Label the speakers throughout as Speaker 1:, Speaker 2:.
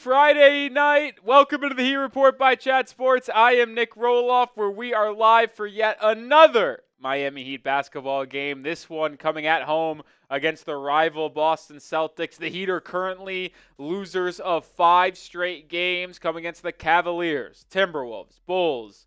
Speaker 1: Friday night. Welcome into the Heat Report by Chat Sports. I am Nic Rohloff, where we are live for yet another Miami Heat basketball game. This one coming at home against the rival Boston Celtics. The Heat are currently losers of 5 straight games, coming against the Cavaliers, Timberwolves, Bulls,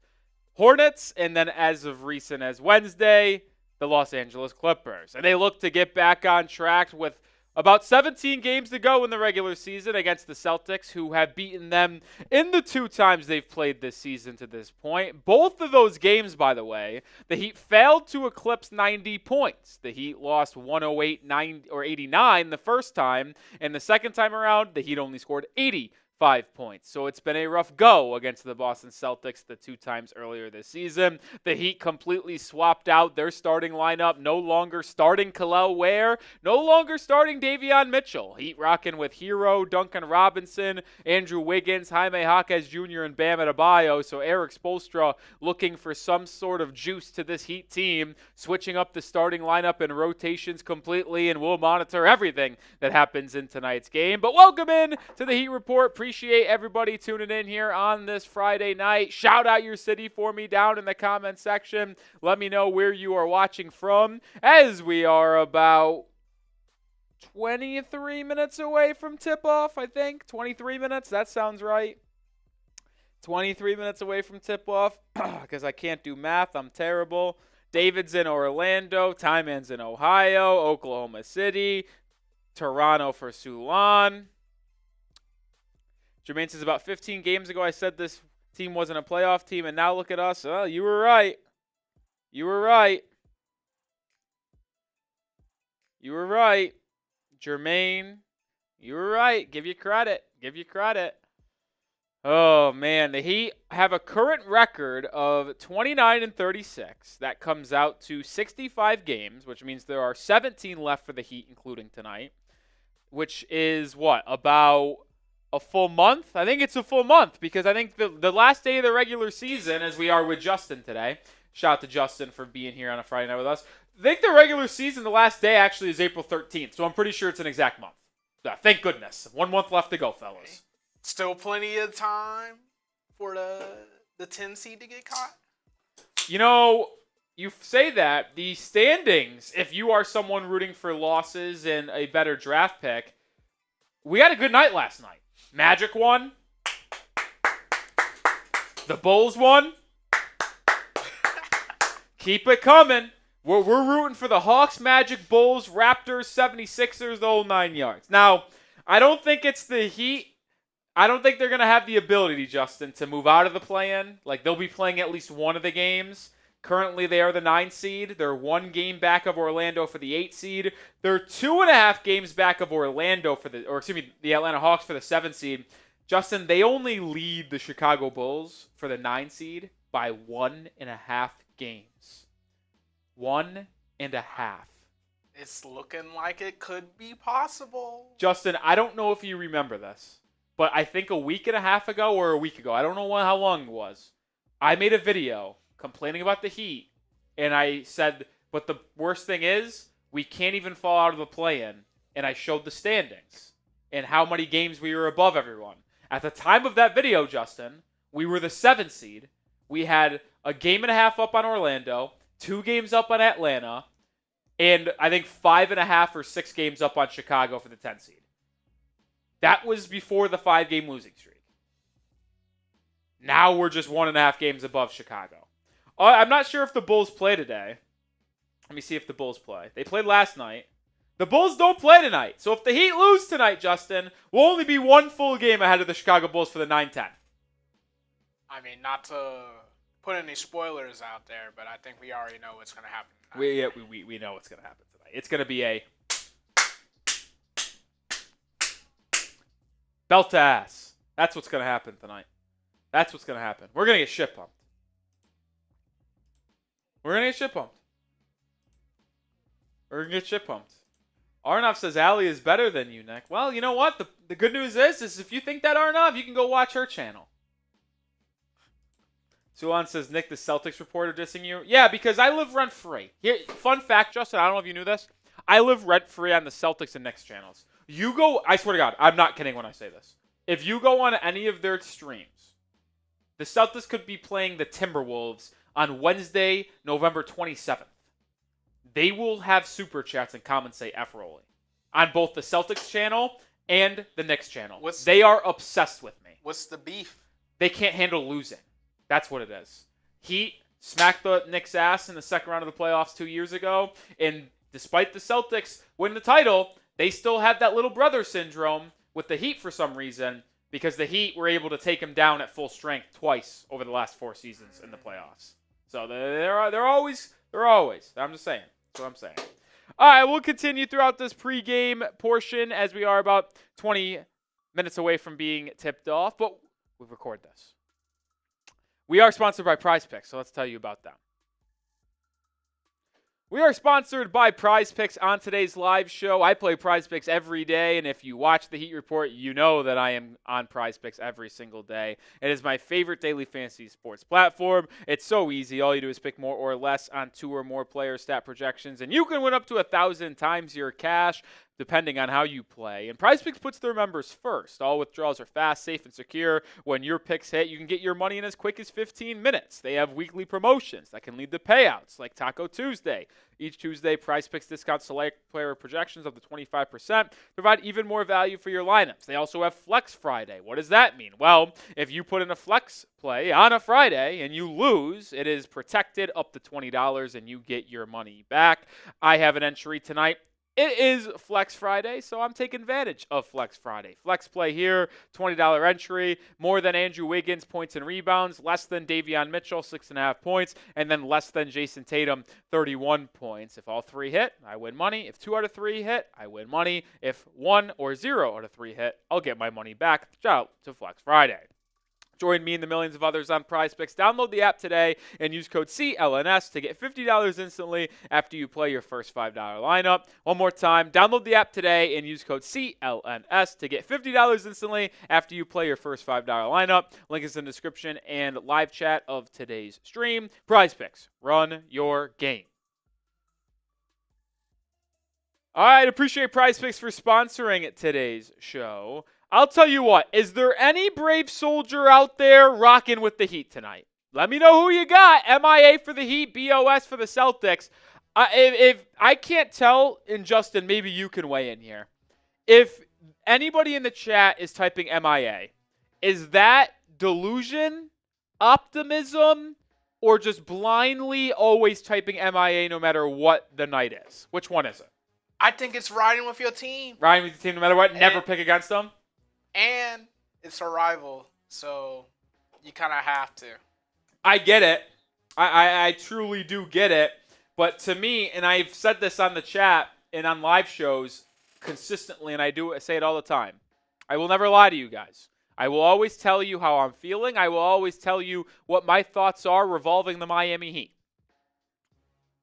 Speaker 1: Hornets, and then as of recent as Wednesday, the Los Angeles Clippers. And they look to get back on track with about 17 games to go in the regular season against the Celtics, who have beaten them in the 2 times they've played this season to this point. Both of those games, by the way, the Heat failed to eclipse 90 points. The Heat lost 108-89 the first time, and the second time around, the Heat only scored 85 points. So it's been a rough go against the Boston Celtics the 2 times earlier this season. The Heat completely swapped out their starting lineup, no longer starting Kel'el Ware, no longer starting Davion Mitchell. Heat rocking with Hero, Duncan Robinson, Andrew Wiggins, Jaime Jaquez Jr., and Bam Adebayo. So Eric Spoelstra looking for some sort of juice to this Heat team, switching up the starting lineup and rotations completely, and we'll monitor everything that happens in tonight's game. But welcome in to the Heat Report. Appreciate everybody tuning in here on this Friday night. Shout out your city for me down in the comment section. Let me know where you are watching from, as we are about 23 minutes away from tip-off, I think. 23 minutes, that sounds right. 23 minutes away from tip-off, because I can't do math. I'm terrible. David's in Orlando. Tyman's in Ohio. Oklahoma City. Toronto for Sulan. Jermaine says, about 15 games ago, I said this team wasn't a playoff team, and now look at us. Oh, you were right. You were right. You were right. Jermaine, you were right. Give you credit. Give you credit. Oh, man. The Heat have a current record of 29-36. That comes out to 65 games, which means there are 17 left for the Heat, including tonight, which is what? About a full month? I think it's a full month, because I think the last day of the regular season, as we are with Justin today, shout out to Justin for being here on a Friday night with us. I think the regular season, the last day actually is April 13th, so I'm pretty sure it's an exact month. Thank goodness. 1 month left to go, fellas.
Speaker 2: Still plenty of time for the 10 seed to get caught?
Speaker 1: You know, you say that. The standings, if you are someone rooting for losses and a better draft pick, we had a good night last night. Magic won. The Bulls won. Keep it coming. We're rooting for the Hawks, Magic, Bulls, Raptors, 76ers, the whole 9 yards. Now, I don't think it's the Heat. I don't think they're going to have the ability, Justin, to move out of the play-in. Like, they'll be playing at least one of the games. Currently, they are the 9 seed. They're 1 game back of Orlando for the 8 seed. They're 2.5 games back of Orlando the Atlanta Hawks for the 7 seed. Justin, they only lead the Chicago Bulls for the 9 seed by 1.5 games. 1.5.
Speaker 2: It's looking like it could be possible.
Speaker 1: Justin, I don't know if you remember this, but I think a week and a half ago or a week ago, I don't know how long it was, I made a video complaining about the Heat, and I said, but the worst thing is, we can't even fall out of the play-in, and I showed the standings and how many games we were above everyone. At the time of that video, Justin, we were the 7 seed. We had a game and a half up on Orlando, 2 games up on Atlanta, and I think 5.5 or 6 games up on Chicago for the 10 seed. That was before the 5-game losing streak. Now we're just 1.5 games above Chicago. I'm not sure if the Bulls play today. Let me see if the Bulls play. They played last night. The Bulls don't play tonight. So if the Heat lose tonight, Justin, we'll only be 1 full game ahead of the Chicago Bulls for the 9-10.
Speaker 2: I mean, not to put any spoilers out there, but I think we already know what's going to happen tonight.
Speaker 1: We know what's going to happen tonight. It's going to be a belt to ass. That's what's going to happen tonight. That's what's going to happen. We're going to get shit pumped. We're going to get shit pumped. We're going to get shit pumped. Arnav says Allie is better than you, Nick. Well, you know what? The good news is if you think that Arnav, you can go watch her channel. Sulan says, Nick, the Celtics reporter dissing you. Yeah, because I live rent-free. Here, fun fact, Justin, I don't know if you knew this. I live rent-free on the Celtics and Knicks channels. You go, I swear to God, I'm not kidding when I say this. If you go on any of their streams, the Celtics could be playing the Timberwolves on Wednesday, November 27th. They will have super chats and comments say F Rolly on both the Celtics channel and the Knicks channel. They are obsessed with me.
Speaker 2: What's the beef?
Speaker 1: They can't handle losing. That's what it is. Heat smacked the Knicks' ass in the second round of the playoffs 2 years ago, and despite the Celtics winning the title, they still have that little brother syndrome with the Heat for some reason, because the Heat were able to take them down at full strength twice over the last 4 seasons in the playoffs. So they're always. I'm just saying. That's what I'm saying. All right, we'll continue throughout this pregame portion as we are about 20 minutes away from being tipped off, but we record this. We are sponsored by Prize Picks, so let's tell you about them. We are sponsored by Prize Picks on today's live show. I play Prize Picks every day, and if you watch the Heat Report, you know that I am on Prize Picks every single day. It is my favorite daily fantasy sports platform. It's so easy. All you do is pick more or less on 2 or more player stat projections, and you can win up to 1,000 times your cash, depending on how you play. And Prize Picks puts their members first. All withdrawals are fast, safe, and secure. When your picks hit, you can get your money in as quick as 15 minutes. They have weekly promotions that can lead to payouts, like Taco Tuesday. Each Tuesday, Prize Picks discounts select player projections up to 25%, provide even more value for your lineups. They also have Flex Friday. What does that mean? Well, if you put in a flex play on a Friday and you lose, it is protected up to $20 and you get your money back. I have an entry tonight. It is Flex Friday, so I'm taking advantage of Flex Friday. Flex play here, $20 entry, more than Andrew Wiggins, points and rebounds, less than Davion Mitchell, 6.5 points, and then less than Jayson Tatum, 31 points. If all 3 hit, I win money. If 2 out of 3 hit, I win money. If 1 or 0 out of 3 hit, I'll get my money back. Shout out to Flex Friday. Join me and the millions of others on Prize Picks. Download the app today and use code CLNS to get $50 instantly after you play your first $5 lineup. One more time, download the app today and use code CLNS to get $50 instantly after you play your first $5 lineup. Link is in the description and live chat of today's stream. Prize Picks, run your game. All right, appreciate Prize Picks for sponsoring today's show. I'll tell you what, is there any brave soldier out there rocking with the Heat tonight? Let me know who you got. MIA for the Heat, BOS for the Celtics. If I can't tell, and Justin, maybe you can weigh in here. If anybody in the chat is typing MIA, is that delusion, optimism, or just blindly always typing MIA no matter what the night is? Which one is it?
Speaker 2: I think it's riding with your team.
Speaker 1: Riding with your team no matter what? Never pick against them?
Speaker 2: And it's a rival, so you kind of have to.
Speaker 1: I get it. I truly do get it. But to me, and I've said this on the chat and on live shows consistently, and I say it all the time, I will never lie to you guys. I will always tell you how I'm feeling. I will always tell you what my thoughts are revolving the Miami Heat.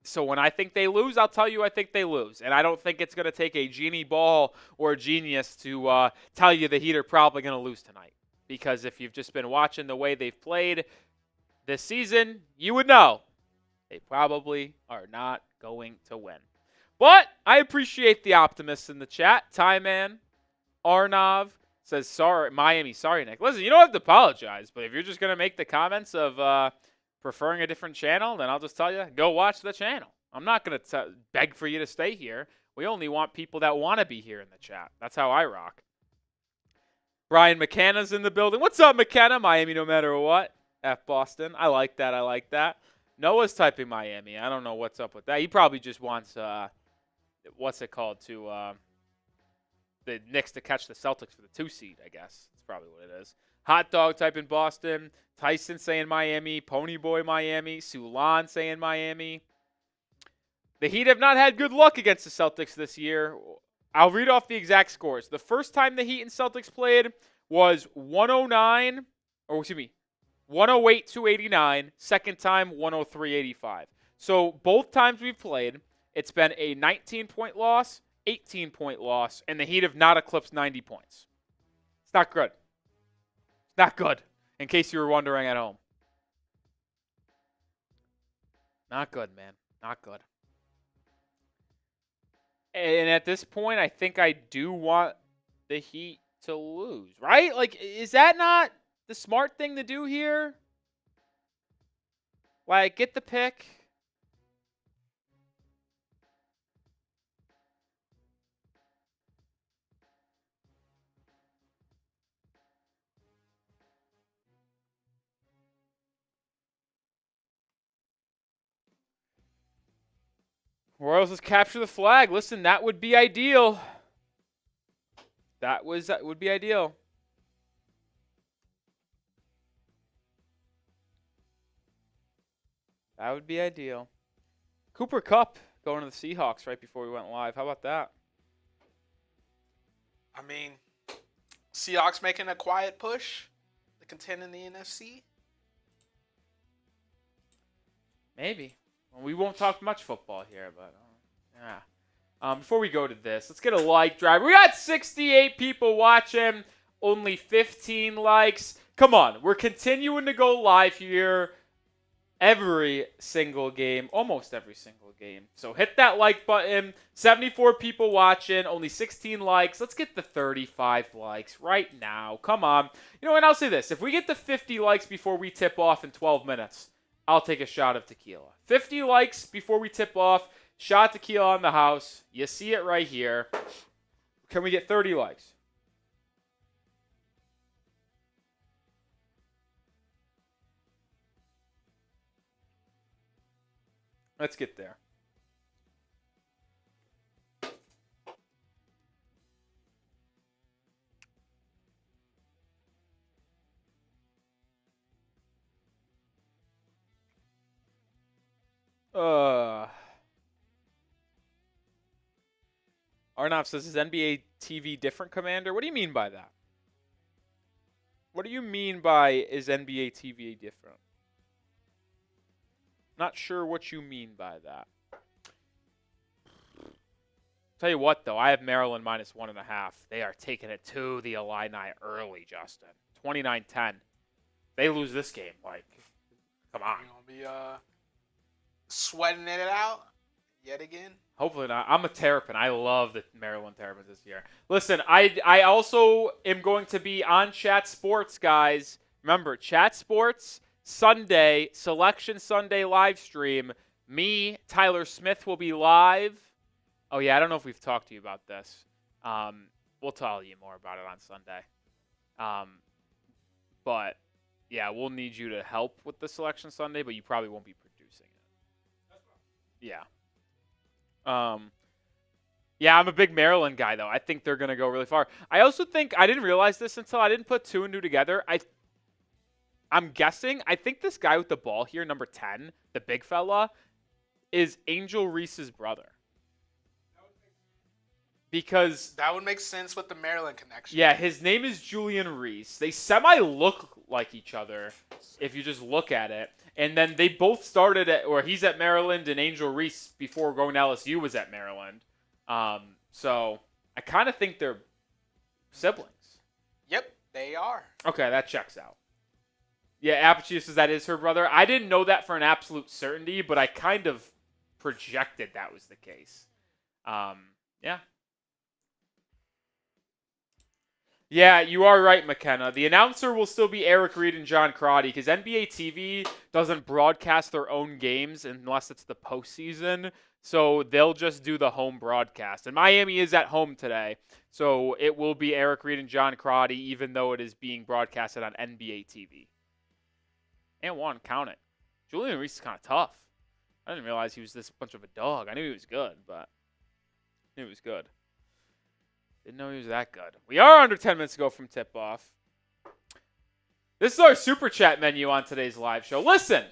Speaker 1: So when I think they lose, I'll tell you I think they lose. And I don't think it's going to take a genie ball or a genius to tell you the Heat are probably going to lose tonight. Because if you've just been watching the way they've played this season, you would know they probably are not going to win. But I appreciate the optimists in the chat. Tyman, Arnav says, sorry, Miami, sorry, Nick. Listen, you don't have to apologize. But if you're just going to make the comments of preferring a different channel, then I'll just tell you, go watch the channel. I'm not going to beg for you to stay here. We only want people that want to be here in the chat. That's how I rock. Brian McKenna's in the building. What's up, McKenna? Miami no matter what. F Boston. I like that. I like that. Noah's typing Miami. I don't know what's up with that. He probably just wants, what's it called, to the Knicks to catch the Celtics for the 2 seed, I guess. That's probably what it is. Hot Dog typing Boston. Tyson saying Miami. Ponyboy Miami. Sulan saying Miami. The Heat have not had good luck against the Celtics this year. I'll read off the exact scores. The first time the Heat and Celtics played was 108-89. Second time, 103-85. So both times we've played, it's been a 19-point loss, 18-point loss, and the Heat have not eclipsed 90 points. It's not good. It's not good, in case you were wondering at home. Not good, man. Not good. And at this point, I think I do want the Heat to lose, right? Like, is that not the smart thing to do here? Like, get the pick. Royals just capture the flag. Listen, that would be ideal. That would be ideal. That would be ideal. Cooper Kupp going to the Seahawks right before we went live. How about that?
Speaker 2: I mean, Seahawks making a quiet push to contend in the NFC?
Speaker 1: Maybe. Well, we won't talk much football here, but yeah. Before we go to this, let's get a like drive. We got 68 people watching, only 15 likes. Come on, we're continuing to go live here every single game, almost every single game. So hit that like button. 74 people watching, only 16 likes. Let's get the 35 likes right now. Come on. You know, and I'll say this. If we get the 50 likes before we tip off in 12 minutes, I'll take a shot of tequila. 50 likes before we tip off. Shot tequila on the house. You see it right here. Can we get 30 likes? Let's get there. Arnov says, is NBA TV different, Commander? What do you mean by that? What do you mean by is NBA TV different? Not sure what you mean by that. Tell you what, though, I have Maryland minus 1.5. They are taking it to the Illini early, Justin. 29-10. They lose this game. Like, come on.
Speaker 2: You're going to be sweating it out yet again?
Speaker 1: Hopefully not. I'm a Terrapin. I love the Maryland Terrapins this year. Listen, I also am going to be on Chat Sports, guys. Remember, Chat Sports, Sunday, Selection Sunday live stream. Me, Tyler Smith will be live. Oh, yeah, I don't know if we've talked to you about this. We'll tell you more about it on Sunday. But, yeah, we'll need you to help with the Selection Sunday, but you probably won't be producing it. Yeah. Yeah, I'm a big Maryland guy, though. I think they're going to go really far. I also think, I didn't realize this until I didn't put 2 and 2 together. I'm guessing, I think this guy with the ball here, number 10, the big fella, is Angel Reese's brother. Because
Speaker 2: that would make sense with the Maryland connection.
Speaker 1: Yeah, his name is Julian Reese. They semi-look like each other if you just look at it. And then they both started he's at Maryland, and Angel Reese before going to LSU was at Maryland. So I kind of think they're siblings.
Speaker 2: Yep, they are.
Speaker 1: Okay, that checks out. Yeah, Apogee says that is her brother. I didn't know that for an absolute certainty, but I kind of projected that was the case. Yeah. Yeah, you are right, McKenna. The announcer will still be Eric Reed and John Crotty because NBA TV doesn't broadcast their own games unless it's the postseason. So they'll just do the home broadcast. And Miami is at home today. So it will be Eric Reed and John Crotty, even though it is being broadcasted on NBA TV. And one, count it. Julian Reese is kind of tough. I didn't realize he was this bunch of a dog. I knew he was good, but I knew he was good. Didn't know he was that good. We are under 10 minutes to go from tip-off. This is our Super Chat menu on today's live show. Listen,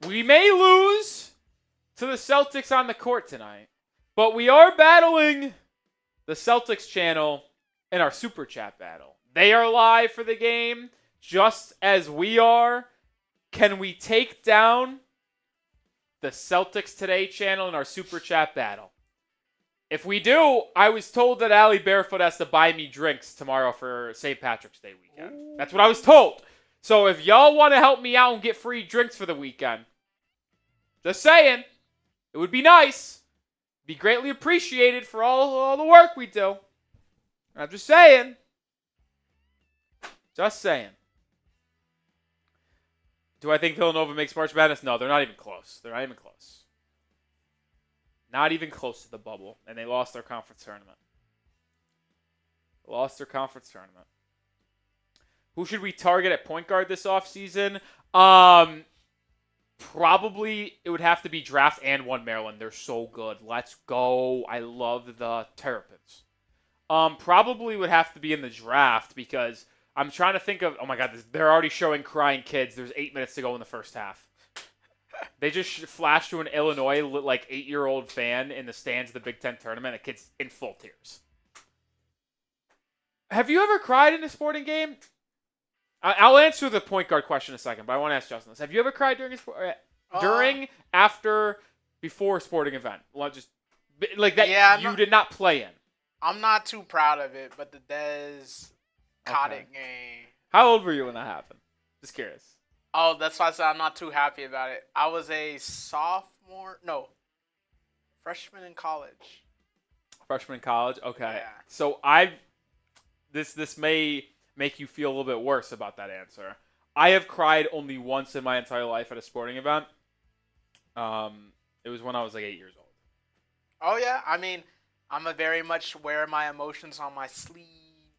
Speaker 1: we may lose to the Celtics on the court tonight, but we are battling the Celtics channel in our Super Chat battle. They are live for the game, just as we are. Can we take down the Celtics Today channel in our Super Chat battle? If we do, I was told that Allie Barefoot has to buy me drinks tomorrow for St. Patrick's Day weekend. That's what I was told. So if y'all want to help me out and get free drinks for the weekend, just saying, it would be nice. Be greatly appreciated for all the work we do. I'm just saying. Just saying. Do I think Villanova makes March Madness? No, they're not even close. Not even close to the bubble, and they lost their conference tournament. Who should we target at point guard this offseason? Probably it would have to be draft and one Maryland. They're so good. Let's go. I love the Terrapins. Probably would have to be in the draft because I'm trying to think of, oh my God, they're already showing crying kids. There's 8 minutes to go in the first half. They just flashed to an Illinois 8-year-old fan in the stands of the Big Ten tournament. A kid's in full tears. Have you ever cried in a sporting game? I'll answer the point guard question in a second, but I want to ask Justin this. Have you ever cried during, after, before a sporting event? Just like that you did not play in.
Speaker 2: I'm not too proud of it, but the Dez Kotick game.
Speaker 1: How old were you when that happened? Just curious.
Speaker 2: Oh, that's why I said I'm not too happy about it. I was a freshman in college.
Speaker 1: Freshman in college? Okay.
Speaker 2: Yeah.
Speaker 1: So this may make you feel a little bit worse about that answer. I have cried only once in my entire life at a sporting event. It was when I was 8 years old.
Speaker 2: Oh, yeah? I mean, I'm a very much wear my emotions on my sleeve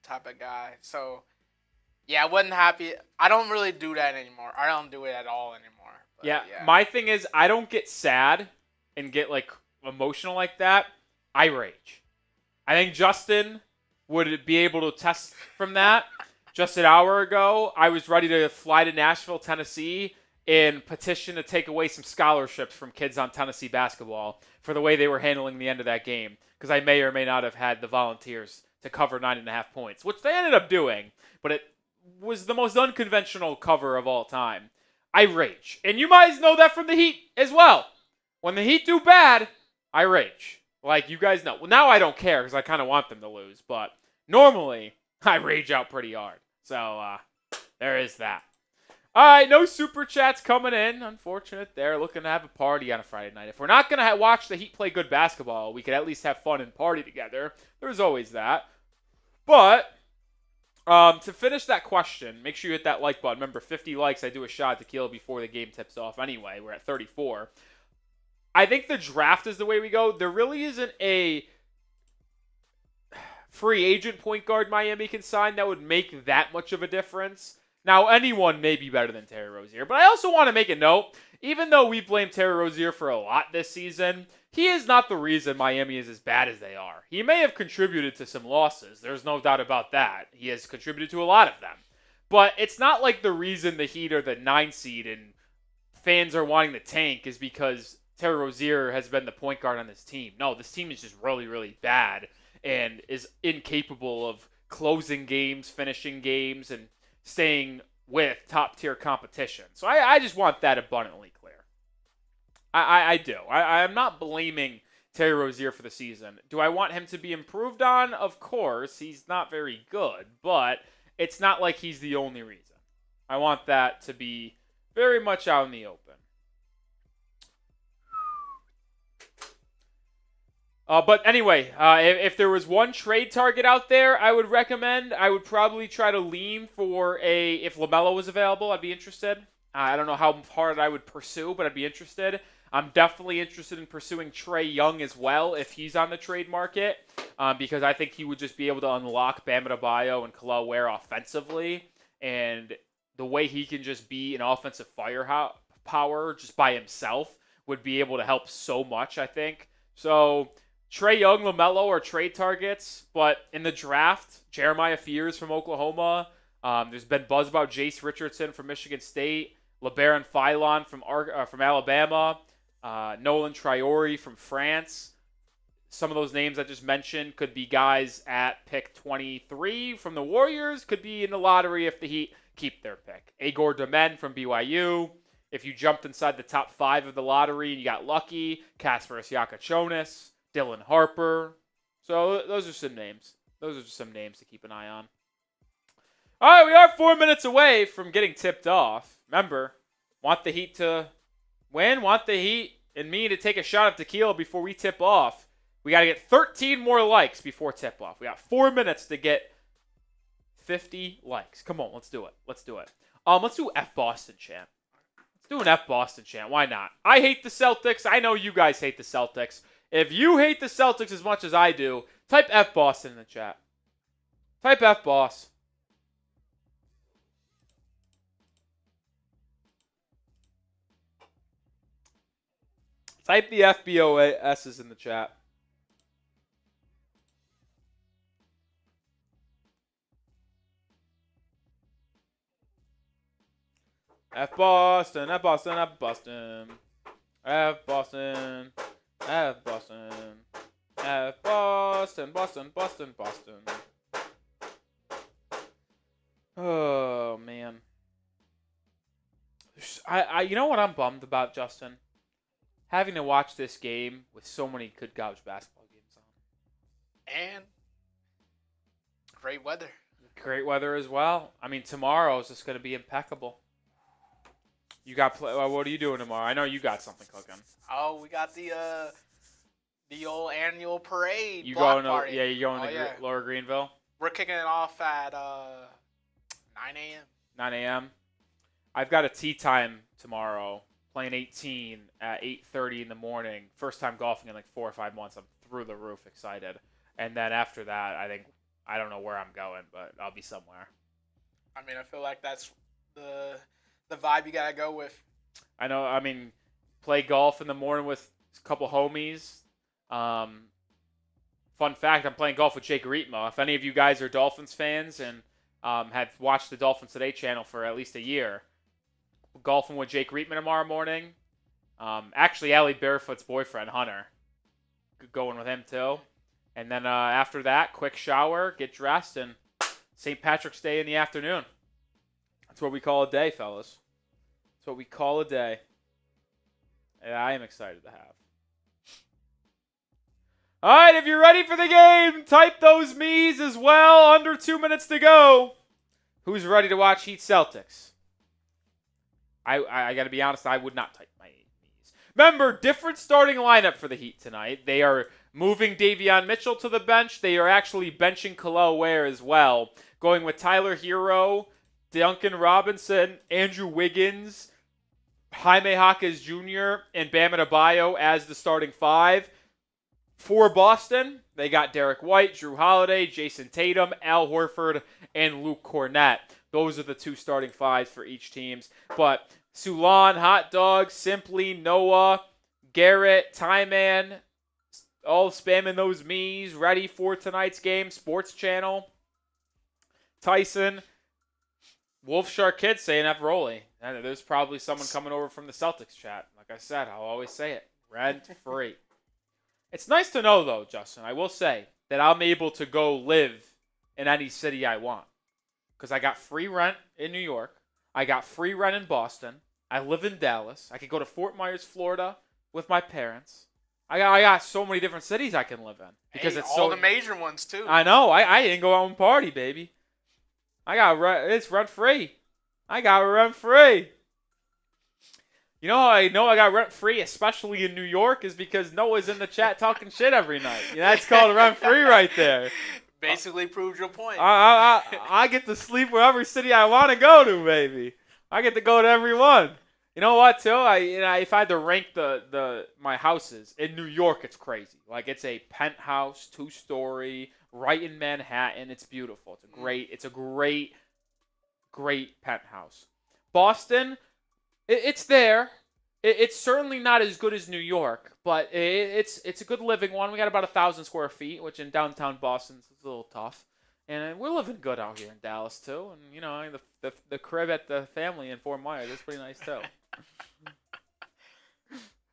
Speaker 2: type of guy. So, yeah, I wasn't happy. I don't really do that anymore. I don't do it at all anymore. But,
Speaker 1: yeah, my thing is I don't get sad and get, emotional like that. I rage. I think Justin would be able to test from that. Just an hour ago, I was ready to fly to Nashville, Tennessee, and petition to take away some scholarships from kids on Tennessee basketball for the way they were handling the end of that game, because I may or may not have had the Volunteers to cover 9.5 points, which they ended up doing, but it was the most unconventional cover of all time. I rage. And you guys know that from the Heat as well. When the Heat do bad, I rage. You guys know. Well, now I don't care because I kind of want them to lose, but normally I rage out pretty hard. So, there is that. All right, no super chats coming in. Unfortunate. They're looking to have a party on a Friday night. If we're not going to watch the Heat play good basketball, we could at least have fun and party together. There's always that. But, to finish that question, make sure you hit that like button. Remember, 50 likes, I do a shot at tequila before the game tips off anyway. We're at 34. I think the draft is the way we go. There really isn't a free agent point guard Miami can sign that would make that much of a difference. Now, anyone may be better than Terry Rozier, but I also want to make a note, even though we blame Terry Rozier for a lot this season, he is not the reason Miami is as bad as they are. He may have contributed to some losses. There's no doubt about that. He has contributed to a lot of them. But it's not like the reason the Heat are the 9 seed and fans are wanting to tank is because Terry Rozier has been the point guard on this team. No, this team is just really, really bad and is incapable of closing games, finishing games, and staying with top-tier competition. So I just want that abundantly clear. I do. I'm not blaming Terry Rozier for the season. Do I want him to be improved on? Of course. He's not very good, but it's not like he's the only reason. I want that to be very much out in the open. But anyway, if there was one trade target out there I would recommend, I would probably try to lean for if LaMelo was available, I'd be interested. I don't know how hard I would pursue, but I'd be interested. I'm definitely interested in pursuing Trae Young as well if he's on the trade market, because I think he would just be able to unlock Bam Adebayo and Kel'el Ware offensively, and the way he can just be an offensive firepower just by himself would be able to help so much, I think. So Trae Young, LaMelo are trade targets, but in the draft, Jeremiah Fears from Oklahoma. There's been buzz about Jace Richardson from Michigan State, LeBaron Philon from Alabama, Nolan Traore from France. Some of those names I just mentioned could be guys at pick 23 from the Warriors, could be in the lottery if the Heat keep their pick. Agor Domen from BYU. If you jumped inside the top 5 of the lottery and you got lucky, Kasparas Yakachonis, Dylan Harper. So those are some names. Those are just some names to keep an eye on. All right, we are 4 minutes away from getting tipped off. Remember, want the Heat to win, want the Heat and me to take a shot of tequila before we tip off. We got to get 13 more likes before tip off. We got 4 minutes to get 50 likes. Come on, let's do it. Let's do F Boston chant. Let's do an F Boston chant. Why not? I hate the Celtics. I know you guys hate the Celtics. If you hate the Celtics as much as I do, type F Boston in the chat. Type F Boss. Type the FBOSs in the chat. F Boston, F Boston, F Boston. F Boston, F Boston. F Boston, Boston, Boston, Boston. Oh, man. You know what I'm bummed about, Justin? Having to watch this game with so many good college basketball games on.
Speaker 2: And great weather.
Speaker 1: Great weather as well. I mean, tomorrow is just going to be impeccable. You got what are you doing tomorrow? I know you got something cooking.
Speaker 2: Oh, we got the old annual parade.
Speaker 1: You
Speaker 2: block
Speaker 1: going
Speaker 2: party.
Speaker 1: to you going to Lower Greenville?
Speaker 2: We're kicking it off at 9 a.m.
Speaker 1: 9 a.m. I've got a tea time tomorrow, playing 18 at 8:30 in the morning. First time golfing in like 4 or 5 months. I'm through the roof excited. And then after that, I don't know where I'm going, but I'll be somewhere.
Speaker 2: I mean, I feel like that's the vibe you gotta go with.
Speaker 1: I know. I mean, play golf in the morning with a couple homies. Fun fact: I'm playing golf with Jake Rietma. If any of you guys are Dolphins fans and have watched the Dolphins Today channel for at least a year, golfing with Jake Rietma tomorrow morning. Actually, Allie Barefoot's boyfriend Hunter, going with him too. And then after that, quick shower, get dressed, and St. Patrick's Day in the afternoon. That's what we call a day, fellas. That's what we call a day. And I am excited to have. All right, if you're ready for the game, type those me's as well. Under 2 minutes to go. Who's ready to watch Heat-Celtics? I got to be honest, I would not type my me's. Remember, different starting lineup for the Heat tonight. They are moving Davion Mitchell to the bench. They are actually benching Kel'el Ware as well. Going with Tyler Hero, Duncan Robinson, Andrew Wiggins, Jaime Jaquez Jr., and Bam Adebayo as the starting five. For Boston, they got Derrick White, Drew Holiday, Jayson Tatum, Al Horford, and Luke Cornett. Those are the two starting fives for each teams. But Sulan, Hot Dog, Simply, Noah, Garrett, Tyman, all spamming those me's, ready for tonight's game. Sports Channel, Tyson, Wolf Shark Kid saying F Rolly. And there's probably someone coming over from the Celtics chat. Like I said, I'll always say it. Rent free. It's nice to know, though, Justin, I will say, that I'm able to go live in any city I want. Because I got free rent in New York. I got free rent in Boston. I live in Dallas. I could go to Fort Myers, Florida with my parents. I got so many different cities I can live in. Because it's
Speaker 2: all the major ones, too.
Speaker 1: I know. I didn't go out and party, baby. It's rent free. I got rent free. You know how I know I got rent free, especially in New York, is because Noah's in the chat talking shit every night. That's called rent free right there.
Speaker 2: Basically proves your point.
Speaker 1: I get to sleep wherever city I want to go to, baby. I get to go to every one. You know what, too? If I had to rank my houses in New York, it's crazy. Like, it's a penthouse, 2-story, right in Manhattan. It's beautiful. It's a great penthouse. Boston, it's there. It's certainly not as good as New York, but it's a good living one. We got about 1,000 square feet, which in downtown Boston is a little tough. And we're living good out here in Dallas, too. And, you know, the crib at the family in Fort Myers is pretty nice, too.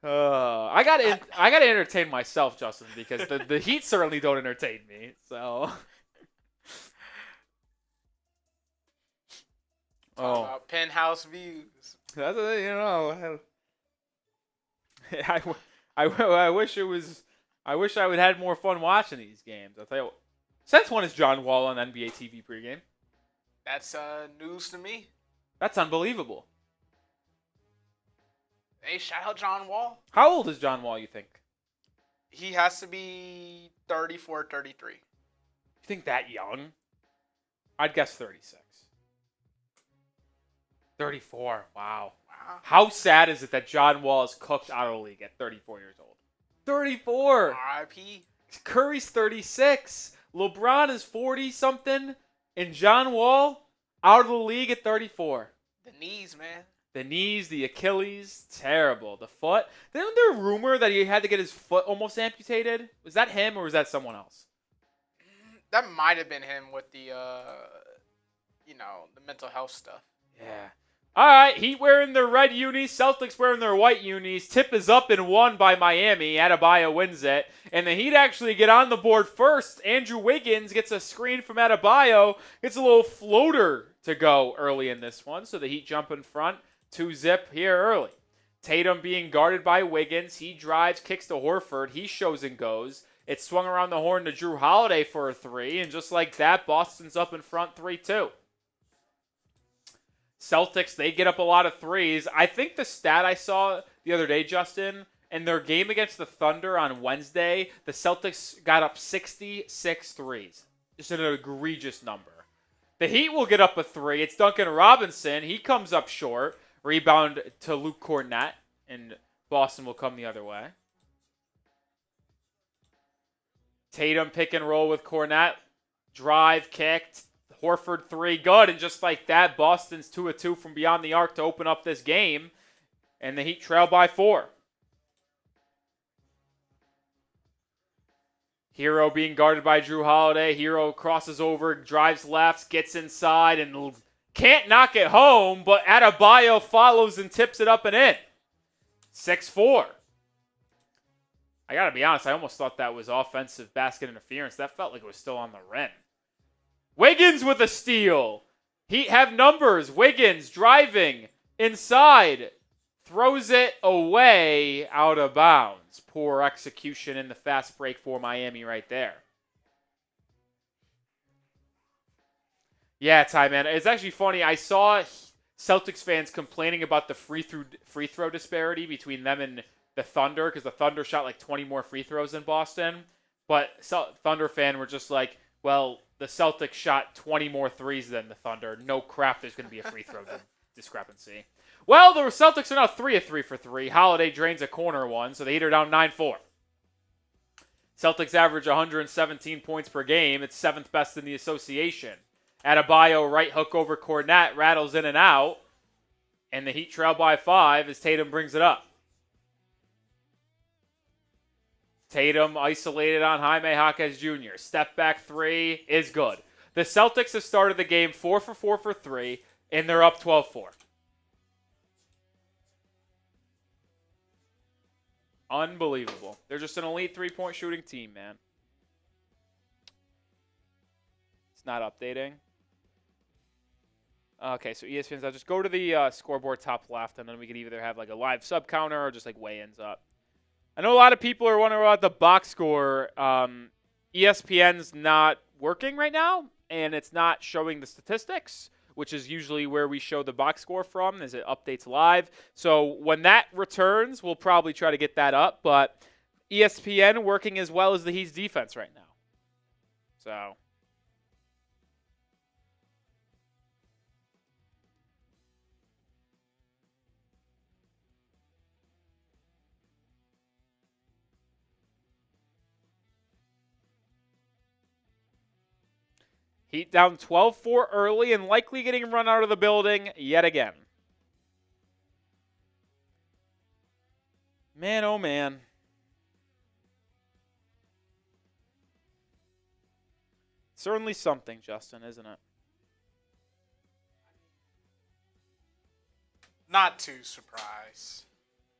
Speaker 1: I gotta entertain myself, Justin, because the Heat certainly don't entertain me. So,
Speaker 2: About penthouse views.
Speaker 1: That's I wish it was. I wish I would have had more fun watching these games. I'll tell you what. Since when is John Wall on NBA TV pregame?
Speaker 2: That's news to me.
Speaker 1: That's unbelievable.
Speaker 2: Hey, shout out John Wall.
Speaker 1: How old is John Wall, you think?
Speaker 2: He has to be 34, 33.
Speaker 1: You think that young? I'd guess 36. 34. Wow.
Speaker 2: Wow.
Speaker 1: How sad is it that John Wall is cooked out of the league at 34 years old? 34.
Speaker 2: R.I.P.
Speaker 1: Curry's 36. LeBron is 40-something. And John Wall out of the league at 34.
Speaker 2: The knees, man.
Speaker 1: The knees, the Achilles, terrible. The foot. Isn't there a rumor that he had to get his foot almost amputated? Was that him or was that someone else?
Speaker 2: That might have been him with the, the mental health stuff.
Speaker 1: Yeah. All right, Heat wearing their red unis, Celtics wearing their white unis. Tip is up and won by Miami. Adebayo wins it. And the Heat actually get on the board first. Andrew Wiggins gets a screen from Adebayo. Gets a little floater to go early in this one. So the Heat jump in front. 2-zip here early. Tatum being guarded by Wiggins. He drives, kicks to Horford. He shows and goes. It swung around the horn to Drew Holiday for a three. And just like that, Boston's up in front 3-2. Celtics, they get up a lot of threes. I think the stat I saw the other day, Justin, in their game against the Thunder on Wednesday, the Celtics got up 66 threes. Just an egregious number. The Heat will get up a three. It's Duncan Robinson. He comes up short. Rebound to Luke Kornet, and Boston will come the other way. Tatum pick and roll with Kornet. Drive, kicked. Horford three, good. And just like that, Boston's 2-2 from beyond the arc to open up this game. And the Heat trail by 4. Hero being guarded by Drew Holiday. Hero crosses over, drives left, gets inside, and can't knock it home, but Adebayo follows and tips it up and in. 6-4. I got to be honest, I almost thought that was offensive basket interference. That felt like it was still on the rim. Wiggins with a steal. Heat have numbers. Wiggins driving inside. Throws it away out of bounds. Poor execution in the fast break for Miami right there. Yeah, Ty, man. It's actually funny. I saw Celtics fans complaining about the free throw disparity between them and the Thunder because the Thunder shot like 20 more free throws than Boston. But Thunder fan were just like, well, the Celtics shot 20 more threes than the Thunder. No crap, there's going to be a free throw discrepancy. Well, the Celtics are now 3 of 3 for 3. Holiday drains a corner one, so the Heat are down 9-4. Celtics average 117 points per game. It's 7th best in the association. Adebayo right hook over Kornet, rattles in and out. And the Heat trail by 5 as Tatum brings it up. Tatum isolated on Jaime Jaquez Jr. Step back three is good. The Celtics have started the game 4 for 4 for 3, and they're up 12-4. Unbelievable. They're just an elite three-point shooting team, man. It's not updating. Okay, so ESPN's, I'll just go to the scoreboard top left, and then we could either have like a live sub counter or just like weigh-ins up. I know a lot of people are wondering about the box score. ESPN's not working right now, and it's not showing the statistics, which is usually where we show the box score from, as it updates live. So when that returns, we'll probably try to get that up. But ESPN working as well as the Heat's defense right now. So Heat down 12-4 early and likely getting run out of the building yet again. Man, oh man. Certainly something, Justin, isn't it?
Speaker 2: Not too surprised,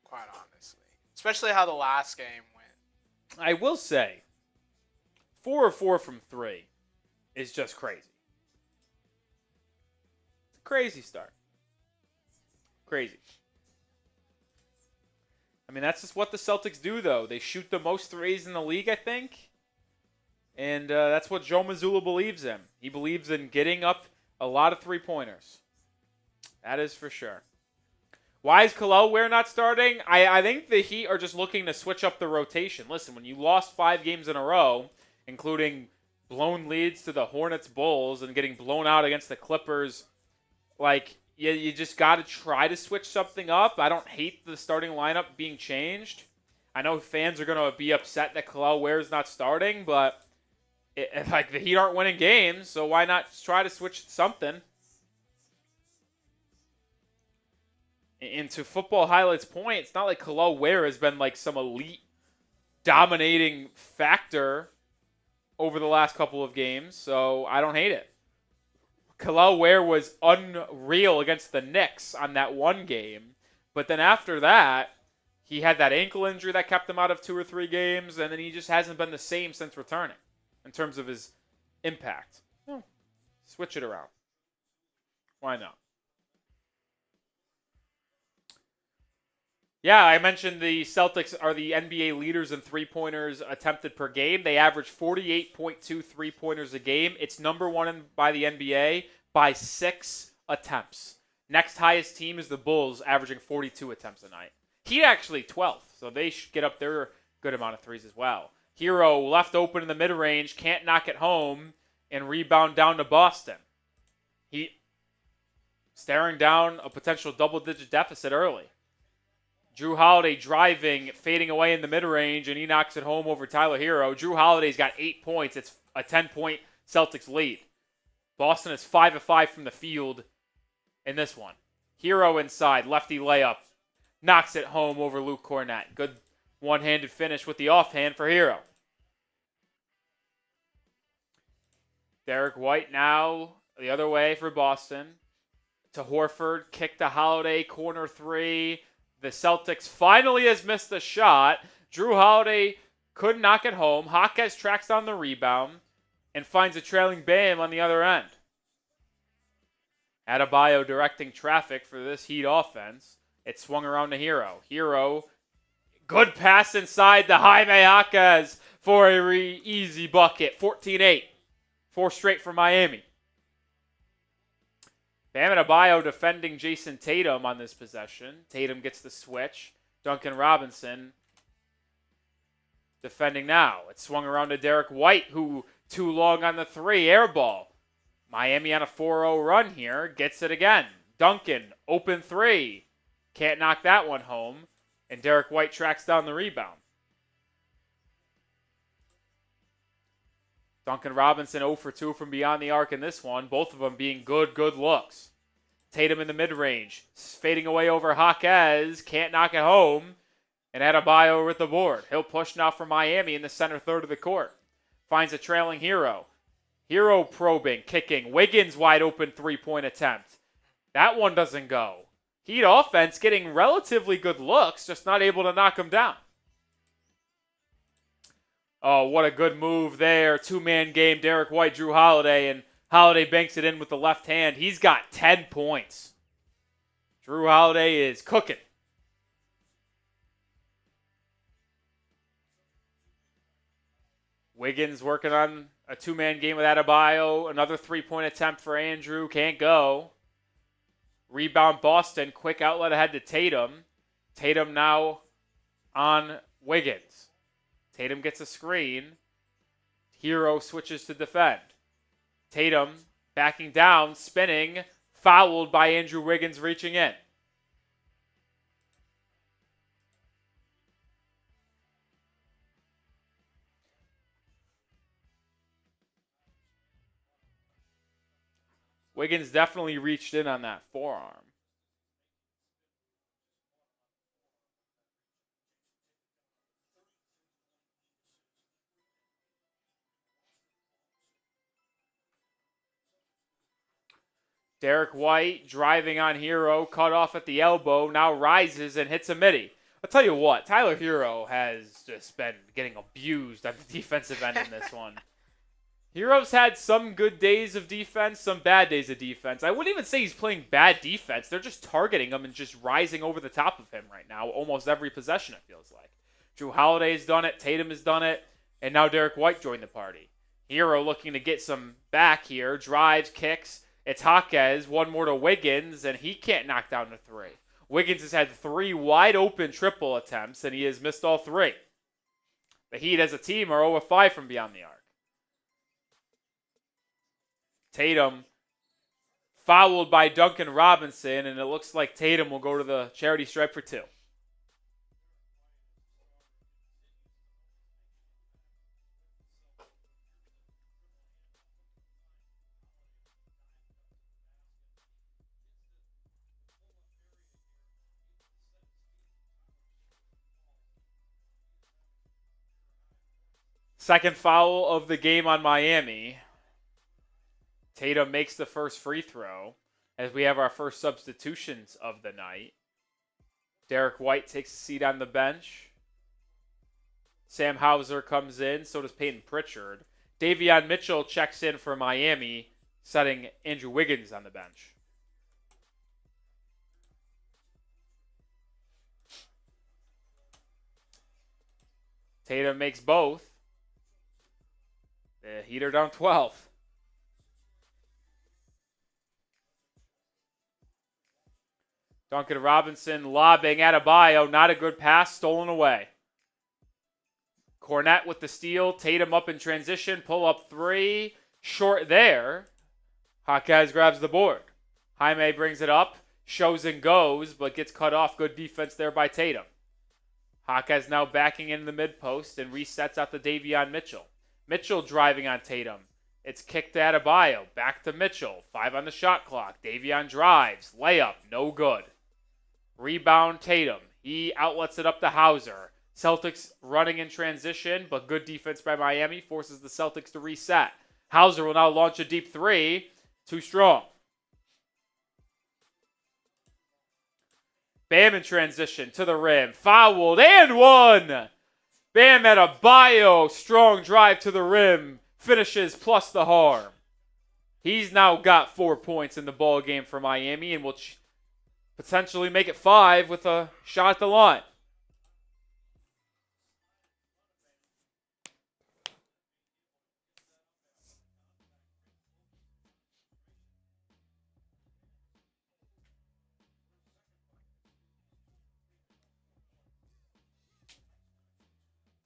Speaker 2: quite honestly. Especially how the last game went.
Speaker 1: I will say, 4 of 4 from 3 is just crazy. It's a crazy start. Crazy. I mean, that's just what the Celtics do, though. They shoot the most threes in the league, I think. And that's what Joe Mazzulla believes in. He believes in getting up a lot of three-pointers. That is for sure. Why is Kel'el Ware not starting? I think the Heat are just looking to switch up the rotation. Listen, when you lost 5 games in a row, including blown leads to the Hornets, Bulls, and getting blown out against the Clippers. Like, you just got to try to switch something up. I don't hate the starting lineup being changed. I know fans are going to be upset that Kel'el Ware's not starting, but the Heat aren't winning games, so why not try to switch something? And to Football Highlights' point, it's not like Kel'el Ware has been like some elite dominating factor over the last couple of games, so I don't hate it. Kel'el Ware was unreal against the Knicks on that one game, but then after that, he had that ankle injury that kept him out of 2 or 3 games, and then he just hasn't been the same since returning in terms of his impact. Switch it around. Why not? Yeah, I mentioned the Celtics are the NBA leaders in three-pointers attempted per game. They average 48.2 three-pointers a game. It's number one by the NBA by 6 attempts. Next highest team is the Bulls, averaging 42 attempts a night. Heat actually 12th, so they should get up their good amount of threes as well. Hero left open in the mid-range, can't knock it home, and rebound down to Boston. Heat staring down a potential double-digit deficit early. Jrue Holiday driving, fading away in the mid-range, and he knocks it home over Tyler Hero. Jrue Holiday's got 8 points. It's a 10-point Celtics lead. Boston is 5 of 5 from the field in this one. Hero inside, lefty layup. Knocks it home over Luke Cornett. Good one-handed finish with the offhand for Hero. Derrick White now the other way for Boston. To Horford, kick to Holiday, corner 3. The Celtics finally has missed a shot. Jrue Holiday couldn't knock it home. Jaquez tracks down the rebound and finds a trailing Bam on the other end. Adebayo directing traffic for this Heat offense. It swung around to Hero. Hero, good pass inside to Jaime Jaquez for a easy bucket. 14-8. 4 straight for Miami. Bam Adebayo defending Jayson Tatum on this possession. Tatum gets the switch. Duncan Robinson defending now. It swung around to Derrick White, who too long on the 3. Air ball. Miami on a 4-0 run here. Gets it again. Duncan, open 3. Can't knock that one home. And Derrick White tracks down the rebound. Duncan Robinson 0 for 2 from beyond the arc in this one. Both of them being good looks. Tatum in the mid-range. Fading away over Jaquez. Can't knock it home. And Adebayo with the board. He'll push now for Miami in the center third of the court. Finds a trailing Hero. Hero probing, kicking. Wiggins wide open 3-point attempt. That one doesn't go. Heat offense getting relatively good looks, just not able to knock him down. Oh, what a good move there. 2-man game, Derrick White, Jrue Holiday, and Holiday banks it in with the left hand. He's got 10 points. Jrue Holiday is cooking. Wiggins working on a 2-man game with Adebayo. Another 3-point attempt for Andrew. Can't go. Rebound Boston. Quick outlet ahead to Tatum. Tatum now on Wiggins. Tatum gets a screen. Hero switches to defend. Tatum backing down, spinning, fouled by Andrew Wiggins reaching in. Wiggins definitely reached in on that forearm. Derrick White driving on Hero, cut off at the elbow, now rises and hits a midi. I'll tell you what, Tyler Hero has just been getting abused on the defensive end in this one. Hero's had some good days of defense, some bad days of defense. I wouldn't even say he's playing bad defense. They're just targeting him and just rising over the top of him right now, almost every possession it feels like. Jrue Holiday's done it, Tatum has done it, and now Derrick White joined the party. Hero looking to get some back here, drives, kicks. It's Jaquez, one more to Wiggins, and he can't knock down the 3. Wiggins has had 3 wide open triple attempts, and he has missed all 3. The Heat as a team are 0-5 from beyond the arc. Tatum fouled by Duncan Robinson, and it looks like Tatum will go to the charity stripe for 2. Second foul of the game on Miami. Tatum makes the first free throw as we have our first substitutions of the night. Derrick White takes a seat on the bench. Sam Hauser comes in, so does Peyton Pritchard. Davion Mitchell checks in for Miami, setting Andrew Wiggins on the bench. Tatum makes both. The Heat are down 12. Duncan Robinson lobbing Adebayo. Not a good pass. Stolen away. Cornette with the steal. Tatum up in transition. Pull up 3. Short there. Jaquez grabs the board. Jaime brings it up. Shows and goes, but gets cut off. Good defense there by Tatum. Jaquez now backing in the mid-post and resets out to Davion Mitchell. Mitchell driving on Tatum. It's kicked to Adebayo. Back to Mitchell. 5 on the shot clock. Davion drives. Layup. No good. Rebound Tatum. He outlets it up to Hauser. Celtics running in transition, but good defense by Miami forces the Celtics to reset. Hauser will now launch a deep 3. Too strong. Bam in transition to the rim. Fouled and one. Bam Adebayo. Strong drive to the rim. Finishes plus the harm. He's now got 4 points in the ball game for Miami and will potentially make it 5 with a shot at the line.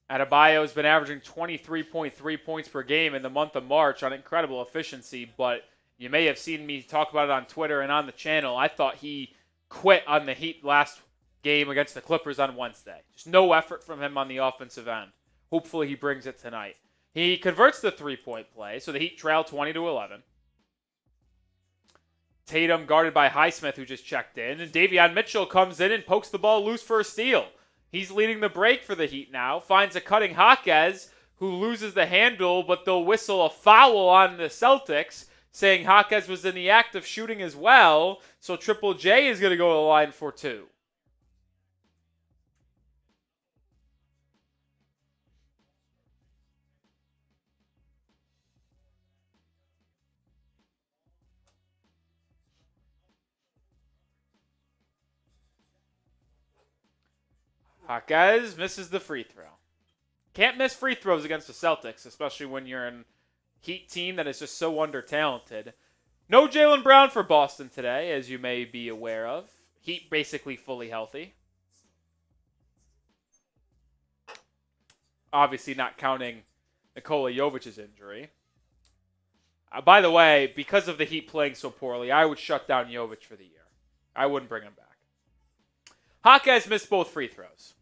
Speaker 1: Adebayo's been averaging 23.3 points per game in the month of March on incredible efficiency, but you may have seen me talk about it on Twitter and on the channel. I thought he quit on the Heat last game against the Clippers on Wednesday. Just no effort from him on the offensive end. Hopefully he brings it tonight. He converts the three-point play, so the Heat trail 20-11. Tatum guarded by Highsmith, who just checked in, and Davion Mitchell comes in and pokes the ball loose for a steal. He's leading the break for the Heat now. Finds a cutting Jaquez, who loses the handle, but they'll whistle a foul on the Celtics, saying Jaquez was in the act of shooting as well. So Triple J is going to go to the line for 2. Jaquez misses the free throw. Can't miss free throws against the Celtics, especially when you're a Heat team that is just so under-talented. No Jaylen Brown for Boston today, as you may be aware of. Heat basically fully healthy. Obviously not counting Nikola Jovic's injury. By the way, because of the Heat playing so poorly, I would shut down Jovic for the year. I wouldn't bring him back. Jaquez missed both free throws.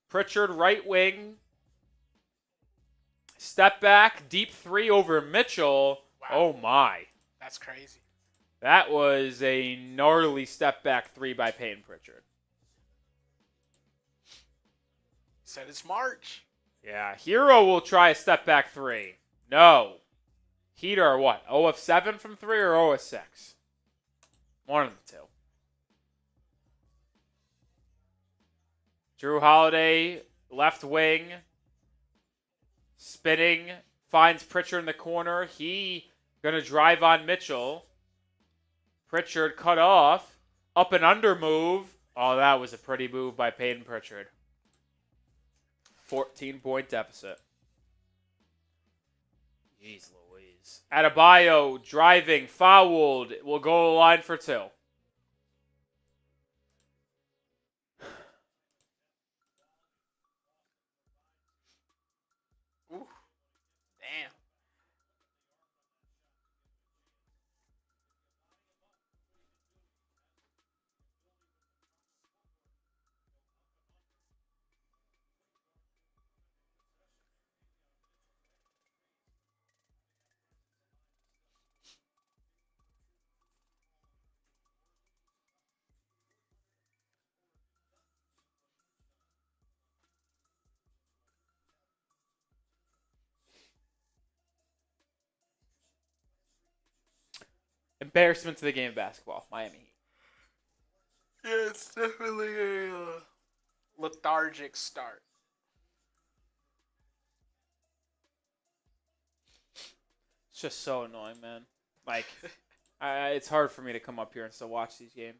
Speaker 1: Pritchard, right wing. Step back, deep 3 over Mitchell.
Speaker 2: Wow.
Speaker 1: Oh, my.
Speaker 2: That's crazy.
Speaker 1: That was a gnarly step back 3 by Peyton Pritchard.
Speaker 2: Said it's March.
Speaker 1: Yeah, Hero will try a step back 3. No. Heat are what? 0 of 7 from 3 or 0 of 6? One of the two. Drew Holiday, left wing, spinning, finds Pritchard in the corner. He going to drive on Mitchell. Pritchard cut off. Up and under move. Oh, that was a pretty move by Peyton Pritchard. 14-point deficit. Jeez Louise. Adebayo driving, fouled. Will go to the line for 2.
Speaker 2: Ooh. Damn.
Speaker 1: embarrassment to the game of basketball. Miami Heat.
Speaker 2: Yeah, it's definitely a lethargic start.
Speaker 1: It's just so annoying, man. Like, it's hard for me to come up here and still watch these games.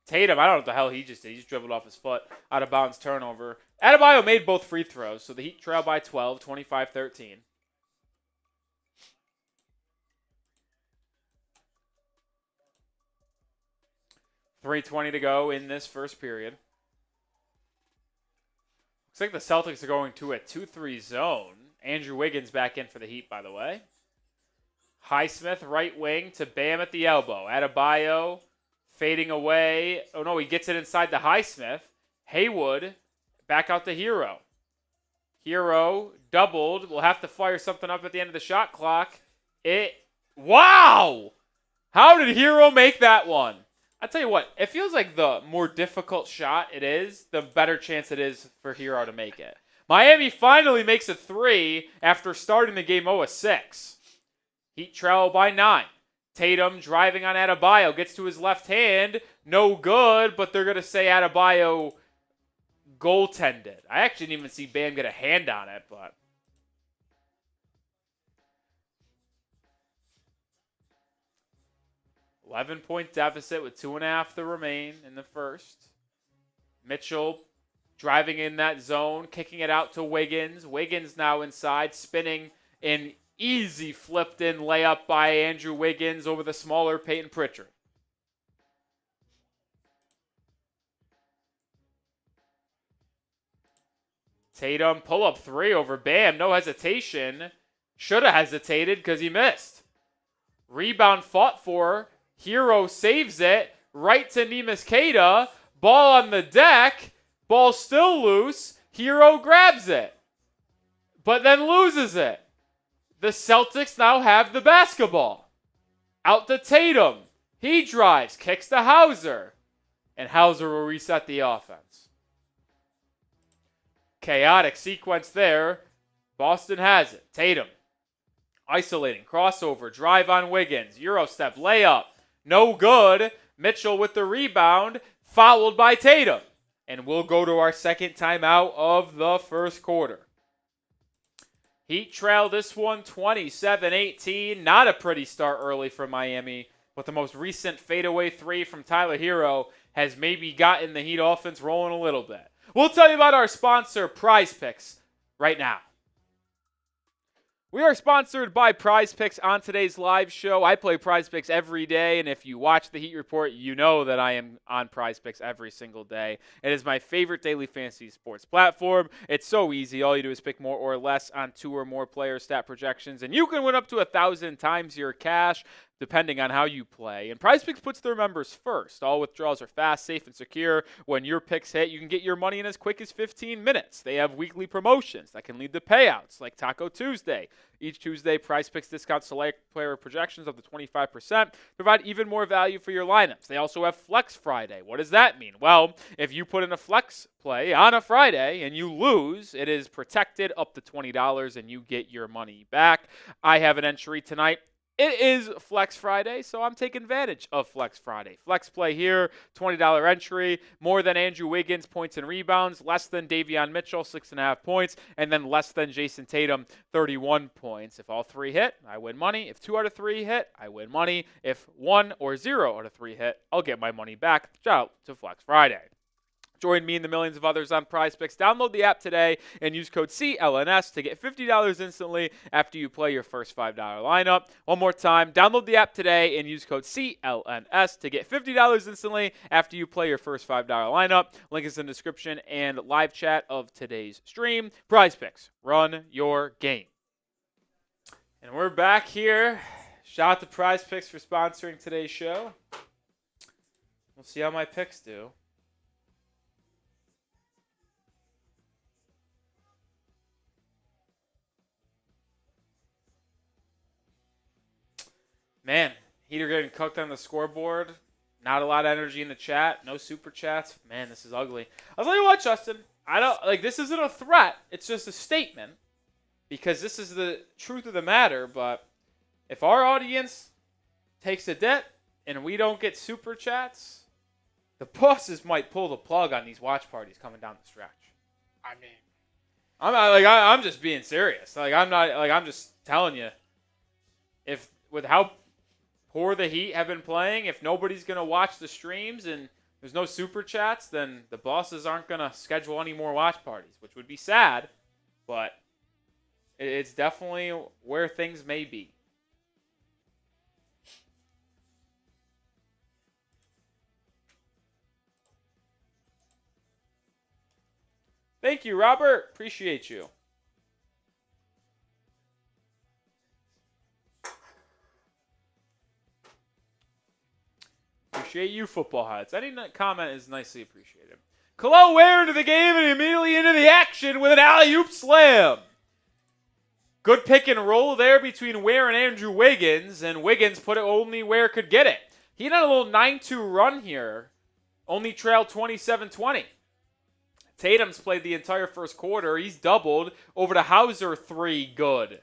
Speaker 1: Tatum, I don't know what the hell he just did. He just dribbled off his foot. Out of bounds turnover. Adebayo made both free throws, so the Heat trail by 12, 25-13. .320 to go in this first period. Looks like the Celtics are going to a 2-3 zone. Andrew Wiggins back in for the Heat, by the way. Highsmith, right wing, to Bam at the elbow. Adebayo fading away. Oh, no, he gets it inside the Highsmith. Haywood back out to Hero. Hero doubled. We'll have to fire something up at the end of the shot clock. Wow! How did Hero make that one? I tell you what, it feels like the more difficult shot it is, the better chance it is for Hero to make it. Miami finally makes a 3 after starting the game 0-6. Heat trail by 9. Tatum driving on Adebayo, gets to his left hand. No good, but they're going to say Adebayo goaltended. I actually didn't even see Bam get a hand on it, but... 11-point deficit with 2.5 to remain in the first. Mitchell driving in that zone, kicking it out to Wiggins. Wiggins now inside, spinning an easy flipped-in layup by Andrew Wiggins over the smaller Peyton Pritchard. Tatum, pull-up 3 over Bam. No hesitation. Should have hesitated because he missed. Rebound fought for. Hero saves it. Right to Neemias Queta. Ball on the deck. Ball still loose. Hero grabs it. But then loses it. The Celtics now have the basketball. Out to Tatum. He drives. Kicks to Hauser. And Hauser will reset the offense. Chaotic sequence there. Boston has it. Tatum. Isolating. Crossover. Drive on Wiggins. Eurostep. Layup. No good. Mitchell with the rebound. Fouled by Tatum. And we'll go to our second timeout of the first quarter. Heat trail this one 27-18. Not a pretty start early for Miami, but the most recent fadeaway 3 from Tyler Hero has maybe gotten the Heat offense rolling a little bit. We'll tell you about our sponsor, Prize Picks, right now. We are sponsored by Prize Picks on today's live show. I play Prize Picks every day, and if you watch the Heat Report, you know that I am on Prize Picks every single day. It is my favorite daily fantasy sports platform. It's so easy. All you do is pick more or less on 2 or more player stat projections, and you can win up to 1,000 times your cash, depending on how you play. And Prize Picks puts their members first. All withdrawals are fast, safe, and secure. When your picks hit, you can get your money in as quick as 15 minutes. They have weekly promotions that can lead to payouts, like Taco Tuesday. Each Tuesday, Prize Picks discounts select player projections up to 25%, provide even more value for your lineups. They also have Flex Friday. What does that mean? Well, if you put in a flex play on a Friday and you lose, it is protected up to $20 and you get your money back. I have an entry tonight. It is Flex Friday, so I'm taking advantage of Flex Friday. Flex play here, $20 entry, more than Andrew Wiggins, points and rebounds, less than Davion Mitchell, 6.5 points, and then less than Jayson Tatum, 31 points. If all 3 hit, I win money. If 2 out of 3 hit, I win money. If 1 or 0 out of 3 hit, I'll get my money back. Shout out to Flex Friday. Join me and the millions of others on Prize Picks. Download the app today and use code CLNS to get $50 instantly after you play your first $5 lineup. One more time, download the app today and use code CLNS to get $50 instantly after you play your first $5 lineup. Link is in the description and live chat of today's stream. Prize Picks, run your game. And we're back here. Shout out to Prize Picks for sponsoring today's show. We'll see how my picks do. Man, Heat are getting cooked on the scoreboard. Not a lot of energy in the chat. No super chats. Man, this is ugly. I'll tell you what, Justin. This isn't a threat. It's just a statement. Because this is the truth of the matter. But if our audience takes a dip, and we don't get super chats, the bosses might pull the plug on these watch parties coming down the stretch.
Speaker 2: I mean,
Speaker 1: I'm just being serious. I'm just telling you. If with how poor the Heat have been playing, if nobody's gonna watch the streams and there's no super chats, then the bosses aren't gonna schedule any more watch parties, which would be sad, but it's definitely where things may be. Thank you, Robert. Appreciate you. Appreciate you, football heads. Any comment is nicely appreciated. Khalil Ware into the game and immediately into the action with an alley-oop slam. Good pick and roll there between Ware and Andrew Wiggins, and Wiggins put it only where could get it. He had a little 9-2 run here, only trailed 27-20. Tatum's played the entire first quarter. He's doubled over to Hauser, 3 good.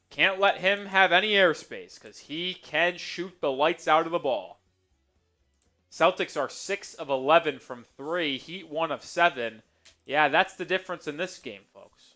Speaker 1: Can't let him have any airspace because he can shoot the lights out of the ball. Celtics are 6 of 11 from 3. Heat 1 of 7. Yeah, that's the difference in this game, folks.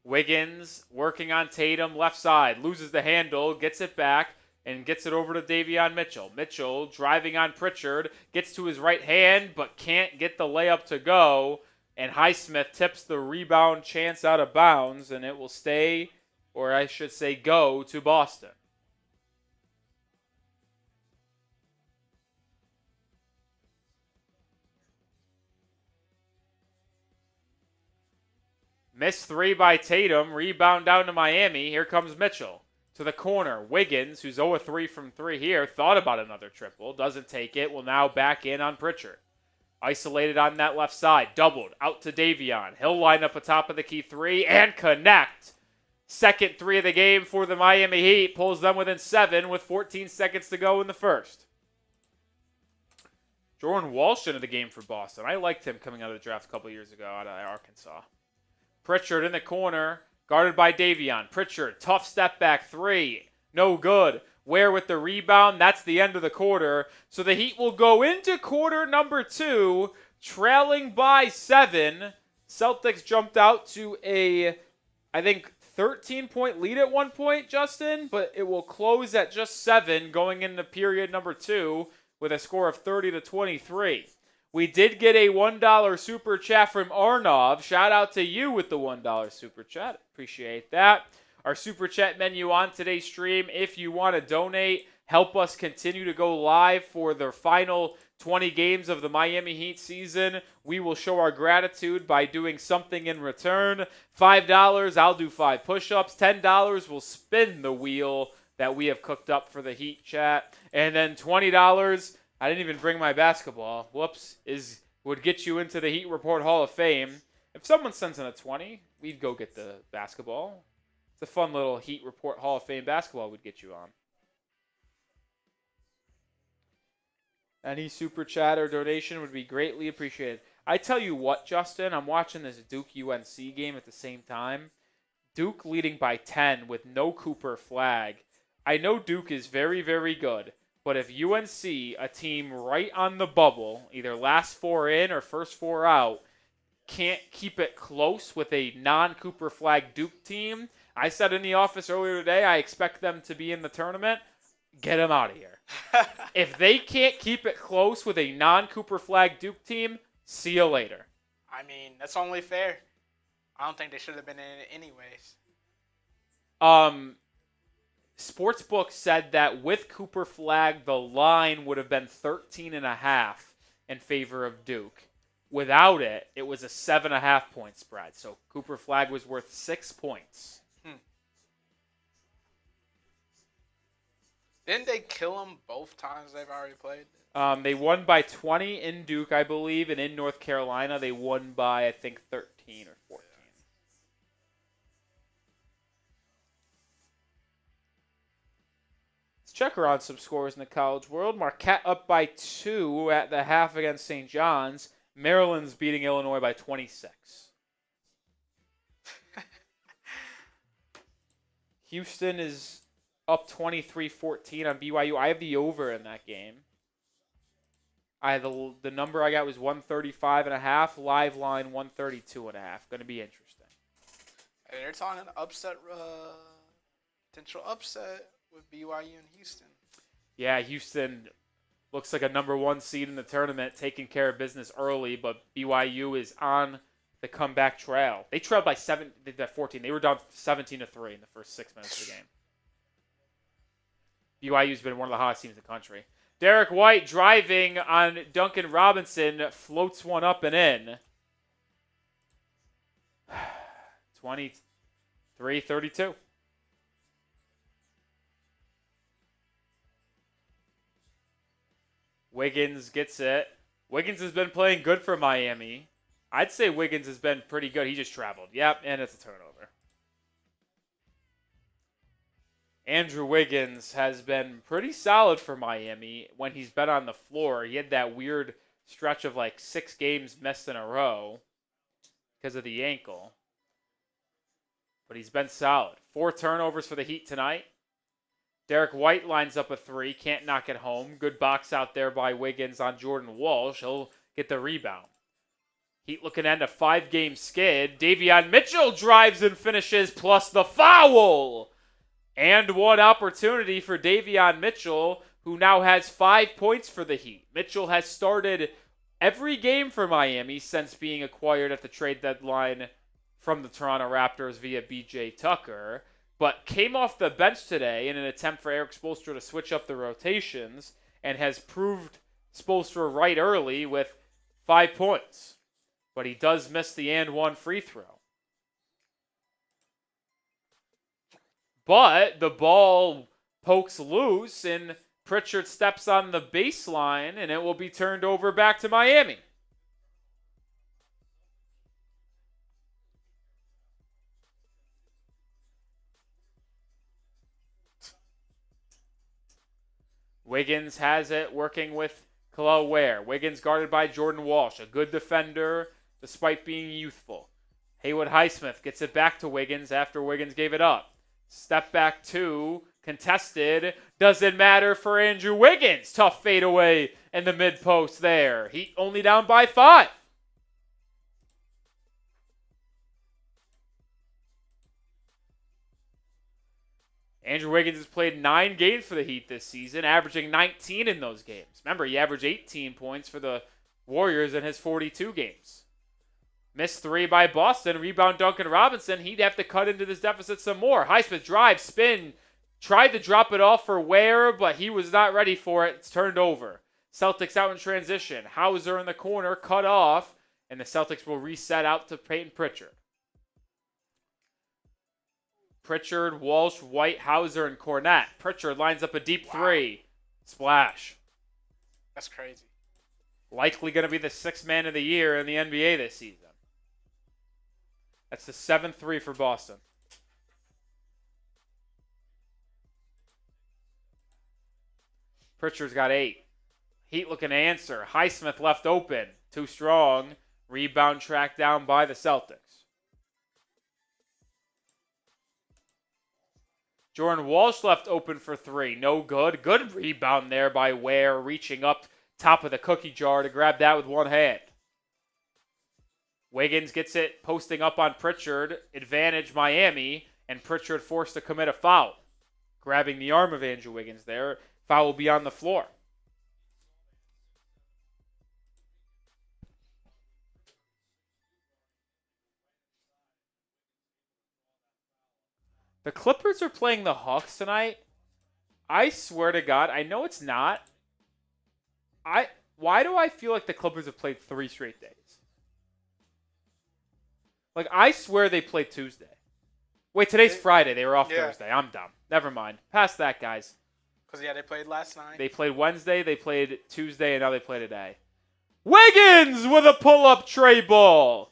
Speaker 1: Wiggins working on Tatum, left side, loses the handle, gets it back, and gets it over to Davion Mitchell. Mitchell driving on Pritchard, gets to his right hand, but can't get the layup to go. And Highsmith tips the rebound chance out of bounds, and it will stay, or I should say go, to Boston. Missed 3 by Tatum, rebound down to Miami. Here comes Mitchell. To the corner, Wiggins, who's 0-3 from 3 here, thought about another triple, doesn't take it, will now back in on Pritchard. Isolated on that left side, doubled, out to Davion. He'll line up atop of the key 3 and connect. Second 3 of the game for the Miami Heat, pulls them within 7 with 14 seconds to go in the first. Jordan Walsh into the game for Boston. I liked him coming out of the draft a couple years ago out of Arkansas. Pritchard in the corner. Guarded by Davion. Pritchard, tough step back 3. No good. Ware with the rebound. That's the end of the quarter. So the Heat will go into quarter number 2, trailing by 7. Celtics jumped out to a, I think, 13-point lead at one point, Justin. But it will close at just 7 going into period number 2 with a score of 30-23. We did get a $1 super chat from Arnav. Shout out to you with the $1 super chat. Appreciate that. Our super chat menu on today's stream. If you want to donate, help us continue to go live for the final 20 games of the Miami Heat season, we will show our gratitude by doing something in return. $5, I'll do 5 push-ups. $10, we'll spin the wheel that we have cooked up for the Heat chat. And then $20, I didn't even bring my basketball. Whoops. Would get you into the Heat Report Hall of Fame. If someone sends in a 20, we'd go get the basketball. It's a fun little Heat Report Hall of Fame basketball we'd get you on. Any super chat or donation would be greatly appreciated. I tell you what, Justin, I'm watching this Duke-UNC game at the same time. Duke leading by 10 with no Cooper flag. I know Duke is very, very good. But if UNC, a team right on the bubble, either last 4 in or first 4 out, can't keep it close with a non-Cooper flag Duke team, I said in the office earlier today, I expect them to be in the tournament. Get them out of here. If they can't keep it close with a non-Cooper flag Duke team, see you later.
Speaker 2: I mean, that's only fair. I don't think they should have been in it anyways.
Speaker 1: Sportsbook said that with Cooper flag, the line would have been 13.5 in favor of Duke. Without it, it was a 7.5 point spread. So Cooper flag was worth 6 points.
Speaker 2: Didn't they kill him both times they've already played?
Speaker 1: They won by 20 in Duke, I believe, and in North Carolina they won by, I think, 13 or 14. Let's check around some scores in the college world. Marquette up by 2 at the half against St. John's. Maryland's beating Illinois by 26. Houston is up 23-14 on BYU. I have the over in that game. The number I got was 135.5. Live line 132.5. Going to be interesting.
Speaker 2: And they're talking upset, potential upset with BYU and Houston.
Speaker 1: Yeah, Houston looks like a number 1 seed in the tournament, taking care of business early, but BYU is on the comeback trail. They trailed by 14. They were down 17-3 in the first 6 minutes of the game. BYU's been one of the hottest teams in the country. Derrick White driving on Duncan Robinson, floats one up and in. 23-32. Wiggins gets it. Wiggins has been playing good for Miami. I'd say Wiggins has been pretty good. He just traveled. Yep, and it's a turnover. Andrew Wiggins has been pretty solid for Miami when he's been on the floor. He had that weird stretch of like 6 games missed in a row because of the ankle. But he's been solid. 4 turnovers for the Heat tonight. Derrick White lines up a 3. Can't knock it home. Good box out there by Wiggins on Jordan Walsh. He'll get the rebound. Heat looking to end a 5-game skid. Davion Mitchell drives and finishes, plus the foul. And one opportunity for Davion Mitchell, who now has 5 points for the Heat. Mitchell has started every game for Miami since being acquired at the trade deadline from the Toronto Raptors via B.J. Tucker, but came off the bench today in an attempt for Eric Spoelstra to switch up the rotations and has proved Spoelstra right early with 5 points. But he does miss the and one free throw. But the ball pokes loose and Pritchard steps on the baseline and it will be turned over back to Miami. Wiggins has it working with Kel'el Ware. Wiggins guarded by Jordan Walsh, a good defender despite being youthful. Haywood Highsmith gets it back to Wiggins after Wiggins gave it up. Step back 2, contested, doesn't matter for Andrew Wiggins. Tough fadeaway in the mid post there. Heat only down by 5. Andrew Wiggins has played 9 games for the Heat this season, averaging 19 in those games. Remember, he averaged 18 points for the Warriors in his 42 games. Missed 3 by Boston. Rebound Duncan Robinson. He'd have to cut into this deficit some more. Highsmith drive, spin. Tried to drop it off for Ware, but he was not ready for it. It's turned over. Celtics out in transition. Hauser in the corner, cut off. And the Celtics will reset out to Peyton Pritchard. Pritchard, Walsh, White, Hauser, and Cornette. Pritchard lines up a deep 3. Splash.
Speaker 2: That's crazy.
Speaker 1: Likely going to be the 6th man of the year in the NBA this season. That's the 7th 3 for Boston. Pritchard's got 8. Heat looking to answer. Highsmith left open. Too strong. Rebound tracked down by the Celtics. Jordan Walsh left open for 3. No good. Good rebound there by Ware, reaching up top of the cookie jar to grab that with one hand. Wiggins gets it, posting up on Pritchard. Advantage Miami, and Pritchard forced to commit a foul. Grabbing the arm of Andrew Wiggins there. Foul will be on the floor. The Clippers are playing the Hawks tonight. I swear to God, I know it's not. Why do I feel like the Clippers have played 3 straight days? Like, I swear they played Tuesday. Wait, today's Friday. They were off Thursday. I'm dumb. Never mind. Past that, guys.
Speaker 2: Because, they played last night.
Speaker 1: They played Wednesday, they played Tuesday, and now they play today. Wiggins with a pull-up tray ball.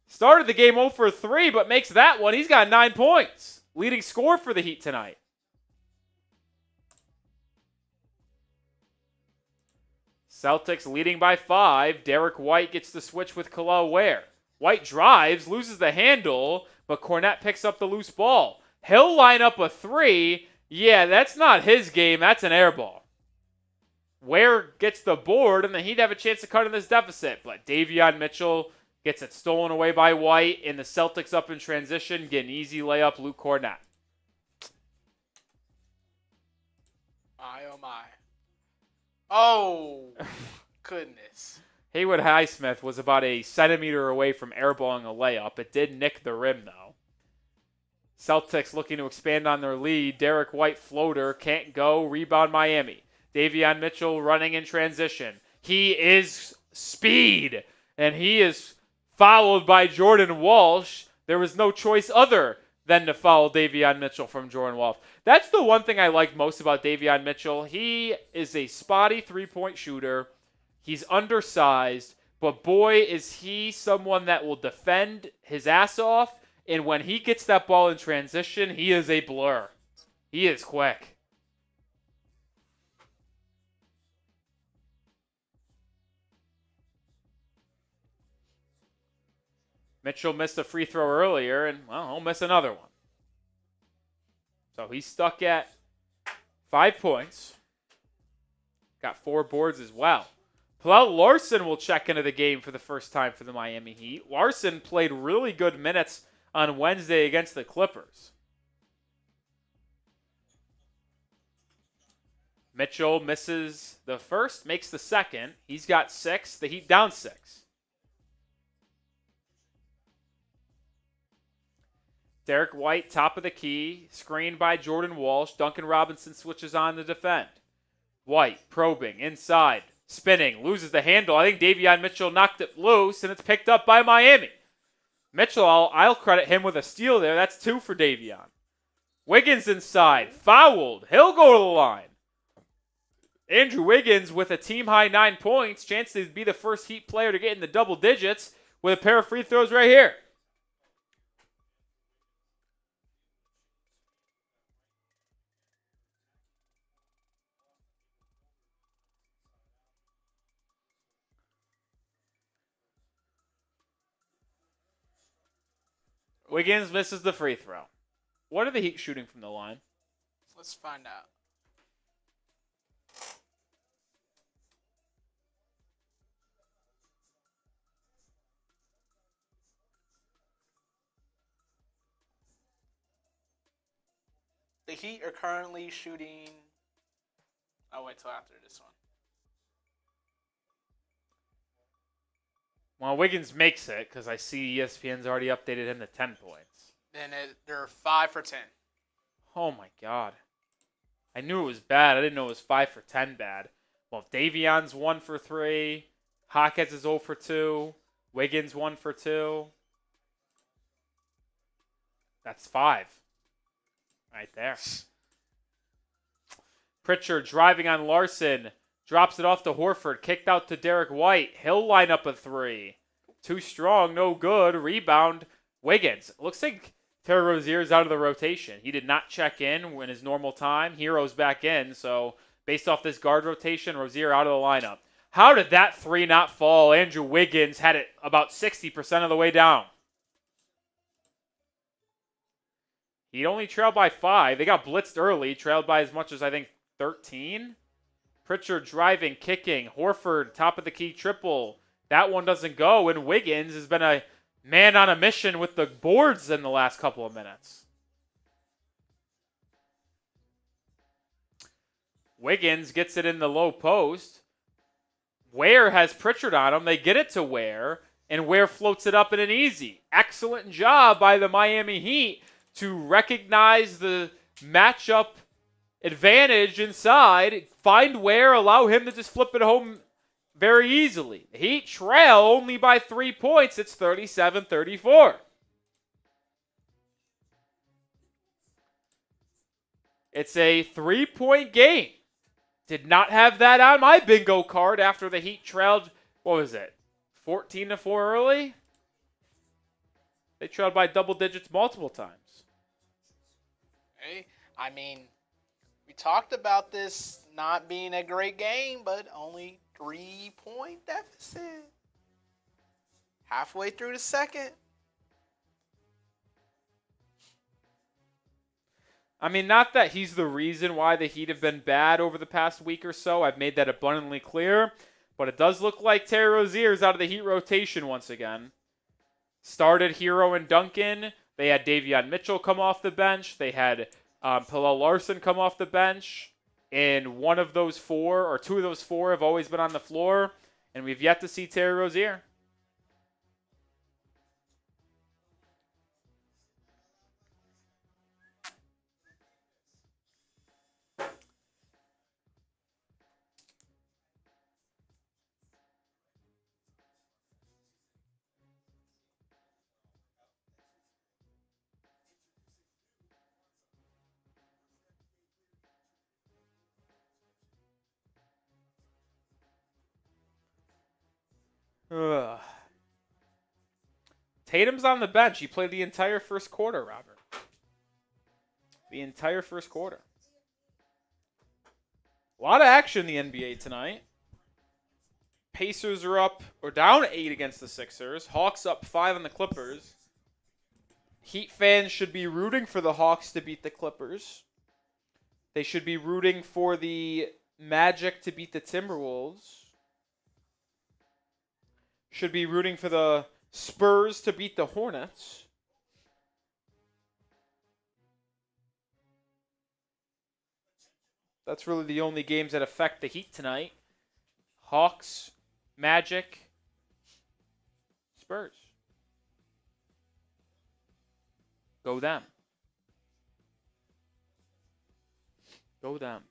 Speaker 1: Started the game 0 for 3, but makes that one. He's got 9 points. Leading scorer for the Heat tonight. Celtics leading by 5. Derrick White gets the switch with Kel'el Ware. White drives, loses the handle, but Cornette picks up the loose ball. He'll line up a 3, Yeah, that's not his game. That's an air ball. Ware gets the board, and then he'd have a chance to cut in this deficit. But Davion Mitchell gets it stolen away by White, and the Celtics up in transition get an easy layup, Luke Cornett.
Speaker 2: My, oh, my. Oh, goodness.
Speaker 1: Haywood Highsmith was about a centimeter away from airballing a layup. It did nick the rim, though. Celtics looking to expand on their lead. Derrick White floater, can't go. Rebound Miami. Davion Mitchell running in transition. He is speed, and he is followed by Jordan Walsh. There was no choice other than to foul Davion Mitchell from Jordan Walsh. That's the one thing I like most about Davion Mitchell. He is a spotty three-point shooter. He's undersized, but boy, is he someone that will defend his ass off. And when he gets that ball in transition, he is a blur. He is quick. Mitchell missed a free throw earlier, and, well, he'll miss another one. So he's stuck at 5 points. Got 4 boards as well. Paul Larson will check into the game for the first time for the Miami Heat. Larson played really good minutes on Wednesday against the Clippers. Mitchell misses the first, makes the second. He's got 6. The Heat down 6. Derrick White, top of the key, screened by Jordan Walsh. Duncan Robinson switches on to defend. White, probing, inside, spinning, loses the handle. I think Davion Mitchell knocked it loose, and it's picked up by Miami. Mitchell, I'll credit him with a steal there. That's 2 for Davion. Wiggins inside, fouled. He'll go to the line. Andrew Wiggins with a team-high 9 points. Chance to be the first Heat player to get in the double digits with a pair of free throws right here. Wiggins misses the free throw. What are the Heat shooting from the line?
Speaker 2: Let's find out. The Heat are currently shooting... I'll wait till after this one.
Speaker 1: Well, Wiggins makes it because I see ESPN's already updated him to 10 points.
Speaker 2: Then they're 5 for 10.
Speaker 1: Oh, my God. I knew it was bad. I didn't know it was 5 for 10 bad. Well, Davion's 1 for 3. Hawkins is 0 for 2. Wiggins 1 for 2. That's 5. Right there. Pritchard driving on Larson. Drops it off to Horford. Kicked out to Derrick White. He'll line up a 3. Too strong. No good. Rebound. Wiggins. Looks like Terry Rozier's out of the rotation. He did not check in when his normal time. Hero's back in. So based off this guard rotation, Rozier out of the lineup. How did that 3 not fall? Andrew Wiggins had it about 60% of the way down. He'd only trailed by 5. They got blitzed early. Trailed by as much as, I think, 13. Pritchard driving, kicking. Horford, top of the key triple. That one doesn't go. And Wiggins has been a man on a mission with the boards in the last couple of minutes. Wiggins gets it in the low post. Ware has Pritchard on him. They get it to Ware. And Ware floats it up in an easy. Excellent job by the Miami Heat to recognize the matchup advantage inside, find Ware, allow him to just flip it home very easily. The Heat trail only by 3 points. It's 37-34. It's a 3-point game. Did not have that on my bingo card after the Heat trailed, what was it, 14-4 early? They trailed by double digits multiple times.
Speaker 2: Hey, I mean, we talked about this not being a great game, but only 3-point deficit. Halfway through the second.
Speaker 1: I mean, not that he's the reason why the Heat have been bad over the past week or so. I've made that abundantly clear. But it does look like Terry Rozier's out of the Heat rotation once again. Started Hero and Duncan. They had Davion Mitchell come off the bench. They had Pallel Larson come off the bench. And one of those four, or two of those four, have always been on the floor. And we've yet to see Terry Rozier. Ugh. Tatum's on the bench. He played the entire first quarter, Robert. The entire first quarter. A lot of action in the NBA tonight. Pacers are up or down 8 against the Sixers. Hawks up 5 on the Clippers. Heat fans should be rooting for the Hawks to beat the Clippers. They should be rooting for the Magic to beat the Timberwolves. Should be rooting for the Spurs to beat the Hornets. That's really the only games that affect the Heat tonight. Hawks, Magic, Spurs. Go them. Go them.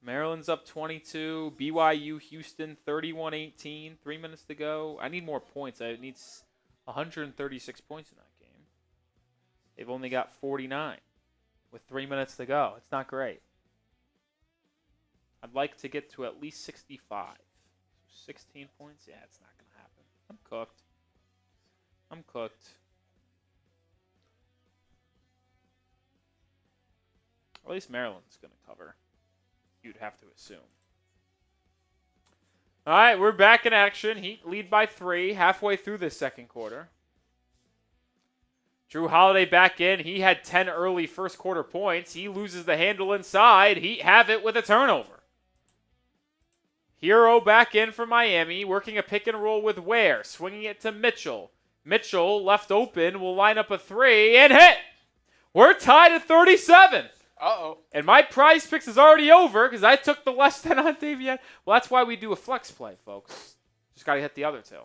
Speaker 1: Maryland's up 22. BYU, Houston, 31-18. 3 minutes to go. I need more points. I need 136 points in that game. They've only got 49 with 3 minutes to go. It's not great. I'd like to get to at least 65. 16 points? Yeah, it's not going to happen. I'm cooked. I'm cooked. At least Maryland's going to cover. You'd have to assume. All right, we're back in action. Heat lead by 3 halfway through this second quarter. Jrue Holiday back in. He had 10 early first quarter points. He loses the handle inside. Heat have it with a turnover. Hero back in for Miami, working a pick and roll with Ware, swinging it to Mitchell. Mitchell, left open, will line up a 3 and hit. We're tied at 37.
Speaker 2: Uh-oh.
Speaker 1: And my prize picks is already over because I took the less than on Davion. Well, that's why we do a flex play, folks. Just got to hit the other two.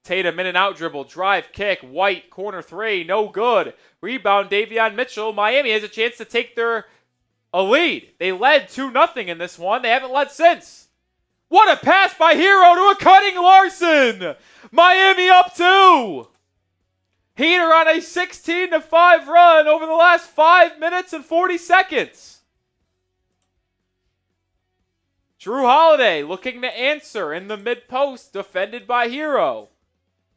Speaker 1: Tatum in and out dribble, drive, kick, White, corner 3, no good. Rebound, Davion Mitchell. Miami has a chance to take a lead. They led 2-0 in this one. They haven't led since. What a pass by Hero to a cutting Larson. Miami up 2. Heat are on a 16-5 run over the last 5 minutes and 40 seconds. Jrue Holiday looking to answer in the mid-post, defended by Hero.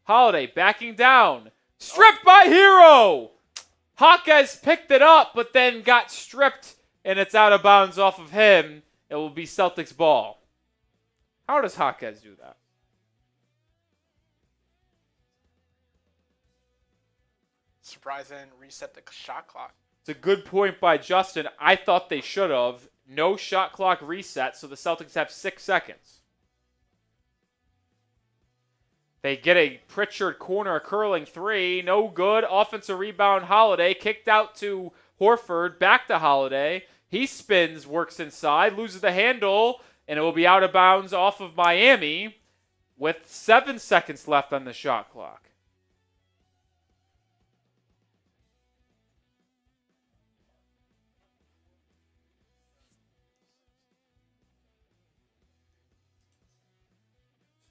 Speaker 1: Holiday backing down. Stripped by Hero. Hawkes picked it up, but then got stripped, and it's out of bounds off of him. It will be Celtics ball. How does Hawkes do that?
Speaker 2: Surprised I didn't reset the shot clock.
Speaker 1: It's a good point by Justin. I thought they should have. No shot clock reset, so the Celtics have 6 seconds. They get a Pritchard corner curling 3. No good. Offensive rebound, Holiday. Kicked out to Horford. Back to Holiday. He spins, works inside, loses the handle, and it will be out of bounds off of Miami with 7 seconds left on the shot clock.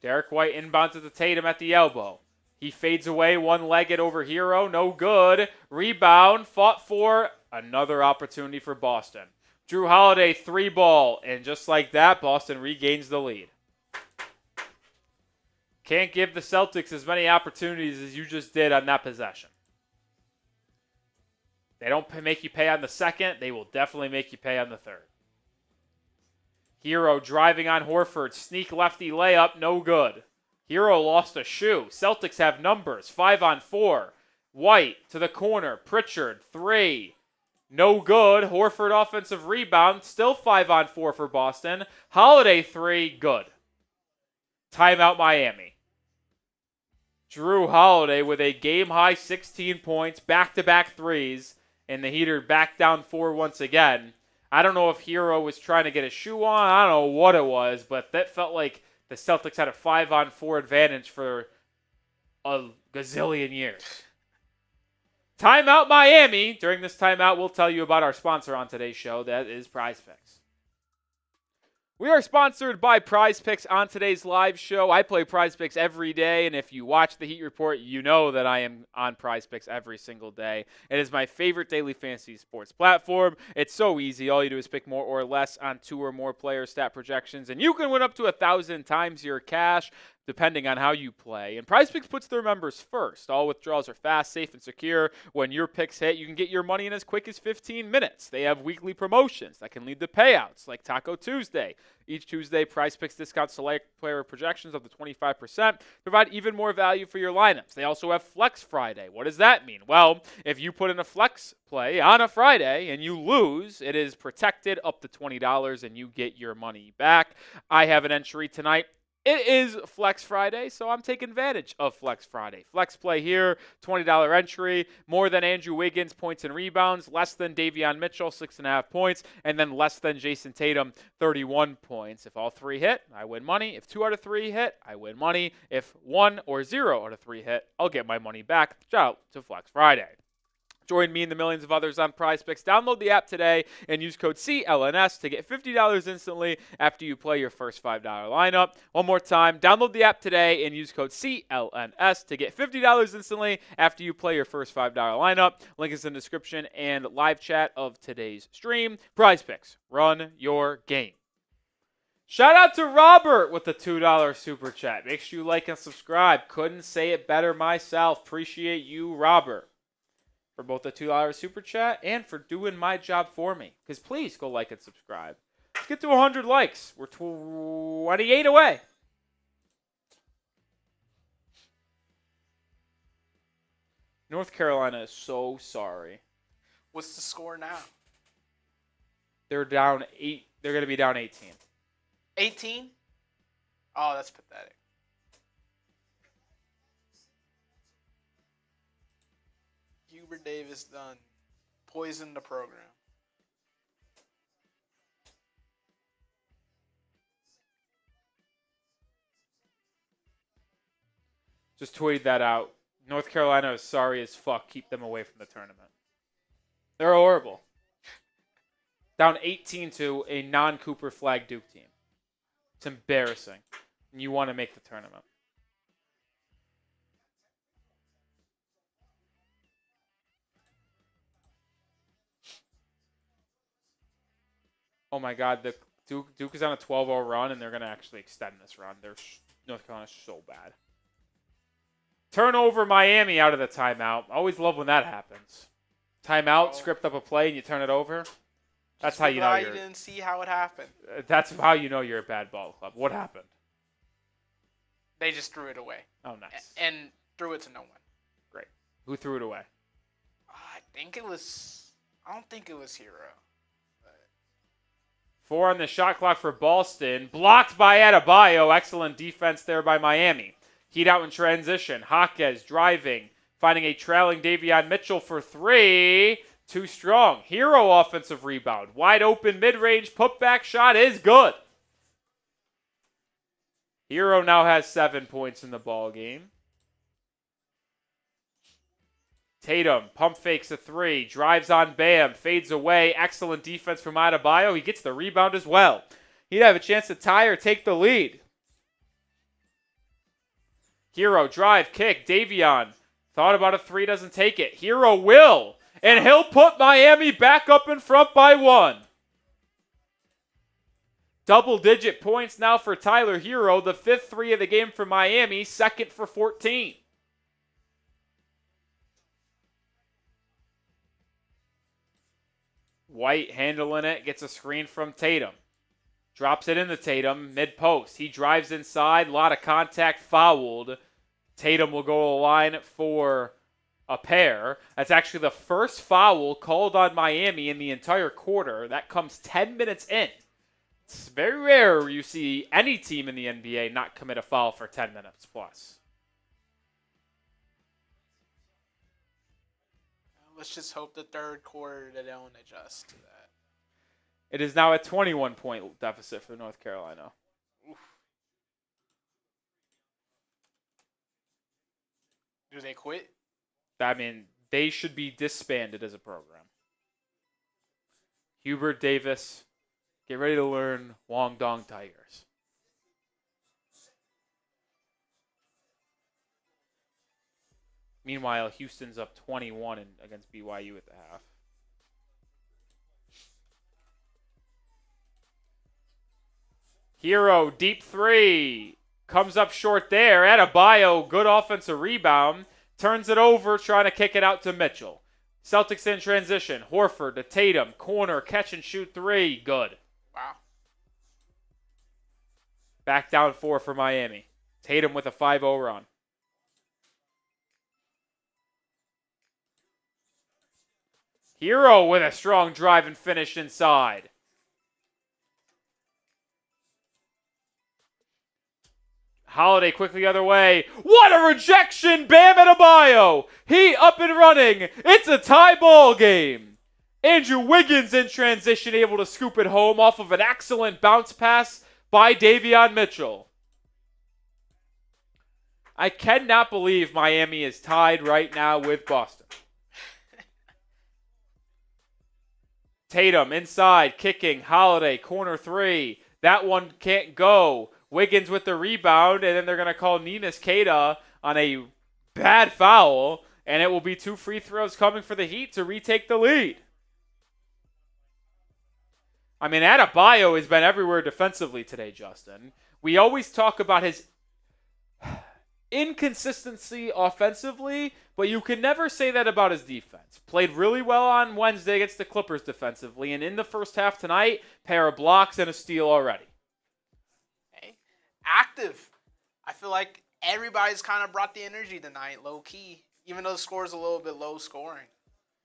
Speaker 1: Derrick White inbounds it to Tatum at the elbow. He fades away, one-legged over Hero. No good. Rebound. Fought for. Another opportunity for Boston. Jrue Holiday, 3-ball. And just like that, Boston regains the lead. Can't give the Celtics as many opportunities as you just did on that possession. They don't make you pay on the second. They will definitely make you pay on the third. Hero driving on Horford. Sneak lefty layup. No good. Hero lost a shoe. Celtics have numbers. 5-on-4. White to the corner. Pritchard, 3. No good. Horford offensive rebound. Still 5-on-4 for Boston. Holiday, 3. Good. Timeout Miami. Drew Holiday with a game-high 16 points, back-to-back threes, and the Heat are back down 4 once again. I don't know if Hero was trying to get a shoe on. I don't know what it was, but that felt like the Celtics had a 5-on-4 advantage for a gazillion years. Timeout Miami. During this timeout, we'll tell you about our sponsor on today's show. That is Prize Picks. We are sponsored by Prize Picks on today's live show. I play Prize Picks every day, and if you watch the Heat Report, you know that I am on Prize Picks every single day. It is my favorite daily fantasy sports platform. It's so easy. All you do is pick more or less on 2 or more player stat projections, and you can win up to 1,000 times your cash, depending on how you play. And PrizePicks puts their members first. All withdrawals are fast, safe, and secure. When your picks hit, you can get your money in as quick as 15 minutes. They have weekly promotions that can lead to payouts, like Taco Tuesday. Each Tuesday, PrizePicks discounts select player projections up to 25%, provide even more value for your lineups. They also have Flex Friday. What does that mean? Well, if you put in a flex play on a Friday and you lose, it is protected up to $20 and you get your money back. I have an entry tonight. It is Flex Friday, so I'm taking advantage of Flex Friday. Flex play here, $20 entry, more than Andrew Wiggins points and rebounds, less than Davion Mitchell, 6.5 points, and then less than Jayson Tatum, 31 points. If all 3 hit, I win money. If 2 out of 3 hit, I win money. If 1 or 0 out of 3 hit, I'll get my money back. Shout out to Flex Friday. Join me and the millions of others on PrizePicks. Download the app today and use code CLNS to get $50 instantly after you play your first $5 lineup. One more time, download the app today and use code CLNS to get $50 instantly after you play your first $5 lineup. Link is in the description and live chat of today's stream. PrizePicks, run your game. Shout out to Robert with the $2 super chat. Make sure you like and subscribe. Couldn't say it better myself. Appreciate you, Robert, for both the $2 super chat and for doing my job for me. Because please go like and subscribe. Let's get to 100 likes. We're 28 away. North Carolina is so sorry.
Speaker 2: What's the score now?
Speaker 1: They're down 8. They're going to be down 18.
Speaker 2: 18? Oh, that's pathetic. Hubert Davis done poisoned the program.
Speaker 1: Just tweeted that out. North Carolina is sorry as fuck. Keep them away from the tournament. They're horrible. Down 18 to a non-Cooper flag Duke team. It's embarrassing. And you want to make the tournament. Oh my God, the Duke is on a 12-0 run, and they're going to actually extend this run. North Carolina's so bad. Turnover Miami out of the timeout. Always love when that happens. Timeout, script up a play, and you turn it over. That's how you know
Speaker 2: you didn't see how it happened.
Speaker 1: That's how you know you're a bad ball club. What happened?
Speaker 2: They just threw it away.
Speaker 1: Oh, nice.
Speaker 2: And threw it to no one.
Speaker 1: Great. Who threw it away?
Speaker 2: I don't think it was Hero.
Speaker 1: 4 on the shot clock for Boston. Blocked by Adebayo. Excellent defense there by Miami. Heat out in transition. Jaquez driving. Finding a trailing Davion Mitchell for 3. Too strong. Hero offensive rebound. Wide open mid-range putback shot is good. Hero now has 7 points in the ball game. Tatum pump fakes a 3, drives on Bam, fades away. Excellent defense from Adebayo. He gets the rebound as well. He'd have a chance to tie or take the lead. Hero drive, kick, Davion. Thought about a 3, doesn't take it. Hero will, and he'll put Miami back up in front by 1. Double-digit points now for Tyler Hero, the 5th 3 of the game for Miami, 2nd for 14. White handling it, gets a screen from Tatum. Drops it into Tatum, mid-post. He drives inside, a lot of contact, fouled. Tatum will go to the line for a pair. That's actually the first foul called on Miami in the entire quarter. That comes 10 minutes in. It's very rare you see any team in the NBA not commit a foul for 10 minutes plus.
Speaker 2: Let's just hope the third quarter they don't adjust to that.
Speaker 1: It is now a 21-point deficit for North Carolina.
Speaker 2: Oof. Do they quit?
Speaker 1: I mean, they should be disbanded as a program. Hubert Davis, get ready to learn Wong Dong Tigers. Meanwhile, Houston's up 21 against BYU at the half. Hero, deep three. Comes up short there. Adebayo, good offensive rebound. Turns it over, trying to kick it out to Mitchell. Celtics in transition. Horford to Tatum. Corner, catch and shoot three. Good.
Speaker 2: Wow.
Speaker 1: Back down 4 for Miami. Tatum with a 5-0 run. Hero with a strong drive and finish inside. Holiday quickly the other way. What a rejection! Bam Adebayo! Heat up and running. It's a tie ball game. Andrew Wiggins in transition, able to scoop it home off of an excellent bounce pass by Davion Mitchell. I cannot believe Miami is tied right now with Boston. Tatum inside, kicking. Holiday, corner three. That one can't go. Wiggins with the rebound, and then they're going to call Neemias Queta on a bad foul, and it will be 2 free throws coming for the Heat to retake the lead. I mean, Adebayo has been everywhere defensively today, Justin. We always talk about his inconsistency offensively, but you can never say that about his defense. Played really well on Wednesday against the Clippers defensively, and in the first half tonight, pair of blocks and a steal already.
Speaker 2: Active. I feel like everybody's kind of brought the energy tonight, low key, even though the score is a little bit low scoring.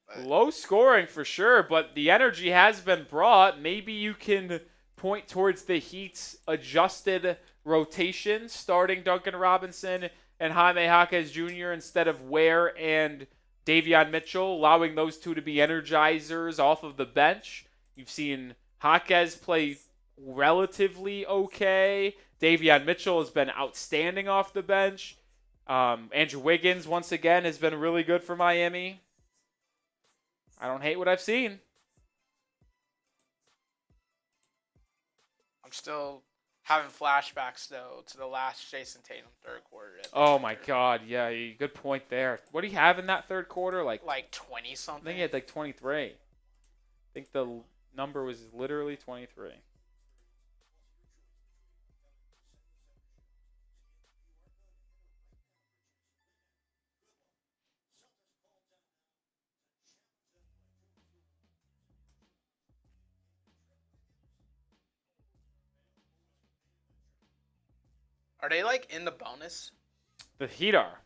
Speaker 2: But
Speaker 1: low scoring for sure, but the energy has been brought. Maybe you can point towards the Heat's adjusted rotation, starting Duncan Robinson and Jaime Jaquez Jr. instead of Ware and Davion Mitchell, allowing those two to be energizers off of the bench. You've seen Jaquez play relatively okay. Davion Mitchell has been outstanding off the bench. Andrew Wiggins, once again, has been really good for Miami. I don't hate what I've seen.
Speaker 2: I'm still having flashbacks, though, to the last Jayson Tatum third quarter.
Speaker 1: Oh, my God. Yeah, good point there. What do you have in that third quarter? Like
Speaker 2: 20-something?
Speaker 1: I think he had like 23. I think the number was literally 23.
Speaker 2: Are they, in the bonus?
Speaker 1: The Heat are.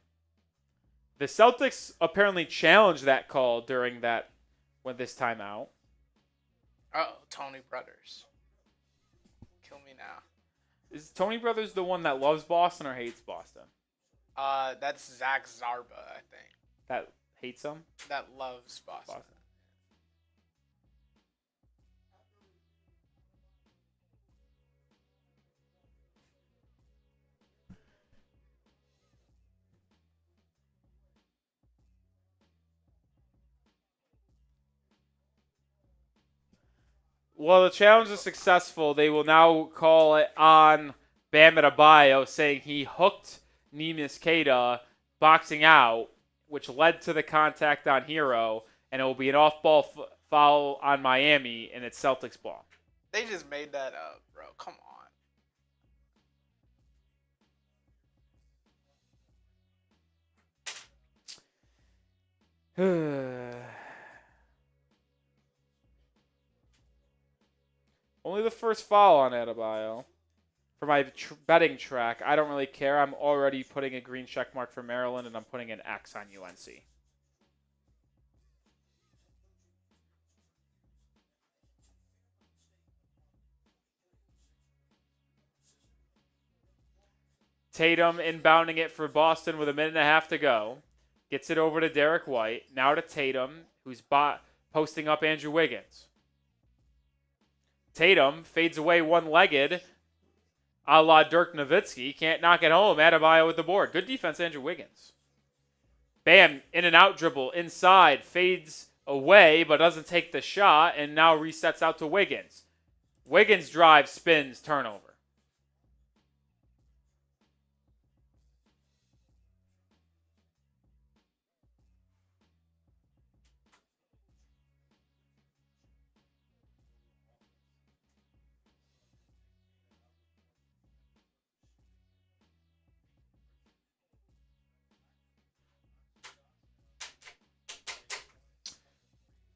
Speaker 1: The Celtics apparently challenged that call during this timeout.
Speaker 2: Oh, Tony Brothers. Kill me now.
Speaker 1: Is Tony Brothers the one that loves Boston or hates Boston?
Speaker 2: That's Zach Zarba, I think.
Speaker 1: That hates them?
Speaker 2: That loves Boston.
Speaker 1: Well, the challenge is successful. They will now call it on Bam Adebayo, saying he hooked Neemias Queta boxing out, which led to the contact on Hero, and it will be an off-ball foul on Miami, and it's Celtics ball.
Speaker 2: They just made that up, bro. Come
Speaker 1: on. Only the first foul on Adebayo. For my betting track, I don't really care. I'm already putting a green check mark for Maryland, and I'm putting an X on UNC. Tatum inbounding it for Boston with 1.5 minutes to go. Gets it over to Derrick White. Now to Tatum, who's posting up Andrew Wiggins. Tatum fades away one-legged, a la Dirk Nowitzki. Can't knock it home. Adebayo with the board. Good defense, Andrew Wiggins. Bam, in and out dribble, inside, fades away, but doesn't take the shot, and now resets out to Wiggins. Wiggins drives, spins, turnover.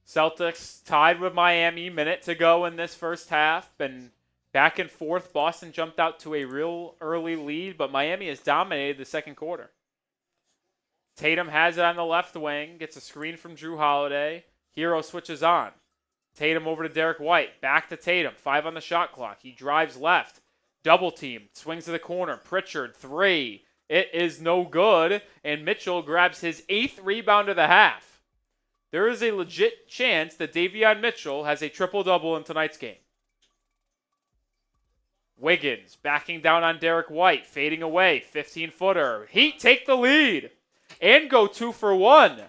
Speaker 1: Celtics tied with Miami, minute to go in this first half. Been back and forth. Boston jumped out to a real early lead, but Miami has dominated the second quarter. Tatum has it on the left wing, gets a screen from Jrue Holiday. Hero switches on. Tatum over to Derrick White. Back to Tatum. 5 on the shot clock. He drives left. Double team. Swings to the corner. Pritchard, 3. It is no good, and Mitchell grabs his 8th rebound of the half. There is a legit chance that Davion Mitchell has a triple-double in tonight's game. Wiggins backing down on Derrick White, fading away, 15-footer. Heat take the lead and go 2 for 1.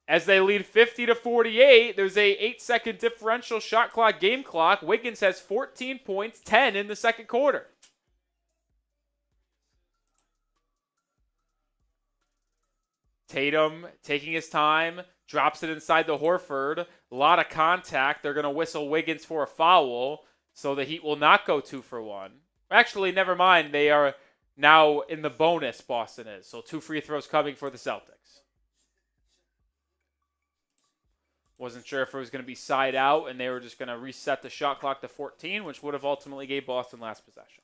Speaker 1: As they lead 50-48, there's a 8-second differential shot clock, game clock. Wiggins has 14 points, 10 in the second quarter. Tatum taking his time. Drops it inside the Horford. A lot of contact. They're going to whistle Wiggins for a foul, so the Heat will not go 2 for 1. Actually, never mind. They are now in the bonus, Boston is. So 2 free throws coming for the Celtics. Wasn't sure if it was going to be side out, and they were just going to reset the shot clock to 14, which would have ultimately gave Boston last possession.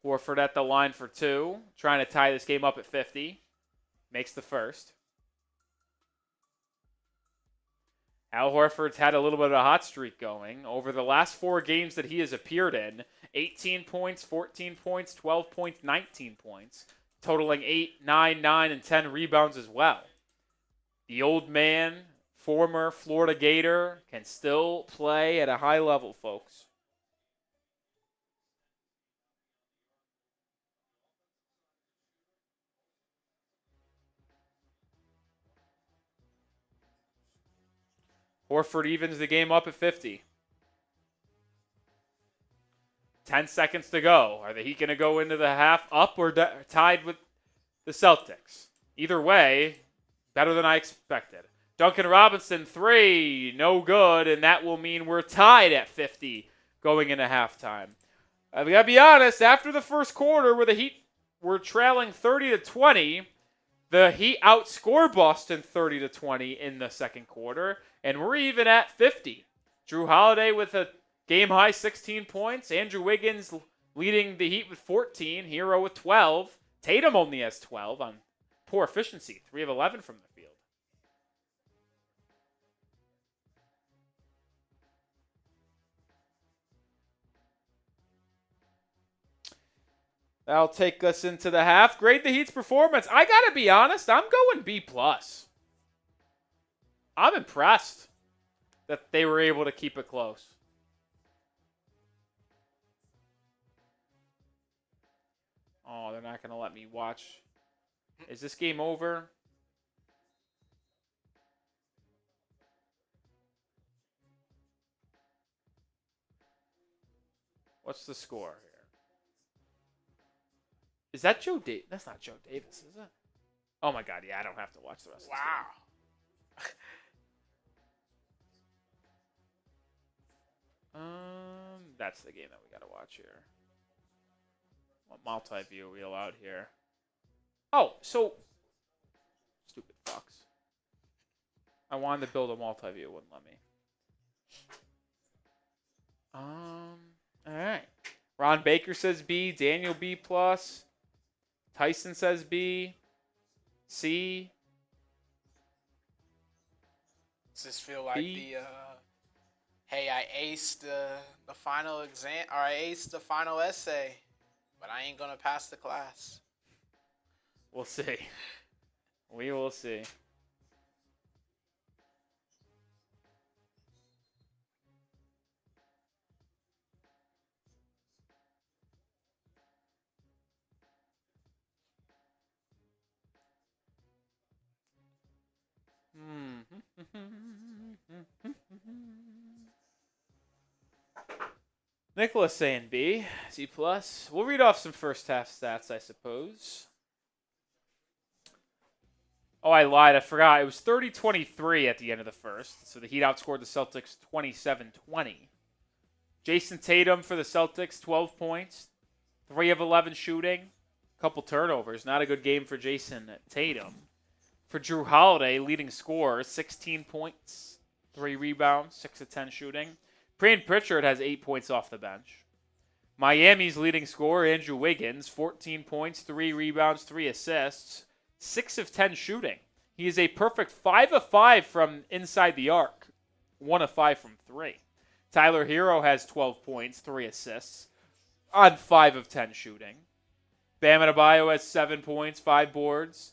Speaker 1: Horford at the line for 2, trying to tie this game up at 50. Makes the first. Al Horford's had a little bit of a hot streak going. Over the last 4 games that he has appeared in, 18 points, 14 points, 12 points, 19 points, totaling 8, 9, 9, and 10 rebounds as well. The old man, former Florida Gator, can still play at a high level, folks. Horford evens the game up at 50. 10 seconds to go. Are the Heat going to go into the half up or tied with the Celtics? Either way, better than I expected. Duncan Robinson, 3, no good, and that will mean we're tied at 50 going into halftime. We got to be honest, after the first quarter where the Heat were trailing 30-20, the Heat outscored Boston 30-20 in the second quarter, and we're even at 50. Jrue Holiday with a game-high 16 points. Andrew Wiggins leading the Heat with 14. Hero with 12. Tatum only has 12 on poor efficiency. 3 of 11 from the field. That'll take us into the half. Grade the Heat's performance. I got to be honest, I'm going B+. I'm impressed that they were able to keep it close. Oh, they're not going to let me watch. Is this game over? What's the score here? Is that Joe Davis? That's not Joe Davis, is it? Oh my God, yeah, I don't have to watch the rest of this game. That's the game that we got to watch here. What multi-view are we allowed here? Oh, so stupid fucks. I wanted to build a multi-view, wouldn't let me. All right. Ron Baker says B. Daniel B+. Tyson says B. C.
Speaker 2: Does this feel like hey, I aced the final exam, or I aced the final essay, but I ain't gonna pass the class?
Speaker 1: We'll see. We will see. Nikola saying B, C+. We'll read off some first half stats, I suppose. Oh, I lied. I forgot. It was 30-23 at the end of the first. So the Heat outscored the Celtics 27-20. Jayson Tatum for the Celtics, 12 points, 3 of 11 shooting, a couple turnovers. Not a good game for Jayson Tatum. For Drew Holiday, leading scorer, 16 points, 3 rebounds, 6 of 10 shooting. Payton Pritchard has 8 points off the bench. Miami's leading scorer, Andrew Wiggins, 14 points, 3 rebounds, 3 assists, 6 of 10 shooting. He is a perfect 5 of 5 from inside the arc, 1 of 5 from 3. Tyler Hero has 12 points, 3 assists, on 5 of 10 shooting. Bam Adebayo has 7 points, 5 boards.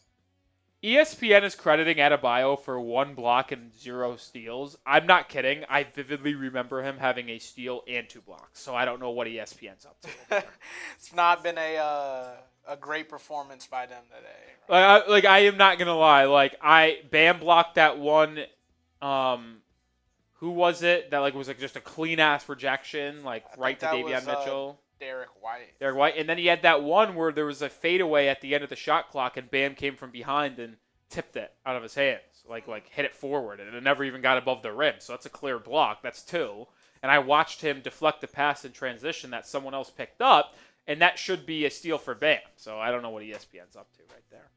Speaker 1: ESPN is crediting Adebayo for 1 block and 0 steals. I'm not kidding. I vividly remember him having a steal and 2 blocks, so I don't know what ESPN's up to.
Speaker 2: It's not been a great performance by them today.
Speaker 1: Right? I am not gonna lie. Bam blocked that one. Who was it that was just a clean ass rejection, right to Davion Mitchell?
Speaker 2: Derrick White.
Speaker 1: Derrick White. And then he had that one where there was a fadeaway at the end of the shot clock, and Bam came from behind and tipped it out of his hands. Hit it forward, and it never even got above the rim. So that's a clear block. That's 2. And I watched him deflect the pass in transition that someone else picked up, and that should be a steal for Bam. So I don't know what ESPN's up to right there.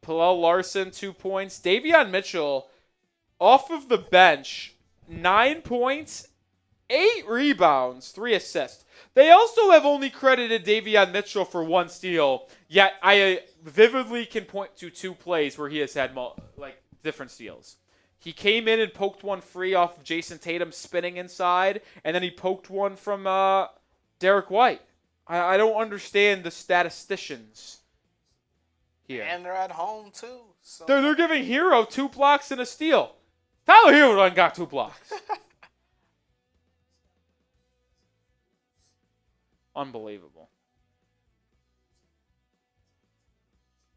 Speaker 1: Pallel Larson, 2 points. Davion Mitchell, off of the bench, 9 points, 8 rebounds, 3 assists. They also have only credited Davion Mitchell for 1 steal, yet I vividly can point to 2 plays where he has had different steals. He came in and poked one free off of Jayson Tatum spinning inside, and then he poked one from Derrick White. I don't understand the statisticians here.
Speaker 2: And they're at home, too. So.
Speaker 1: They're giving Hero 2 blocks and a steal. Tyler Hero done got 2 blocks. Unbelievable.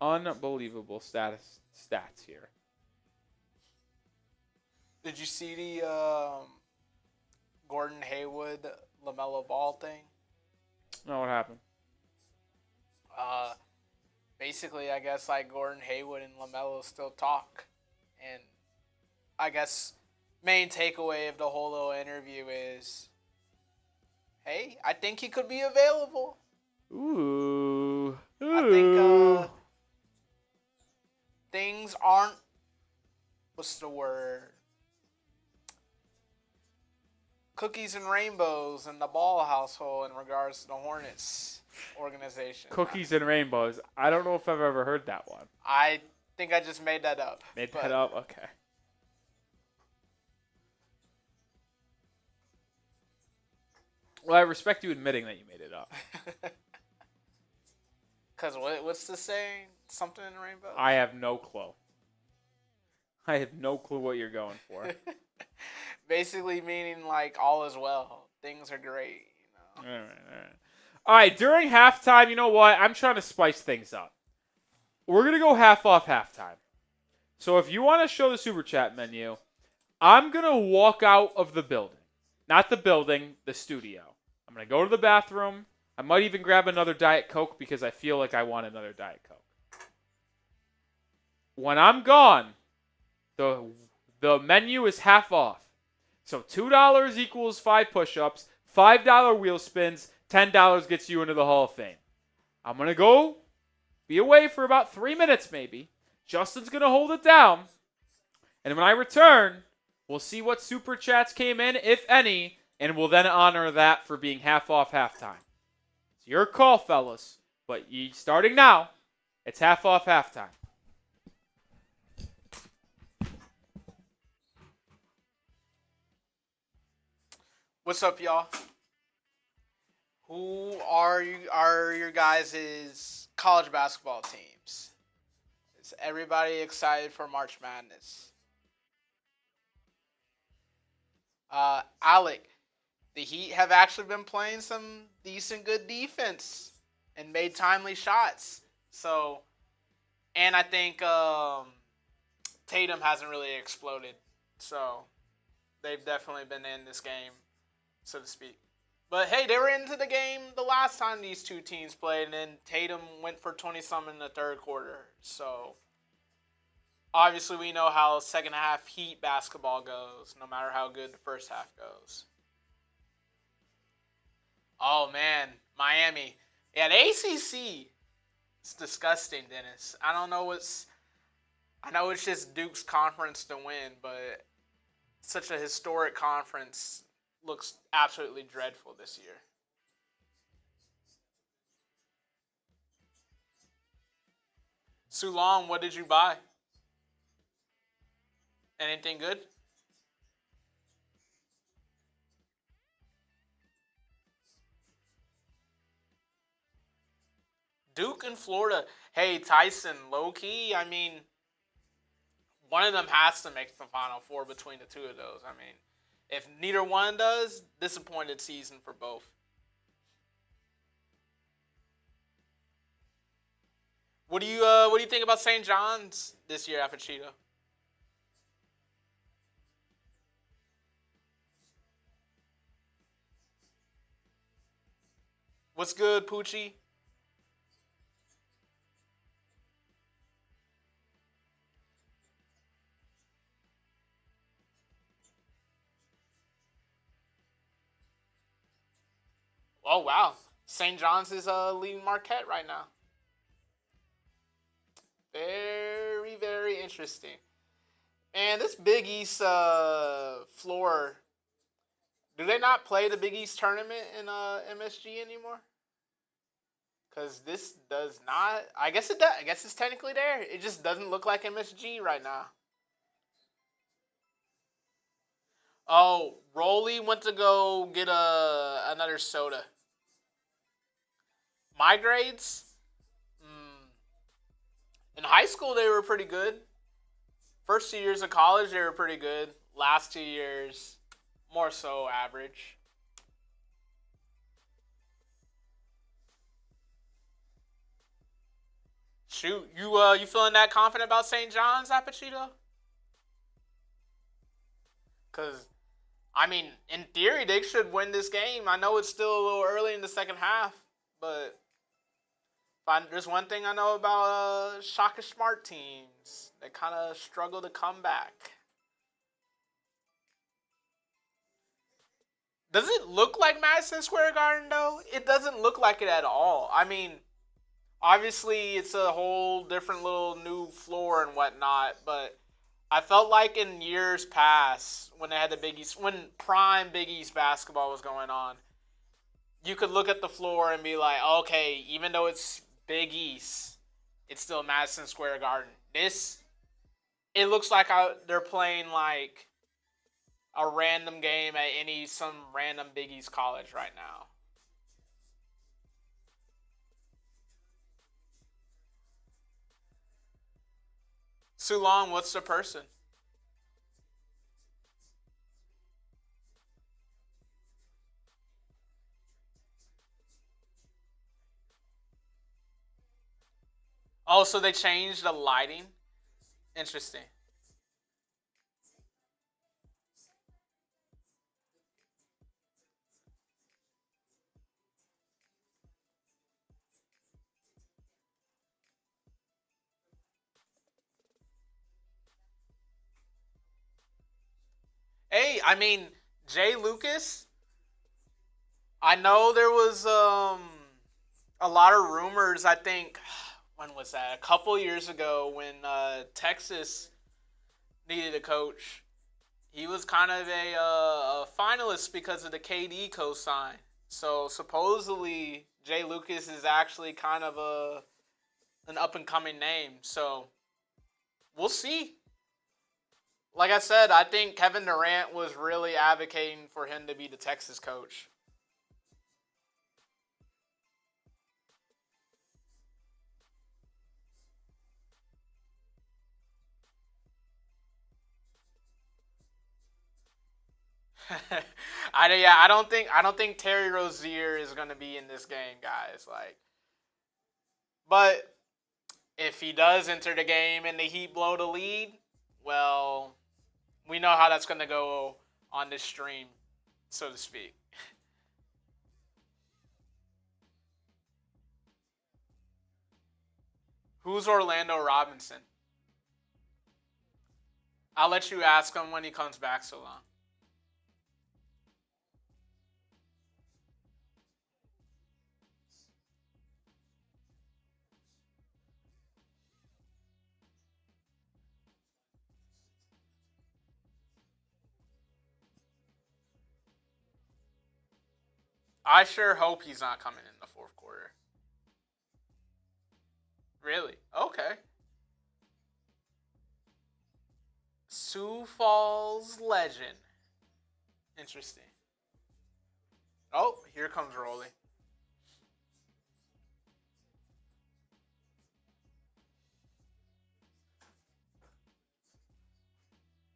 Speaker 1: Unbelievable stats here.
Speaker 2: Did you see the Gordon Hayward LaMelo Ball thing?
Speaker 1: No, what happened?
Speaker 2: Basically, I guess Gordon Hayward and LaMelo still talk, and I guess main takeaway of the whole little interview is, hey, I think he could be available.
Speaker 1: Ooh.
Speaker 2: I think things aren't, what's the word? Cookies and rainbows in the Ball household in regards to the Hornets organization.
Speaker 1: Cookies and rainbows. I don't know if I've ever heard that one.
Speaker 2: I think I just made that up.
Speaker 1: Made that up? Okay. Well, I respect you admitting that you made it up.
Speaker 2: Because what's the saying? Something in the rainbow?
Speaker 1: I have no clue. I have no clue what you're going for.
Speaker 2: Basically meaning all is well. Things are great.
Speaker 1: All right, during halftime, you know what? I'm trying to spice things up. We're going to go half off halftime. So if you want to show the Super Chat menu, I'm going to walk out of the building. Not the building, the studio. I'm going to go to the bathroom. I might even grab another Diet Coke because I feel like I want another Diet Coke. When I'm gone, the menu is half off. So $2 equals 5 push-ups, $5 wheel spins, $10 gets you into the Hall of Fame. I'm going to go be away for about 3 minutes maybe. Justin's going to hold it down. And when I return, we'll see what Super Chats came in, if any, and we'll then honor that for being half off halftime. It's your call, fellas. But starting now, it's half off halftime.
Speaker 2: What's up, y'all? Who are your guys' college basketball teams? Is everybody excited for March Madness? Alec, the Heat have actually been playing some decent, good defense and made timely shots. So, and I think Tatum hasn't really exploded. So, they've definitely been in this game, so to speak. But hey, they were into the game the last time these two teams played, and then Tatum went for 20-something in the third quarter. So, obviously we know how second half Heat basketball goes, no matter how good the first half goes. Oh, man, Miami. Yeah, the ACC is disgusting, Dennis. I know it's just Duke's conference to win, but such a historic conference looks absolutely dreadful this year. Sulong, what did you buy? Anything good? Duke and Florida. Hey, Tyson, low key. I mean, one of them has to make the Final Four between the two of those. I mean, if neither one does, disappointed season for both. What do you think about St. John's this year, Apachito? What's good, Poochie? Oh wow, St. John's is leading Marquette right now. Very, very interesting. And this Big East floor, do they not play the Big East tournament in MSG anymore? Because this does not. I guess it does. I guess it's technically there. It just doesn't look like MSG right now. Oh, Rolly went to go get another soda. My grades? In high school, they were pretty good. First 2 years of college, they were pretty good. Last 2 years, more so average. Shoot, you feeling that confident about St. John's, Apachito? Because, I mean, in theory, they should win this game. I know it's still a little early in the second half, but there's one thing I know about Shaka Smart teams. They kind of struggle to come back. Does it look like Madison Square Garden, though? It doesn't look like it at all. I mean, obviously, it's a whole different little new floor and whatnot, but I felt like in years past, when they had the Big East, when prime Big East basketball was going on, you could look at the floor and be like, okay, even though it's Big East, it's still Madison Square Garden. It looks like they're playing like a random game at some random Big East college right now. Sulong, what's the person? Oh, so they changed the lighting? Interesting. Hey, I mean, Jay Lucas, I know there was a lot of rumors, I think, when was that? A couple years ago when Texas needed a coach. He was kind of a finalist because of the KD co-sign. So supposedly Jay Lucas is actually kind of an up and coming name. So we'll see. like I said, I think Kevin Durant was really advocating for him to be the Texas coach. I don't think Terry Rozier is gonna be in this game, guys. But if he does enter the game and the Heat blow the lead, well, we know how that's gonna go on this stream, so to speak. Who's Orlando Robinson? I'll let you ask him when he comes back so long. I sure hope he's not coming in the fourth quarter. Really? Okay. Sioux Falls legend. Interesting. Oh, here comes Rolly.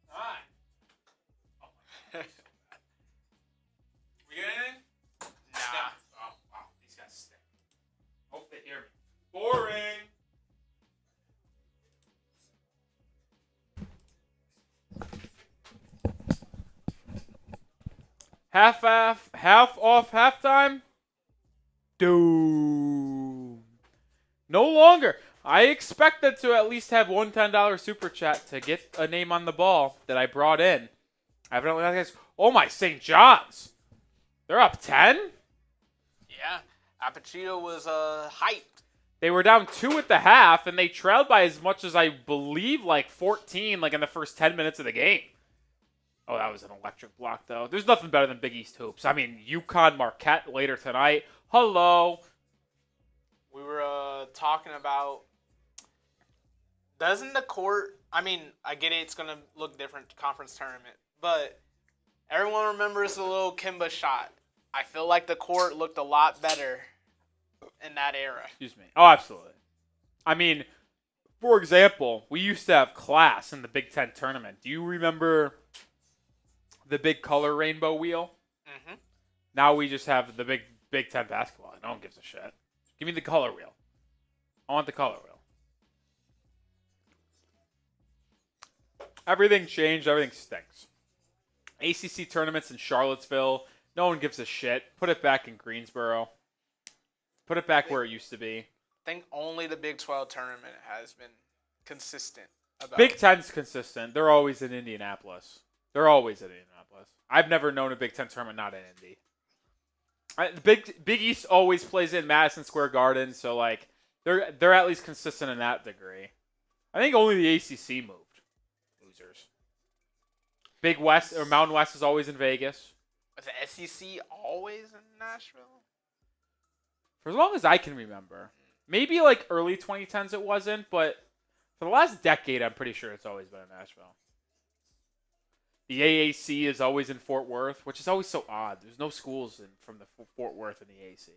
Speaker 1: Hi. Oh my God. We get anything?
Speaker 2: Nah.
Speaker 1: Oh, wow. These guys stink. Hope they hear me. Boring. Half off halftime? Doom. No longer. I expected to at least have one $10 super chat to get a name on the ball that I brought in. Evidently, guys. Oh my St. John's. They're up 10?
Speaker 2: Yeah. Apachito was hyped.
Speaker 1: They were down 2 at the half, and they trailed by as much as I believe like 14 like in the first 10 minutes of the game. Oh, that was an electric block, though. There's nothing better than Big East hoops. I mean, UConn Marquette later tonight. Hello.
Speaker 2: We were talking about, doesn't the court, I mean, I get it, it's going to look different conference tournament, but everyone remembers the little Kimba shot. I feel like the court looked a lot better in that era.
Speaker 1: Excuse me. Oh, absolutely. I mean, for example, we used to have class in the Big Ten tournament. Do you remember the big color rainbow wheel?
Speaker 2: Mm-hmm.
Speaker 1: Now we just have the Big Ten basketball. No one gives a shit. Give me the color wheel. I want the color wheel. Everything changed. Everything stinks. ACC tournaments in Charlottesville. No one gives a shit. Put it back in Greensboro. Put it back where it used to be.
Speaker 2: I think only the Big 12 tournament has been consistent about
Speaker 1: Big Ten's consistent. They're always in Indianapolis. I've never known a Big Ten tournament not in Indy. Big East always plays in Madison Square Garden, so like they're at least consistent in that degree. I think only the ACC moved. Losers. Big West or Mountain West is always in Vegas.
Speaker 2: Was the SEC always in Nashville?
Speaker 1: For as long as I can remember. Maybe like early 2010s it wasn't, but for the last decade I'm pretty sure it's always been in Nashville. The AAC is always in Fort Worth, which is always so odd. There's no schools from the Fort Worth in the AAC.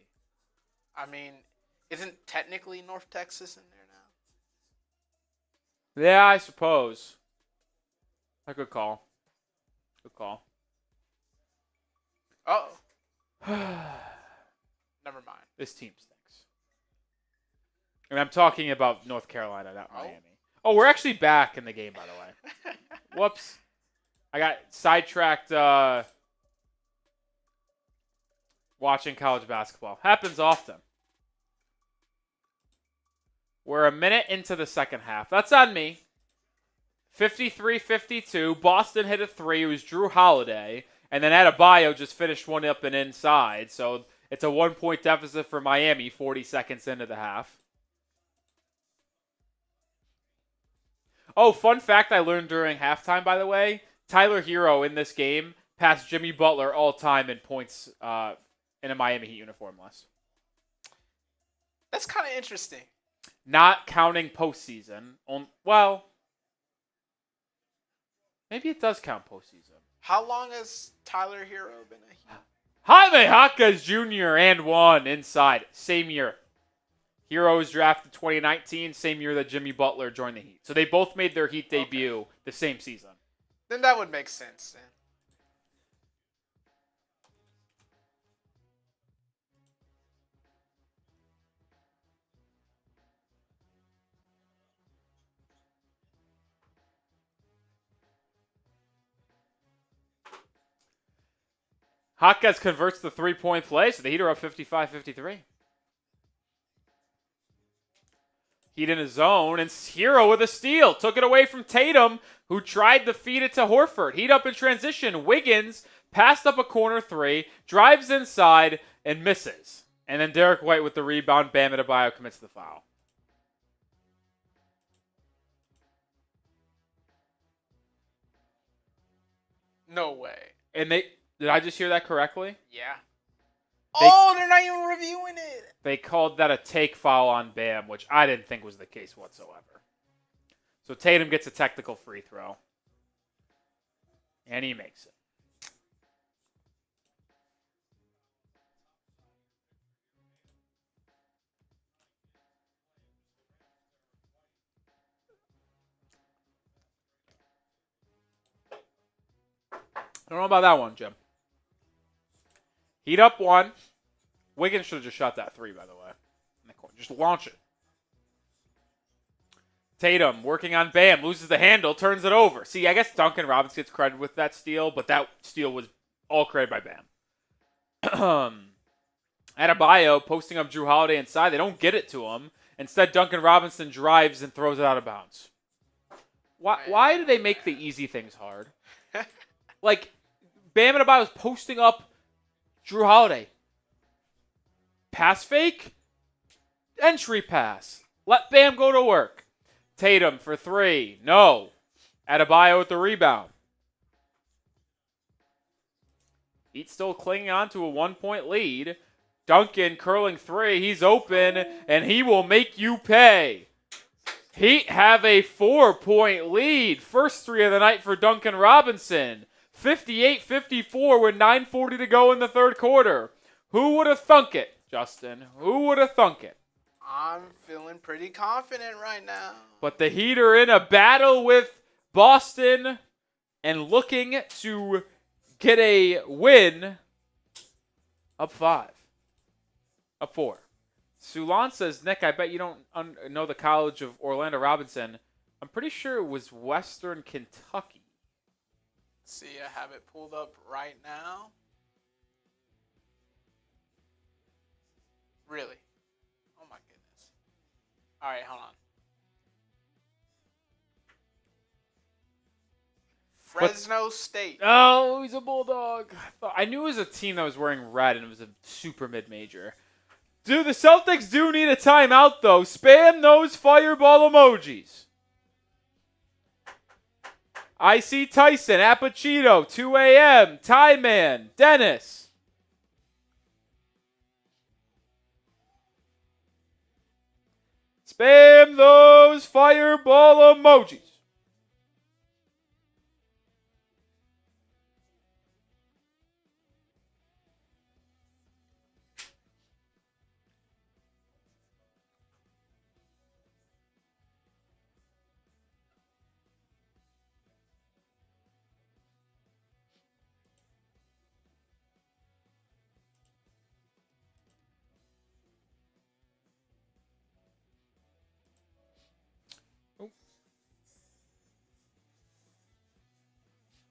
Speaker 2: I mean, isn't technically North Texas in there now?
Speaker 1: Yeah, I suppose. A good call.
Speaker 2: Oh. Never mind.
Speaker 1: This team stinks. And I'm talking about North Carolina, not Miami. Oh, we're actually back in the game, by the way. Whoops. I got sidetracked watching college basketball. Happens often. We're a minute into the second half. That's on me. 53-52. Boston hit a 3. It was Drew Holiday. And then Adebayo just finished one up and inside. So it's a 1-point deficit for Miami 40 seconds into the half. Oh, fun fact I learned during halftime, by the way. Tyler Hero in this game passed Jimmy Butler all time in points in a Miami Heat uniform list.
Speaker 2: That's kind of interesting.
Speaker 1: Not counting postseason. Well, Maybe it does count postseason.
Speaker 2: How long has Tyler Hero been a Heat?
Speaker 1: Jaime Jaquez Jr. and one inside. Same year. Hero was drafted 2019, same year that Jimmy Butler joined the Heat. So they both made their Heat debut the same season.
Speaker 2: Then that would make sense. Then.
Speaker 1: Jaquez converts the three-point play, so the Heat are up 55-53. Heat in his zone, and Hero with a steal. Took it away from Tatum, who tried to feed it to Horford. Heat up in transition. Wiggins passed up a corner three, drives inside, and misses. And then Derrick White with the rebound. Bam Adebayo commits the foul.
Speaker 2: No way.
Speaker 1: And did I just hear that correctly?
Speaker 2: Yeah. They're not even reviewing it.
Speaker 1: They called that a take foul on Bam, which I didn't think was the case whatsoever. So Tatum gets a technical free throw. And he makes it. I don't know about that one, Jim. Heat up one. Wiggins should have just shot that three, by the way. In the corner. Just launch it. Tatum working on Bam. Loses the handle. Turns it over. See, I guess Duncan Robinson gets credit with that steal, but that steal was all credit by Bam. Adebayo posting up Drew Holiday inside. They don't get it to him. Instead, Duncan Robinson drives and throws it out of bounds. Why do they make the easy things hard? Like, Bam Adebayo is posting up Drew Holiday. Pass fake. Entry pass. Let Bam go to work. Tatum for three. No. Adebayo with the rebound. Heat still clinging on to a 1-point lead. Duncan curling three. He's open, and he will make you pay. Heat have a 4-point lead. First three of the night for Duncan Robinson. 58-54 with 9:40 to go in the third quarter. Who would have thunk it, Justin? Who would have thunk it?
Speaker 2: I'm feeling pretty confident right now.
Speaker 1: But the Heat are in a battle with Boston and looking to get a win. Up 5. Up 4. Sulan says, Nick, I bet you don't know the College of Orlando Robinson. I'm pretty sure it was Western Kentucky.
Speaker 2: See, I have it pulled up right now. Really? Oh my goodness. All right, hold on. Fresno State.
Speaker 1: Oh, he's a Bulldog. I knew it was a team that was wearing red and it was a super mid-major. Dude, the Celtics do need a timeout, though. Spam those fireball emojis. I see Tyson, Apachito, 2 a.m., Ty Man, Dennis. Spam those fireball emojis.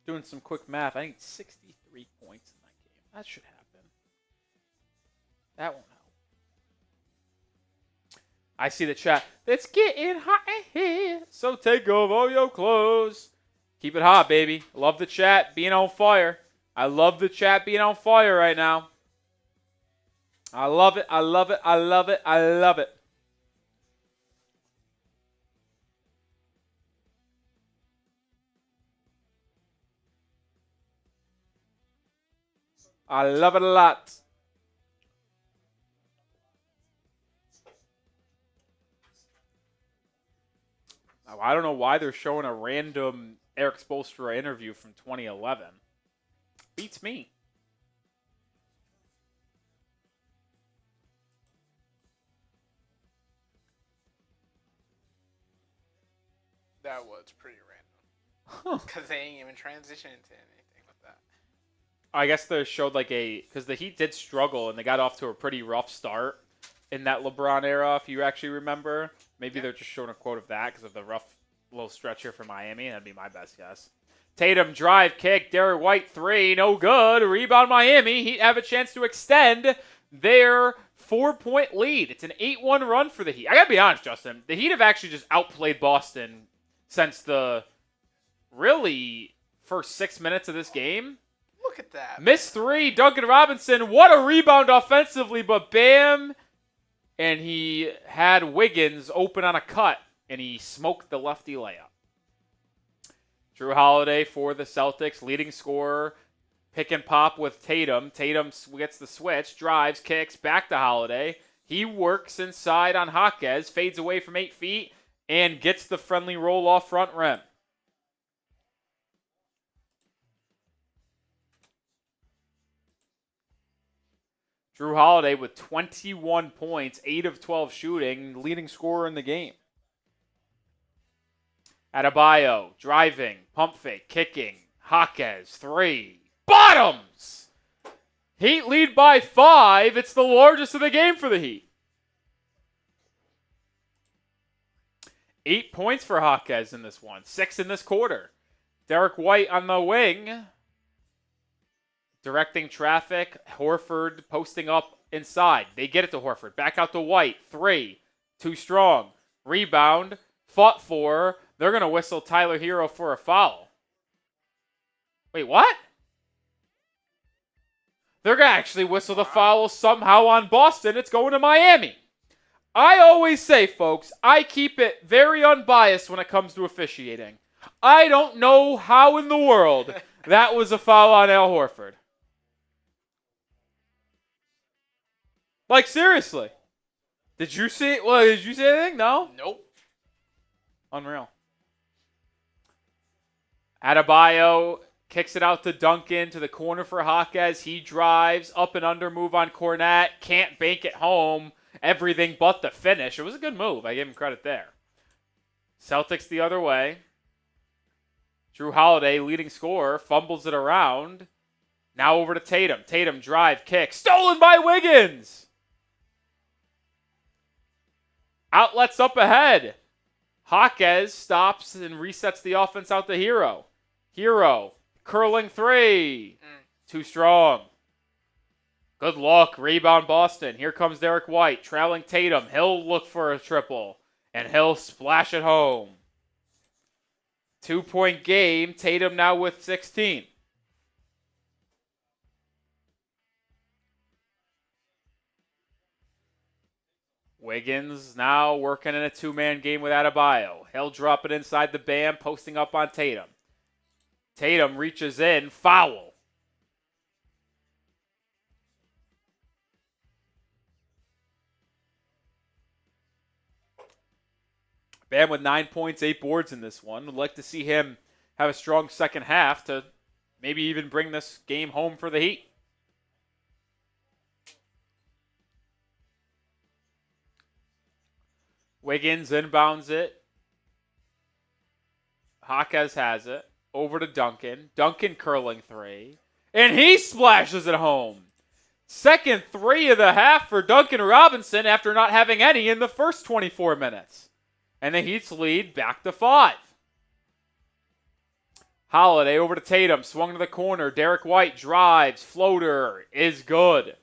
Speaker 1: Doing some quick math. I need 63 points in that game. That should happen. That won't help. I see the chat. It's getting hot in here, so take off all your clothes. Keep it hot, baby. Love the chat being on fire. I love the chat being on fire right now. I love it. I love it. I love it. I love it. I love it a lot. Now, I don't know why they're showing a random Eric Spoelstra interview from 2011. Beats me.
Speaker 2: That was pretty random. Because they ain't even transition into anything with that.
Speaker 1: I guess they showed because the Heat did struggle and they got off to a pretty rough start in that LeBron era, if you actually remember. Maybe they're just showing a quote of that because of the rough little stretch here for Miami. That'd be my best guess. Tatum drive kick, Derrick White 3, no good. Rebound Miami. Heat have a chance to extend their 4-point lead. It's an 8-1 run for the Heat. I gotta be honest, Justin. The Heat have actually just outplayed Boston since the really first 6 minutes of this game.
Speaker 2: Look at that.
Speaker 1: Missed 3, Duncan Robinson. What a rebound offensively, but bam. And he had Wiggins open on a cut, and he smoked the lefty layup. Jrue Holiday for the Celtics, leading scorer. Pick and pop with Tatum. Tatum gets the switch, drives, kicks, back to Holiday. He works inside on Jaquez, fades away from 8 feet, and gets the friendly roll-off front rim. Jrue Holiday with 21 points, 8 of 12 shooting, leading scorer in the game. Adebayo, driving, pump fake, kicking, Jaquez, 3. Bottoms! Heat lead by 5. It's the largest of the game for the Heat. 8 points for Jaquez in this one, 6 in this quarter. Derrick White on the wing. Directing traffic, Horford posting up inside. They get it to Horford. Back out to White. 3. Too strong. Rebound. Fought for. They're going to whistle Tyler Hero for a foul. Wait, what? They're going to actually whistle the foul somehow on Boston. It's going to Miami. I always say, folks, I keep it very unbiased when it comes to officiating. I don't know how in the world that was a foul on Al Horford. Like, seriously. Did you see anything? No?
Speaker 2: Nope.
Speaker 1: Unreal. Adebayo kicks it out to Duncan to the corner for Jaquez. He drives, up and under move on Cornette. Can't bank it home. Everything but the finish. It was a good move. I give him credit there. Celtics the other way. Jrue Holiday, leading scorer, fumbles it around. Now over to Tatum. Tatum drive, kick. Stolen by Wiggins! Outlets up ahead. Jaquez stops and resets the offense out to Hero. Hero, curling 3. Too strong. Good luck. Rebound Boston. Here comes Derrick White, trailing Tatum. He'll look for a triple, and he'll splash it home. 2-point game. Tatum now with 16. Wiggins now working in a 2-man game with Adebayo. He'll drop it inside the bam, posting up on Tatum. Tatum reaches in, foul. Bam with 9 points, 8 boards in this one. Would like to see him have a strong second half to maybe even bring this game home for the Heat. Wiggins inbounds it. Jaquez has it. Over to Duncan. Duncan curling 3. And he splashes it home. Second 3 of the half for Duncan Robinson after not having any in the first 24 minutes. And the Heat's lead back to 5. Holiday over to Tatum. Swung to the corner. Derrick White drives. Floater is good.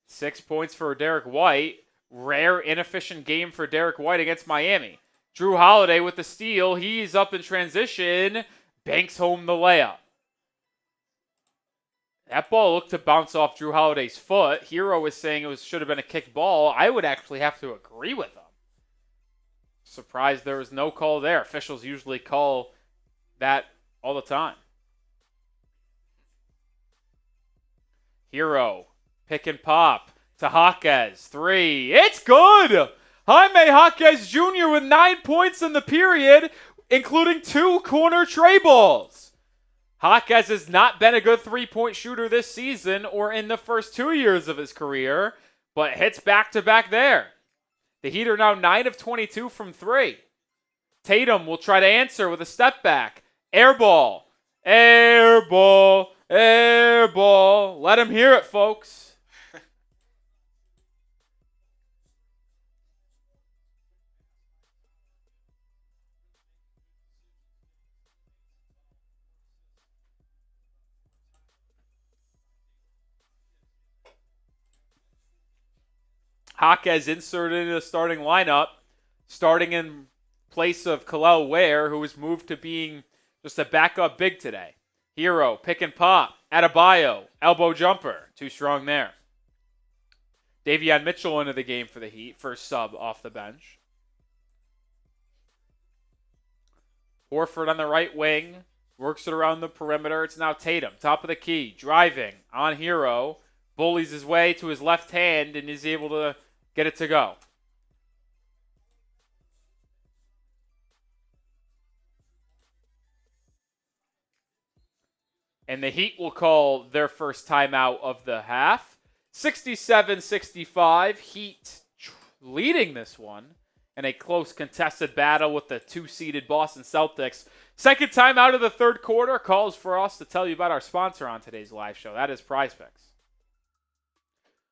Speaker 1: Six points for Derrick White. Rare, inefficient game for Derrick White against Miami. Jrue Holiday with the steal. He's up in transition. Banks home the layup. That ball looked to bounce off Jrue Holiday's foot. Hero is saying should have been a kicked ball. I would actually have to agree with him. Surprised there was no call there. Officials usually call that all the time. Hero. Pick and pop to Jaquez. 3. It's good! Jaime Jaquez Jr. with 9 points in the period, including 2 corner tray balls. Jaquez has not been a good three-point shooter this season or in the first 2 years of his career, but hits back-to-back there. The Heat are now 9 of 22 from 3. Tatum will try to answer with a step back. Air ball. Air ball. Air ball. Let him hear it, folks. Jaquez inserted into the starting lineup, starting in place of Kel'el Ware, who was moved to being just a backup big today. Hero, pick and pop. Adebayo, elbow jumper. Too strong there. Davion Mitchell into the game for the Heat, first sub off the bench. Horford on the right wing, works it around the perimeter. It's now Tatum, top of the key, driving on Hero, bullies his way to his left hand and is able to get it to go. And the Heat will call their first timeout of the half. 67-65, Heat leading this one in a close contested battle with the 2-seeded Boston Celtics. Second timeout of the third quarter calls for us to tell you about our sponsor on today's live show. That is PrizePicks.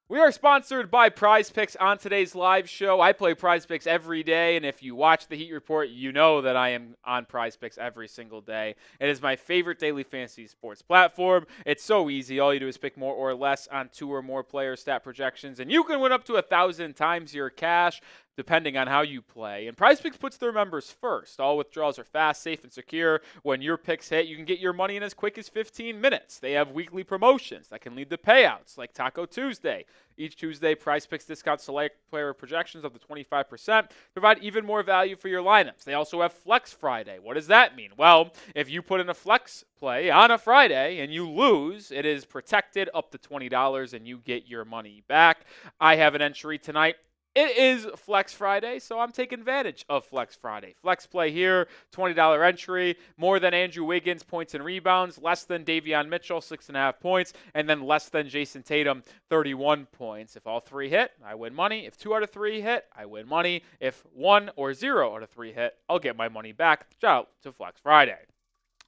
Speaker 1: We are sponsored by PrizePicks on today's live show. I play PrizePicks every day, and if you watch the Heat Report, you know that I am on PrizePicks every single day. It is my favorite daily fantasy sports platform. It's so easy. All you do is pick more or less on 2 or more player stat projections, and you can win up to 1,000 times your cash, depending on how you play. And PrizePicks puts their members first. All withdrawals are fast, safe, and secure. When your picks hit, you can get your money in as quick as 15 minutes. They have weekly promotions that can lead to payouts, like Taco Tuesday. Each Tuesday, PrizePicks discounts select player projections up to 25%, provide even more value for your lineups. They also have Flex Friday. What does that mean? Well, if you put in a flex play on a Friday and you lose, it is protected up to $20 and you get your money back. I have an entry tonight. It is Flex Friday, so I'm taking advantage of Flex Friday. Flex play here, $20 entry, more than Andrew Wiggins, points and rebounds, less than Davion Mitchell, 6.5 points, and then less than Jayson Tatum, 31 points. If all 3 hit, I win money. If 2 out of 3 hit, I win money. If 1 or 0 out of 3 hit, I'll get my money back. Shout out to Flex Friday.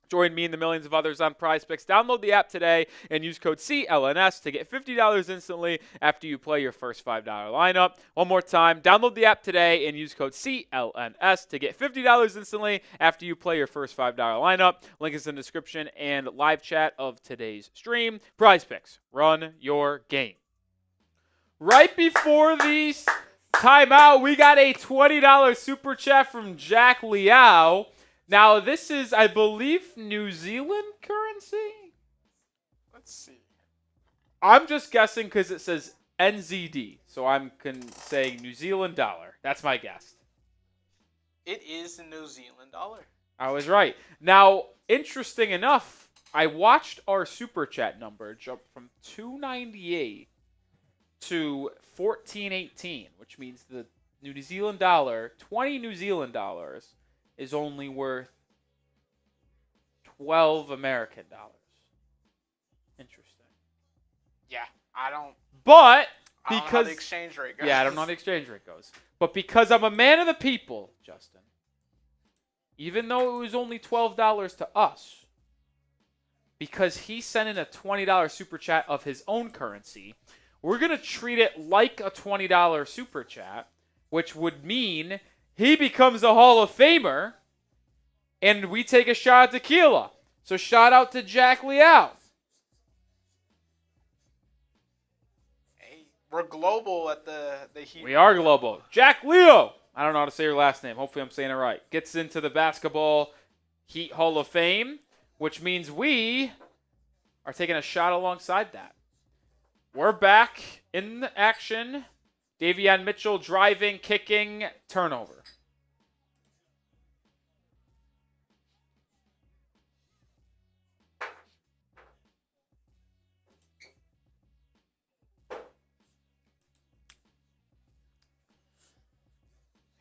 Speaker 1: Join me and the millions of others on PrizePicks. Download the app today and use code CLNS to get $50 instantly after you play your first $5 lineup. One more time, download the app today and use code CLNS to get $50 instantly after you play your first $5 lineup. Link is in the description and live chat of today's stream. PrizePicks, run your game. Right before the timeout, we got a $20 super chat from Jack Liao. Now, this is, I believe, New Zealand currency?
Speaker 2: Let's see.
Speaker 1: I'm just guessing because it says NZD, so I'm saying New Zealand dollar. That's my guess.
Speaker 2: It is the New Zealand dollar.
Speaker 1: I was right. Now, interesting enough, I watched our super chat number jump from $2.98 to $14.18, which means the New Zealand dollar, 20 New Zealand dollars, is only worth 12 American dollars. Interesting.
Speaker 2: Yeah, I don't
Speaker 1: know how
Speaker 2: the exchange rate goes.
Speaker 1: Yeah, I don't know how the exchange rate goes. But because I'm a man of the people, Justin, even though it was only $12 to us, because he sent in a $20 super chat of his own currency, we're going to treat it like a $20 super chat, which would mean he becomes a Hall of Famer, and we take a shot at tequila. So shout out to Jack Liao.
Speaker 2: Hey, we're global at the Heat.
Speaker 1: We are global. Jack Leo. I don't know how to say your last name. Hopefully I'm saying it right. Gets into the Basketball Heat Hall of Fame, which means we are taking a shot alongside that. We're back in action. Davion Mitchell driving, kicking, turnover.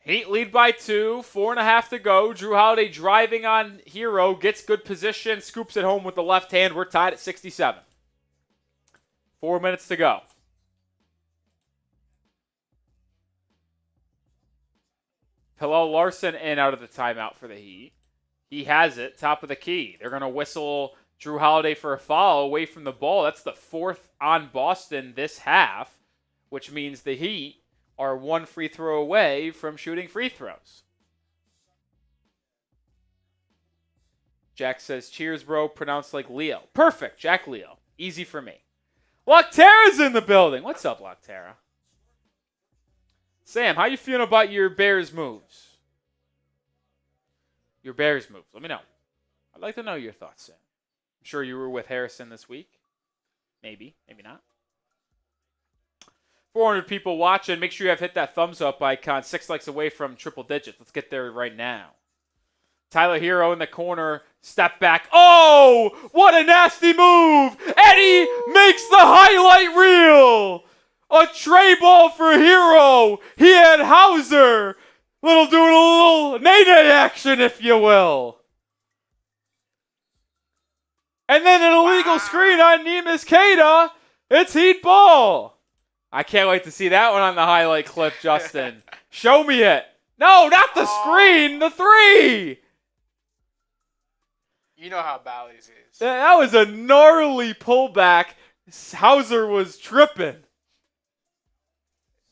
Speaker 1: Heat lead by 2, 4.5 to go. Drew Holiday driving on Hero, gets good position, scoops it home with the left hand. We're tied at 67. 4 minutes to go. Pillow Larson in out of the timeout for the Heat. He has it, top of the key. They're going to whistle Drew Holiday for a foul away from the ball. That's the 4th on Boston this half, which means the Heat are 1 free throw away from shooting free throws. Jack says, cheers, bro, pronounced like Leo. Perfect, Jack Leo. Easy for me. Loctera's in the building. What's up, Loctera? Sam, how you feeling about your Bears moves? Your Bears moves. Let me know. I'd like to know your thoughts, Sam. I'm sure you were with Harrison this week. Maybe, maybe not. 400 people watching. Make sure you have hit that thumbs up icon. 6 likes away from triple digits. Let's get there right now. Tyler Hero in the corner. Step back. Oh, what a nasty move. Eddie makes the highlight reel. A tray ball for Hero. He had Hauser. Doing a little nay-nay action, if you will. And then an illegal screen on Neemias Queta. It's Heat ball. I can't wait to see that one on the highlight clip, Justin. Show me it. No, not the screen. The 3.
Speaker 2: You know how Bally's is.
Speaker 1: That was a gnarly pullback. Hauser was tripping.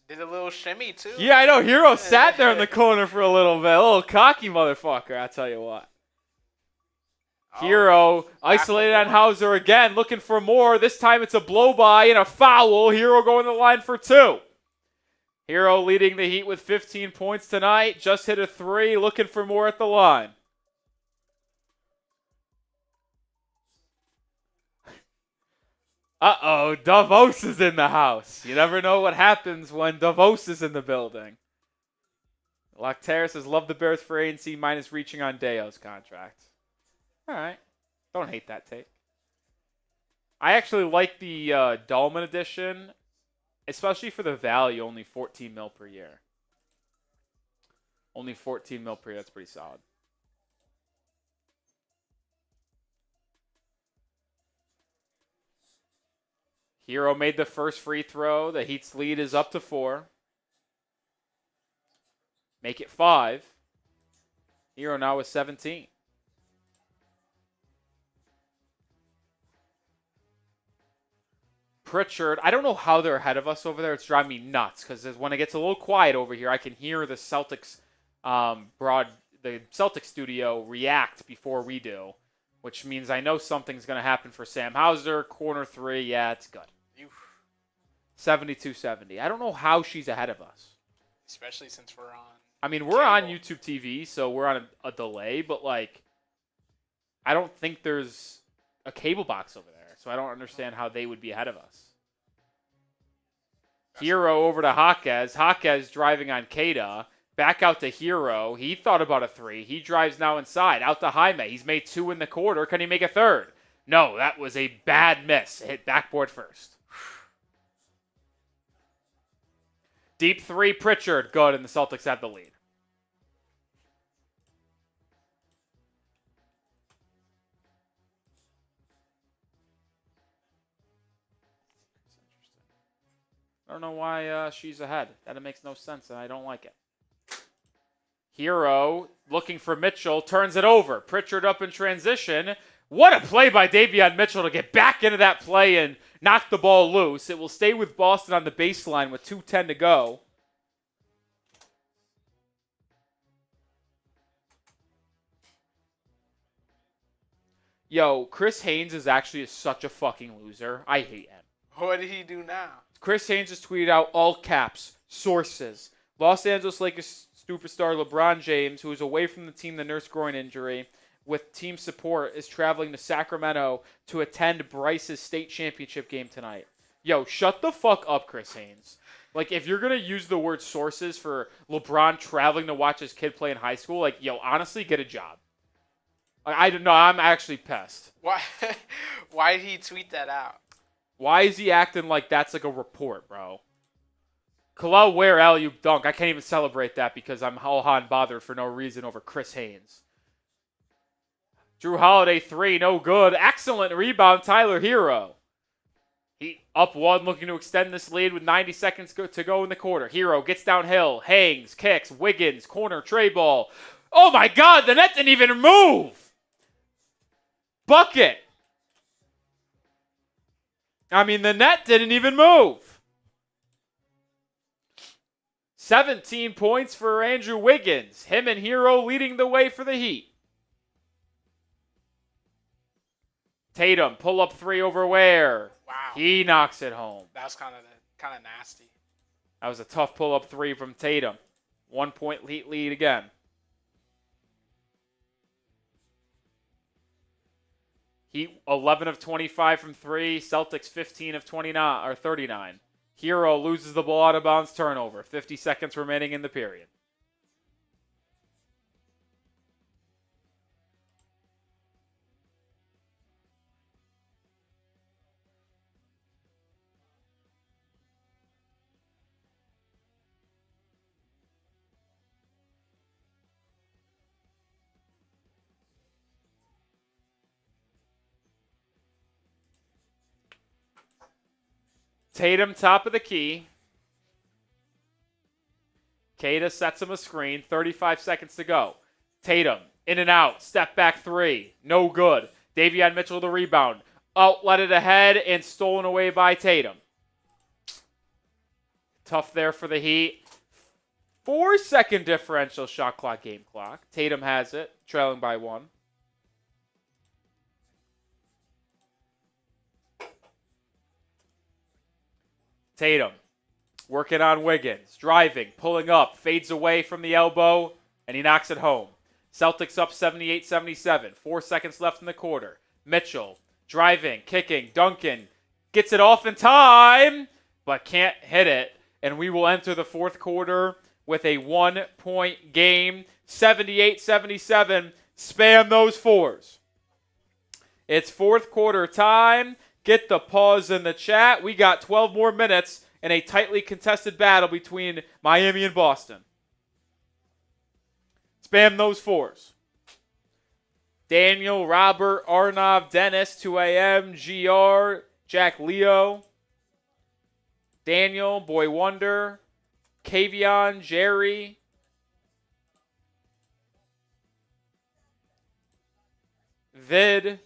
Speaker 2: Did a little shimmy, too.
Speaker 1: Yeah, I know. Hero sat there in the corner for a little bit. A little cocky motherfucker, I tell you what. Hero isolated on Hauser again, looking for more. This time it's a blow-by and a foul. Hero going to the line for 2. Hero leading the Heat with 15 points tonight. Just hit a 3, looking for more at the line. Uh-oh, Davos is in the house. You never know what happens when Davos is in the building. Loctera says, love the Bears for A&C minus reaching on Deo's contract. All right. Don't hate that take. I actually like the Dahlman edition, especially for the value, only $14 million per year. Only $14 million per year. That's pretty solid. Hero made the first free throw. The Heat's lead is up to 4. Make it 5. Hero now with 17. Pritchard, I don't know how they're ahead of us over there. It's driving me nuts because when it gets a little quiet over here, I can hear the Celtics the Celtics studio react before we do, which means I know something's going to happen for Sam Hauser. Corner 3, yeah, it's good. 72-70. I don't know how she's ahead of us.
Speaker 2: Especially since we're on.
Speaker 1: I mean, we're on YouTube TV, so we're on a delay, but like, I don't think there's a cable box over there. So I don't understand how they would be ahead of us. Hero over to Jaquez. Jaquez driving on Queta. Back out to Hero. He thought about a 3. He drives now inside. Out to Jaime. He's made 2 in the quarter. Can he make a 3rd? No, that was a bad miss. Hit backboard first. Deep 3, Pritchard. Good, and the Celtics have the lead. I don't know why she's ahead. That makes no sense, and I don't like it. Hero looking for Mitchell, turns it over. Pritchard up in transition. What a play by Davion Mitchell to get back into that play and knock the ball loose. It will stay with Boston on the baseline with 2:10 to go. Yo, Chris Haynes is actually such a fucking loser. I hate him.
Speaker 2: What did he do now?
Speaker 1: Chris Haynes just tweeted out all caps, sources. Los Angeles Lakers superstar LeBron James, who is away from the team the nurse groin injury, with team support, is traveling to Sacramento to attend Bryce's state championship game tonight. Yo, shut the fuck up, Chris Haynes. Like, if you're going to use the word sources for LeBron traveling to watch his kid play in high school, like, yo, honestly, get a job. I don't know. I'm actually pissed.
Speaker 2: Why did he tweet that out?
Speaker 1: Why is he acting like that's like a report, bro? Kalel Ware alley-oop dunk. I can't even celebrate that because I'm all hot and bothered for no reason over Chris Haynes. Drew Holiday 3, no good. Excellent rebound, Tyler Hero. He up one, looking to extend this lead with 90 seconds to go in the quarter. Hero gets downhill, hangs, kicks, Wiggins, corner, tray ball. Oh my God, the net didn't even move. Bucket. I mean, the net didn't even move. 17 points for Andrew Wiggins. Him and Hero leading the way for the Heat. Tatum, pull up 3 over Ware.
Speaker 2: Wow.
Speaker 1: He knocks it home.
Speaker 2: That was kind of nasty.
Speaker 1: That was a tough pull up 3 from Tatum. 1 point Heat lead again. Heat 11 of 25 from 3. Celtics 15 of 29 or 39. Hero loses the ball out of bounds, turnover. 50 seconds remaining in the period. Tatum, top of the key. Kada sets him a screen. 35 seconds to go. Tatum, in and out. Step back 3. No good. Davion Mitchell the rebound. Outlet it ahead and stolen away by Tatum. Tough there for the Heat. 4-second differential shot clock, game clock. Tatum has it, trailing by 1. Tatum, working on Wiggins, driving, pulling up, fades away from the elbow, and he knocks it home. Celtics up 78-77, 4 seconds left in the quarter. Mitchell, driving, kicking, dunking, gets it off in time, but can't hit it. And we will enter the fourth quarter with a 1-point game, 78-77. Spam those 4s. It's fourth quarter time. Get the pause in the chat. We got 12 more minutes in a tightly contested battle between Miami and Boston. Spam those 4s. Daniel, Robert, Arnav, Dennis, 2AM, GR, Jack Leo, Daniel, Boy Wonder, Kavion, Jerry, Vid.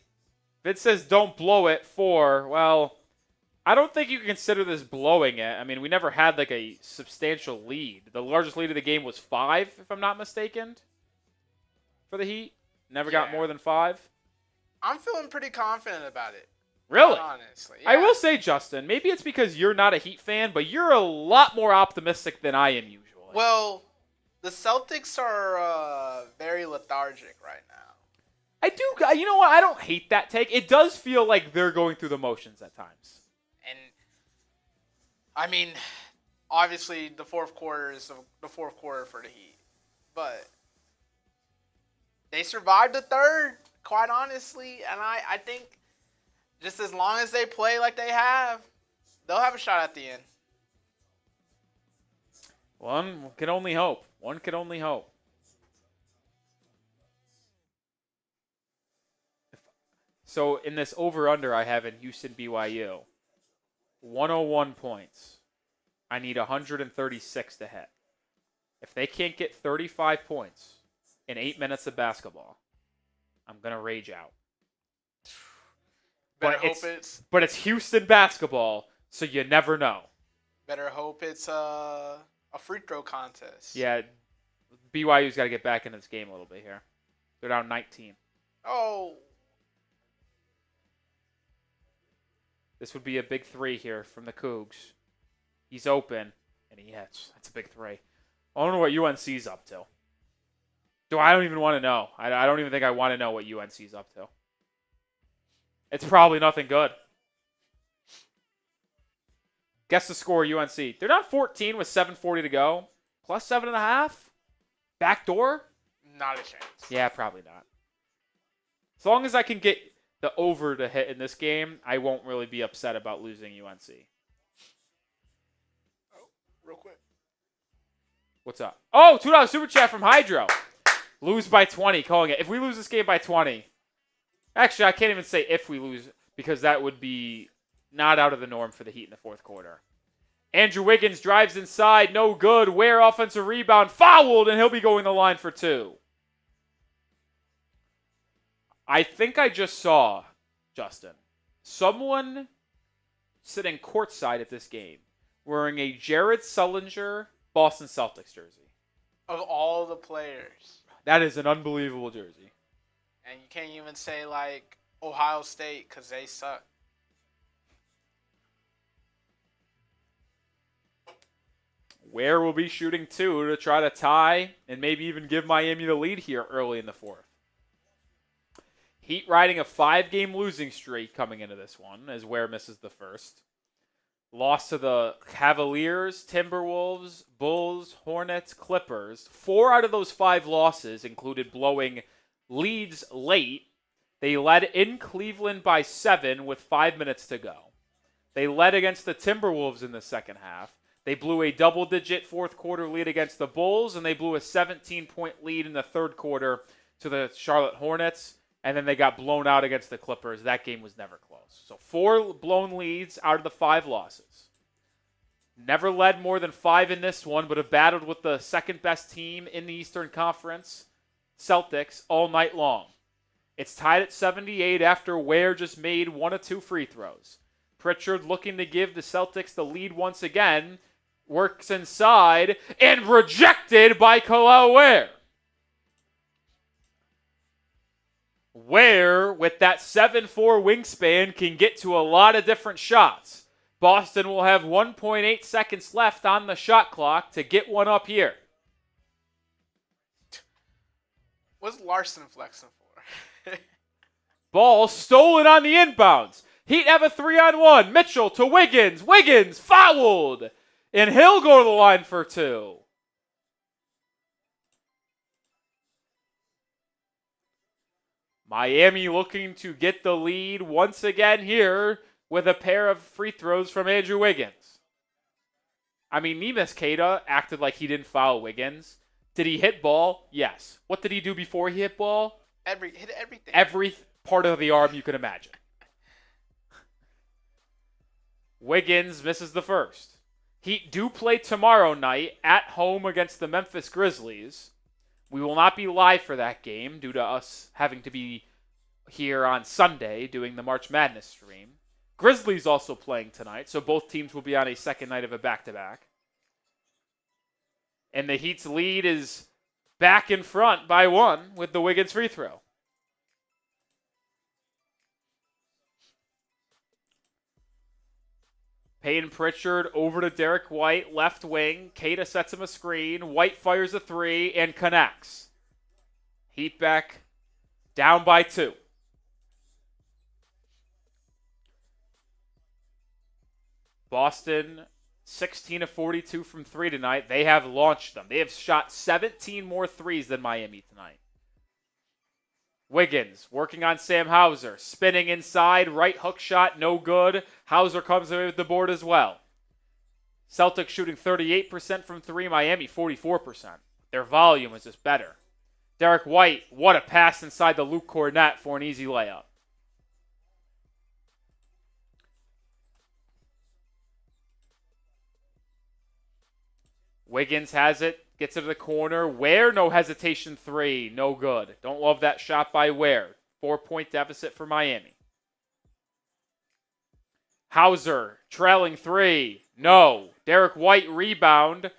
Speaker 1: Vid says don't blow it 4. Well, I don't think you can consider this blowing it. I mean, we never had like a substantial lead. The largest lead of the game was 5, if I'm not mistaken, for the Heat. Never got more than 5.
Speaker 2: I'm feeling pretty confident about it.
Speaker 1: Really?
Speaker 2: Honestly.
Speaker 1: Yeah. I will say, Justin, maybe it's because you're not a Heat fan, but you're a lot more optimistic than I am usually.
Speaker 2: Well, the Celtics are very lethargic right now.
Speaker 1: I do. You know what? I don't hate that take. It does feel like they're going through the motions at times.
Speaker 2: And, I mean, obviously the fourth quarter is the fourth quarter for the Heat. But they survived the third, quite honestly. And I think just as long as they play like they have, they'll have a shot at the end.
Speaker 1: One can only hope. One can only hope. So in this over-under I have in Houston BYU, 101 points. I need 136 to hit. If they can't get 35 points in 8 minutes of basketball, I'm going to rage out.
Speaker 2: But
Speaker 1: it's Houston basketball, so you never know.
Speaker 2: Better hope it's a free throw contest.
Speaker 1: Yeah, BYU's got to get back into this game a little bit here. They're down 19.
Speaker 2: Oh.
Speaker 1: This would be a big 3 here from the Cougs. He's open, and he hits. That's a big 3. I don't know what UNC's up to. I don't even want to know. I don't even think I want to know what UNC's up to. It's probably nothing good. Guess the score, UNC. They're down 14 with 7:40 to go. Plus 7.5? Backdoor?
Speaker 2: Not a chance.
Speaker 1: Yeah, probably not. As long as I can get the over to hit in this game, I won't really be upset about losing UNC.
Speaker 2: Oh, real quick.
Speaker 1: What's up? Oh, $2 super chat from Hydro. Lose by 20, calling it. If we lose this game by 20, actually, I can't even say if we lose because that would be not out of the norm for the Heat in the fourth quarter. Andrew Wiggins drives inside, no good. Ware offensive rebound, fouled, and he'll be going the line for 2. I think I just saw, Justin, someone sitting courtside at this game wearing a Jared Sullinger Boston Celtics jersey.
Speaker 2: Of all the players.
Speaker 1: That is an unbelievable jersey.
Speaker 2: And you can't even say, like, Ohio State because they suck.
Speaker 1: Ware will be shooting 2 to try to tie and maybe even give Miami the lead here early in the fourth. Heat riding a 5-game losing streak coming into this one as Ware misses the first. Lost to the Cavaliers, Timberwolves, Bulls, Hornets, Clippers. 4 out of those 5 losses included blowing leads late. They led in Cleveland by 7 with 5 minutes to go. They led against the Timberwolves in the second half. They blew a double-digit fourth quarter lead against the Bulls, and they blew a 17-point lead in the third quarter to the Charlotte Hornets, and then they got blown out against the Clippers. That game was never close. So 4 blown leads out of the 5 losses. Never led more than 5 in this one, but have battled with the second-best team in the Eastern Conference, Celtics, all night long. It's tied at 78 after Ware just made 1 of 2 free throws. Pritchard looking to give the Celtics the lead once again. Works inside and rejected by Kel'el Ware. Ware, with that 7'4 wingspan, can get to a lot of different shots. Boston will have 1.8 seconds left on the shot clock to get one up here.
Speaker 2: What's Larson flexing for?
Speaker 1: Ball stolen on the inbounds. Heat have a 3-on-1. Mitchell to Wiggins. Wiggins fouled. And he'll go to the line for 2. Miami looking to get the lead once again here with a pair of free throws from Andrew Wiggins. I mean, Neemias Queta acted like he didn't foul Wiggins. Did he hit ball? Yes. What did he do before he hit ball?
Speaker 2: Hit everything.
Speaker 1: Every part of the arm you could imagine. Wiggins misses the first. Heat do play tomorrow night at home against the Memphis Grizzlies. We will not be live for that game due to us having to be here on Sunday doing the March Madness stream. Grizzlies also playing tonight, so both teams will be on a second night of a back-to-back. And the Heat's lead is back in front by 1 with the Wiggins free throw. Payton Pritchard over to Derrick White, left wing. Queta sets him a screen. White fires a 3 and connects. Heat back down by 2. Boston, 16 of 42 from 3 tonight. They have launched them. They have shot 17 more threes than Miami tonight. Wiggins working on Sam Hauser. Spinning inside. Right hook shot. No good. Hauser comes away with the board as well. Celtics shooting 38% from 3. Miami 44%. Their volume is just better. Derrick White. What a pass inside the Luke Cornett for an easy layup. Wiggins has it. Gets it to the corner. Ware, no hesitation 3. No good. Don't love that shot by Ware. 4-point deficit for Miami. Hauser, trailing 3. No. Derrick White rebound.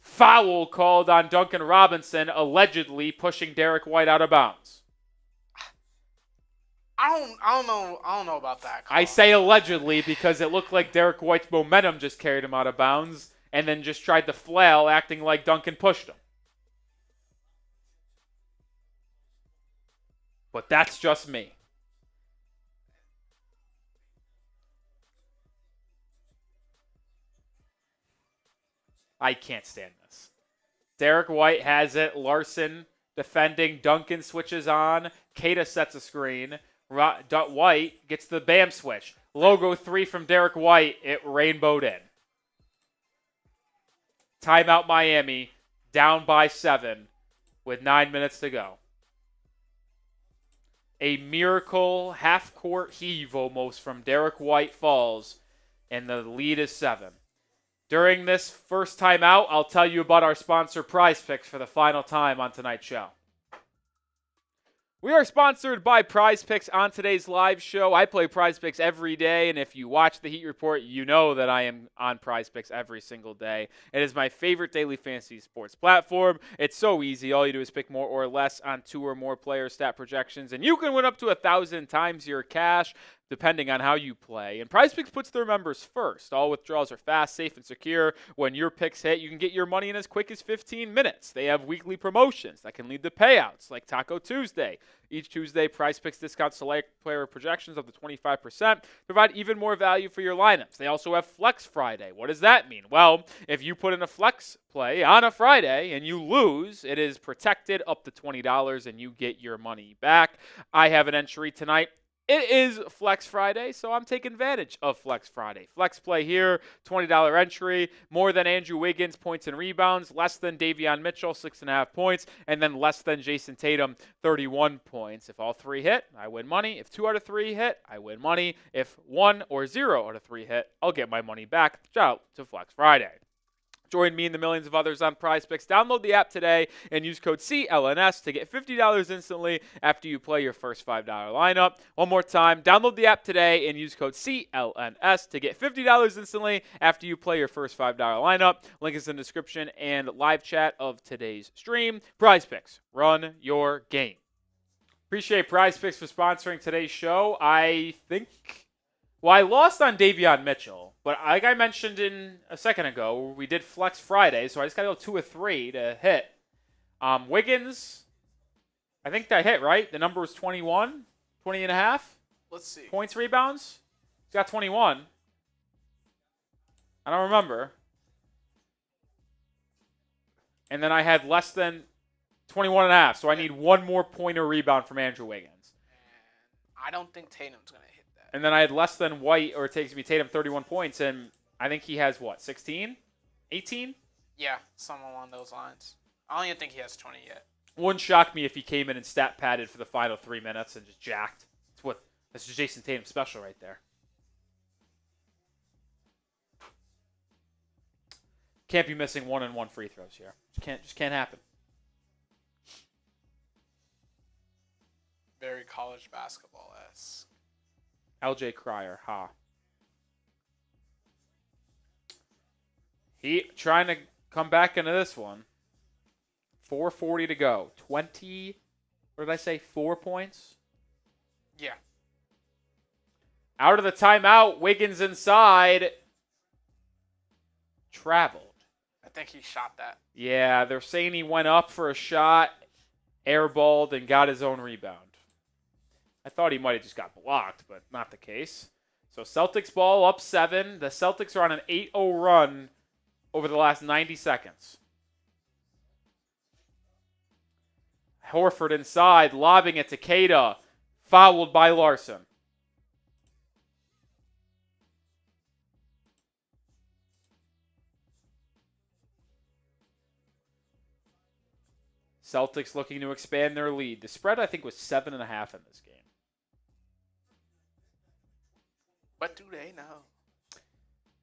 Speaker 1: Foul called on Duncan Robinson, allegedly pushing Derrick White out of bounds.
Speaker 2: I don't know about that call.
Speaker 1: I say allegedly because it looked like Derrick White's momentum just carried him out of bounds. And then just tried to flail, acting like Duncan pushed him. But that's just me. I can't stand this. Derrick White has it. Larson defending. Duncan switches on. Queta sets a screen. White gets the BAM switch. Logo 3 from Derrick White. It rainbowed in. Timeout Miami. down by 7 with 9 minutes to go. A miracle half-court heave almost from Derrick White falls, and the lead is 7. During this first timeout, I'll tell you about our sponsor, Prize Picks, for the final time on tonight's show. We are sponsored by Prize Picks on today's live show. I play Prize Picks every day, and if you watch the Heat Report, you know that I am on Prize Picks every single day. It is my favorite daily fantasy sports platform. It's so easy. All you do is pick more or less on 2 or more player stat projections, and you can win up to 1,000 times your cash, depending on how you play. And PrizePicks puts their members first. All withdrawals are fast, safe, and secure. When your picks hit, you can get your money in as quick as 15 minutes. They have weekly promotions that can lead to payouts, like Taco Tuesday. Each Tuesday, PrizePicks discounts select player projections up to 25%, provide even more value for your lineups. They also have Flex Friday. What does that mean? Well, if you put in a flex play on a Friday and you lose, it is protected up to $20 and you get your money back. I have an entry tonight. It is Flex Friday, so I'm taking advantage of Flex Friday. Flex play here, $20 entry, more than Andrew Wiggins, points and rebounds, less than Davion Mitchell, 6.5 points, and then less than Jayson Tatum, 31 points. If all 3 hit, I win money. If 2 out of 3 hit, I win money. If 1 or 0 out of 3 hit, I'll get my money back. Shout out to Flex Friday. Join me and the millions of others on PrizePicks. Download the app today and use code CLNS to get $50 instantly after you play your first $5 lineup. One more time, download the app today and use code CLNS to get $50 instantly after you play your first $5 lineup. Link is in the description and live chat of today's stream. PrizePicks, run your game. Appreciate PrizePicks for sponsoring today's show. I lost on Davion Mitchell, but like I mentioned in a second ago, we did Flex Friday, so I just got to go 2 or 3 to hit. Wiggins, I think that hit, right? The number was 21, 20 and a half?
Speaker 2: Let's see.
Speaker 1: Points, rebounds? He's got 21. I don't remember. And then I had less than 21 and a half, so I need 1 more point or rebound from Andrew Wiggins.
Speaker 2: And I don't think Tatum's going to hit.
Speaker 1: And then I had less than White, or it takes me Tatum 31 points, and I think he has, 16? 18?
Speaker 2: Yeah, something along those lines. I don't even think he has 20 yet.
Speaker 1: Wouldn't shock me if he came in and stat padded for the final 3 minutes and just jacked. That's just Jayson Tatum special right there. Can't be missing 1-and-1 free throws here. Just can't happen.
Speaker 2: Very college basketball-esque.
Speaker 1: LJ Cryer, He trying to come back into this one. 4:40 to go. 4 points?
Speaker 2: Yeah.
Speaker 1: Out of the timeout, Wiggins inside. Traveled.
Speaker 2: I think he shot that.
Speaker 1: Yeah, they're saying he went up for a shot, airballed, and got his own rebound. I thought he might have just got blocked, but not the case. So Celtics ball up 7. The Celtics are on an 8-0 run over the last 90 seconds. Horford inside, lobbing it to Keita. Fouled by Larson. Celtics looking to expand their lead. The spread, I think, was 7.5 in this game.
Speaker 2: What do they know?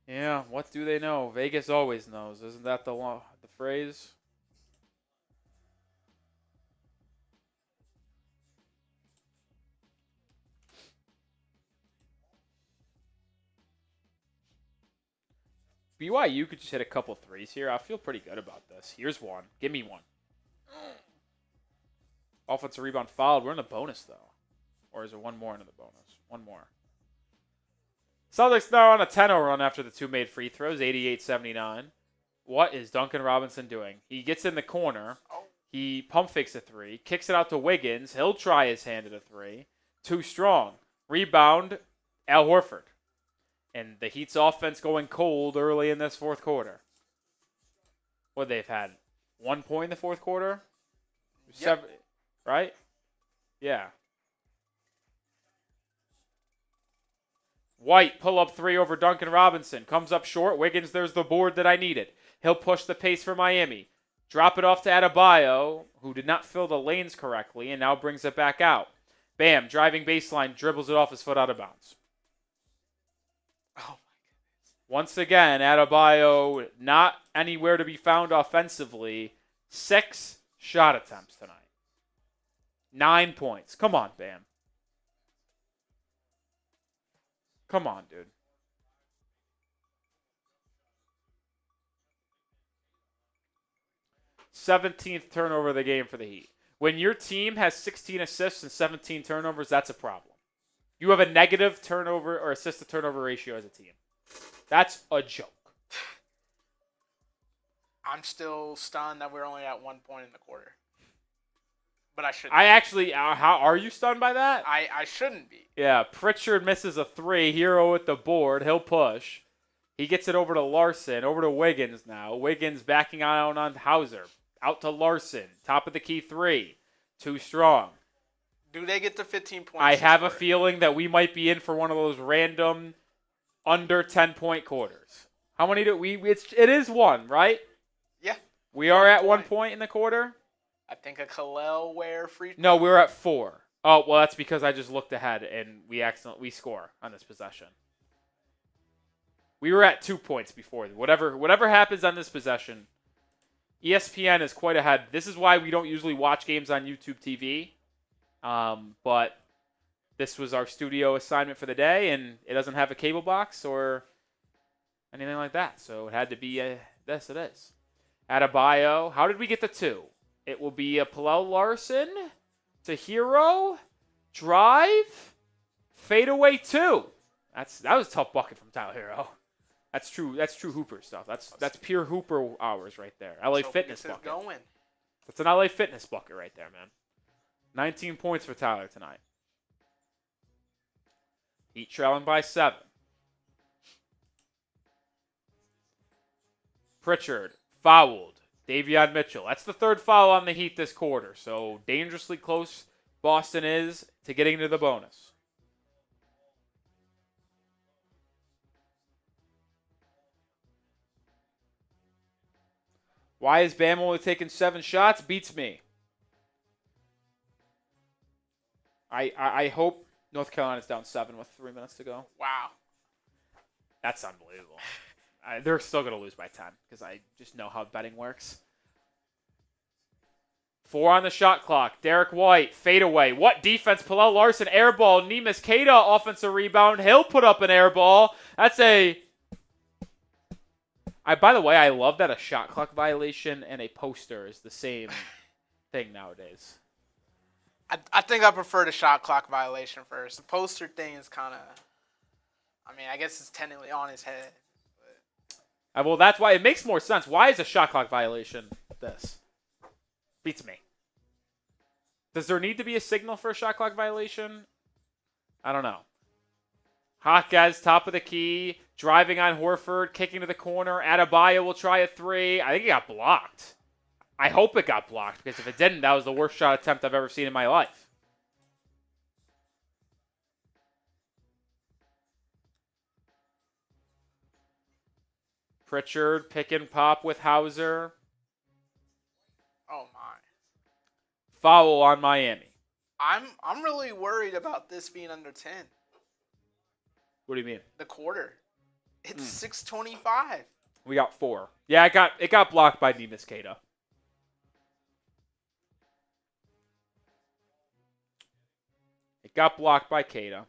Speaker 1: Yeah, what do they know? Vegas always knows. Isn't that the phrase? BYU could just hit a couple threes here. I feel pretty good about this. Here's one. Give me one. Offensive rebound fouled. We're in the bonus, though. Or is it one more into the bonus? One more. Celtics now on a 10-0 run after the 2 made free throws, 88-79. What is Duncan Robinson doing? He gets in the corner. He pump fakes a 3, kicks it out to Wiggins. He'll try his hand at a 3. Too strong. Rebound, Al Horford. And the Heat's offense going cold early in this fourth quarter. What they've had? 1 point in the fourth quarter?
Speaker 2: Yep.
Speaker 1: Right? Yeah. White, pull-up 3 over Duncan Robinson. Comes up short. Wiggins, there's the board that I needed. He'll push the pace for Miami. Drop it off to Adebayo, who did not fill the lanes correctly, and now brings it back out. Bam, driving baseline, dribbles it off his foot out of bounds.
Speaker 2: Oh, my goodness.
Speaker 1: Once again, Adebayo not anywhere to be found offensively. 6 shot attempts tonight. 9 points. Come on, Bam. Come on, dude. 17th turnover of the game for the Heat. When your team has 16 assists and 17 turnovers, that's a problem. You have a negative turnover or assist to turnover ratio as a team. That's a joke.
Speaker 2: I'm still stunned that we're only at 1 point in the quarter. But I shouldn't.
Speaker 1: I actually, how are you stunned by that?
Speaker 2: I shouldn't be.
Speaker 1: Yeah, Pritchard misses a 3. Hero with the board. He'll push. He gets it over to Larson, over to Wiggins now. Wiggins backing out on Hauser. Out to Larson. Top of the key 3. Too strong.
Speaker 2: Do they get the 15 points?
Speaker 1: I have a feeling that we might be in for one of those random under 10-point quarters. How many do we? It is 1, right?
Speaker 2: Yeah.
Speaker 1: We are at 1 point in the quarter.
Speaker 2: I think a Kalel Ware free.
Speaker 1: No, we were at 4. Oh, well, that's because I just looked ahead and we score on this possession. We were at 2 points before. Whatever happens on this possession, ESPN is quite ahead. This is why we don't usually watch games on YouTube TV. But this was our studio assignment for the day, and it doesn't have a cable box or anything like that. So it had to be this. It is. Adebayo. How did we get the 2? It will be a Pallel Larson to Hero. Drive. Fadeaway 2. That was a tough bucket from Tyler Hero. That's true Hooper stuff. That's pure Hooper hours right there. LA Fitness bucket.
Speaker 2: Going.
Speaker 1: That's an LA Fitness bucket right there, man. 19 points for Tyler tonight. Heat trailing by 7. Pritchard fouled. Davion Mitchell. That's the 3rd foul on the Heat this quarter. So dangerously close Boston is to getting to the bonus. Why is Bam only taking 7 shots? Beats me. I hope North Carolina's down 7 with 3 minutes to go.
Speaker 2: Wow.
Speaker 1: That's unbelievable. They're still going to lose by 10 because I just know how betting works. 4 on the shot clock. Derrick White, fadeaway. What defense? Pallel Larson, air ball. Neemias Queta, offensive rebound. He'll put up an air ball. That's a... by the way, I love that a shot clock violation and a poster is the same thing nowadays.
Speaker 2: I think I prefer the shot clock violation first. The poster thing is kind of... I mean, I guess it's technically on his head.
Speaker 1: Well, that's why it makes more sense. Why is a shot clock violation this? Beats me. Does there need to be a signal for a shot clock violation? I don't know. Hawkes, top of the key, driving on Horford, kicking to the corner. Adebayo will try a 3. I think it got blocked. I hope it got blocked, because if it didn't, that was the worst shot attempt I've ever seen in my life. Pritchard, pick and pop with Hauser.
Speaker 2: Oh, my.
Speaker 1: Foul on Miami.
Speaker 2: I'm really worried about this being under 10.
Speaker 1: What do you mean?
Speaker 2: The quarter. It's 6:25.
Speaker 1: We got 4. Yeah, it got blocked by Neemias Queta. It got blocked by Queta.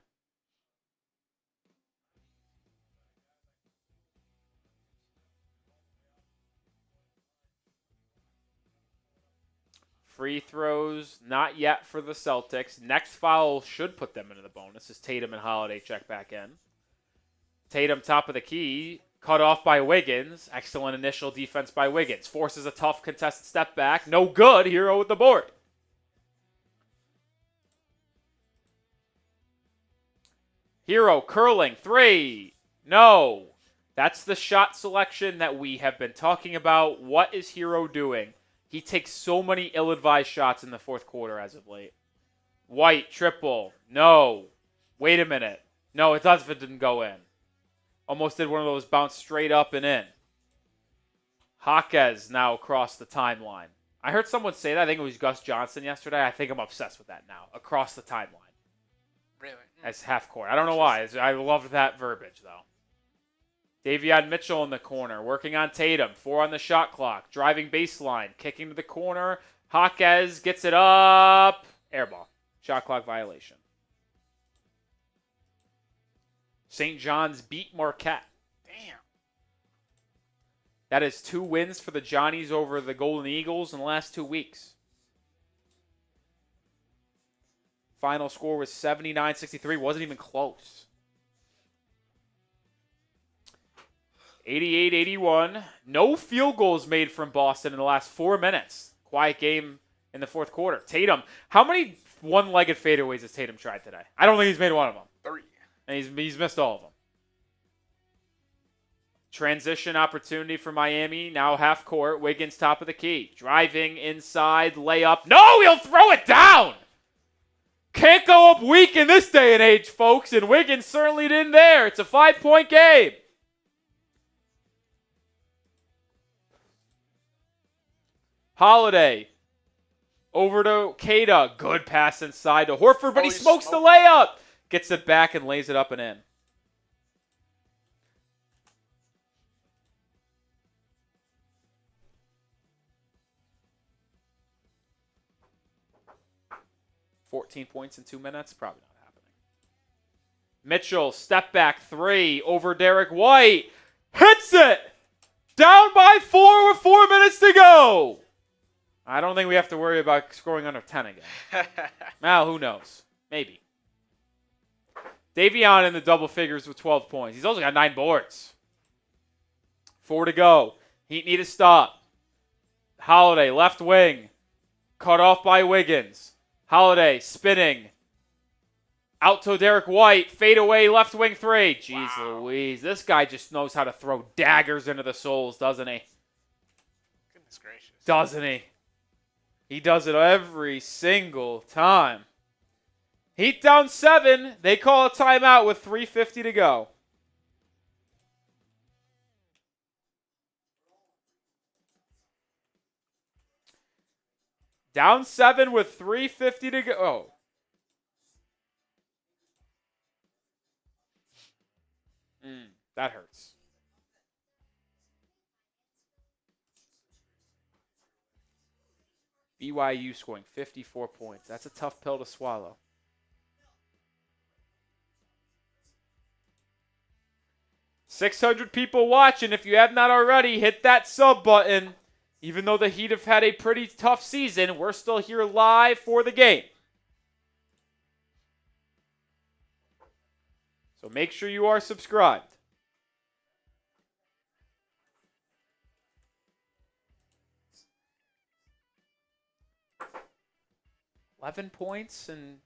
Speaker 1: Free throws, not yet for the Celtics. Next foul should put them into the bonus as Tatum and Holiday check back in. Tatum, top of the key, cut off by Wiggins. Excellent initial defense by Wiggins. Forces a tough contested step back. No good. Hero with the board. Hero curling. 3. No. That's the shot selection that we have been talking about. What is Hero doing? He takes so many ill-advised shots in the fourth quarter as of late. White, triple. No. Wait a minute. No, it didn't go in. Almost did one of those bounce straight up and in. Jaquez now across the timeline. I heard someone say that. I think it was Gus Johnson yesterday. I think I'm obsessed with that now. Across the timeline.
Speaker 2: Really?
Speaker 1: As half court. I don't know why. I love that verbiage, though. Davion Mitchell in the corner. Working on Tatum. 4 on the shot clock. Driving baseline. Kicking to the corner. Jaquez gets it up. Air ball. Shot clock violation. St. John's beat Marquette.
Speaker 2: Damn.
Speaker 1: That is 2 wins for the Johnnies over the Golden Eagles in the last 2 weeks. Final score was 79-63. Wasn't even close. 88-81. No field goals made from Boston in the last 4 minutes. Quiet game in the fourth quarter. Tatum. How many one-legged fadeaways has Tatum tried today? I don't think he's made one of them.
Speaker 2: 3.
Speaker 1: And he's missed all of them. Transition opportunity for Miami. Now half court. Wiggins top of the key. Driving inside. Layup. No, he'll throw it down. Can't go up weak in this day and age, folks. And Wiggins certainly didn't there. It's a 5-point game. Holiday. Over to Kada. Good pass inside to Horford, but he smokes the layup. Gets it back and lays it up and in. $14 points in 2 minutes? Probably not happening. Mitchell, step back 3 over Derrick White. Hits it! Down by 4 with 4 minutes to go. I don't think we have to worry about scoring under 10 again. Well, who knows? Maybe. Davion in the double figures with 12 points. He's also got 9 boards. 4 to go. Heat need a stop. Holiday, left wing. Cut off by Wiggins. Holiday, spinning. Out to Derrick White. Fade away, left wing 3. Jeez Louise. This guy just knows how to throw daggers into the souls, doesn't he?
Speaker 2: Goodness gracious.
Speaker 1: Doesn't he? He does it every single time. Heat down 7. They call a timeout with 3:50 to go. Down 7 with 3:50 to go. Oh. That hurts. BYU scoring 54 points. That's a tough pill to swallow. $600 people watching. If you have not already, hit that sub button. Even though the Heat have had a pretty tough season, we're still here live for the game. So make sure you are subscribed. $11 points in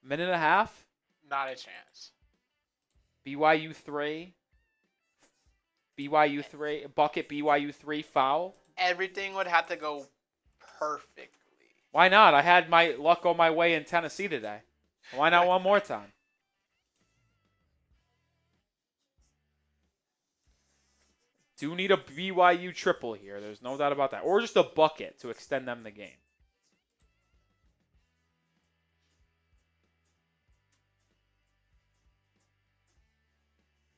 Speaker 1: a minute and a half.
Speaker 2: Not a chance.
Speaker 1: BYU 3. BYU 3. Bucket BYU 3 foul.
Speaker 2: Everything would have to go perfectly.
Speaker 1: Why not? I had my luck go my way in Tennessee today. Why not one more time? Do need a BYU triple here. There's no doubt about that. Or just a bucket to extend them the game.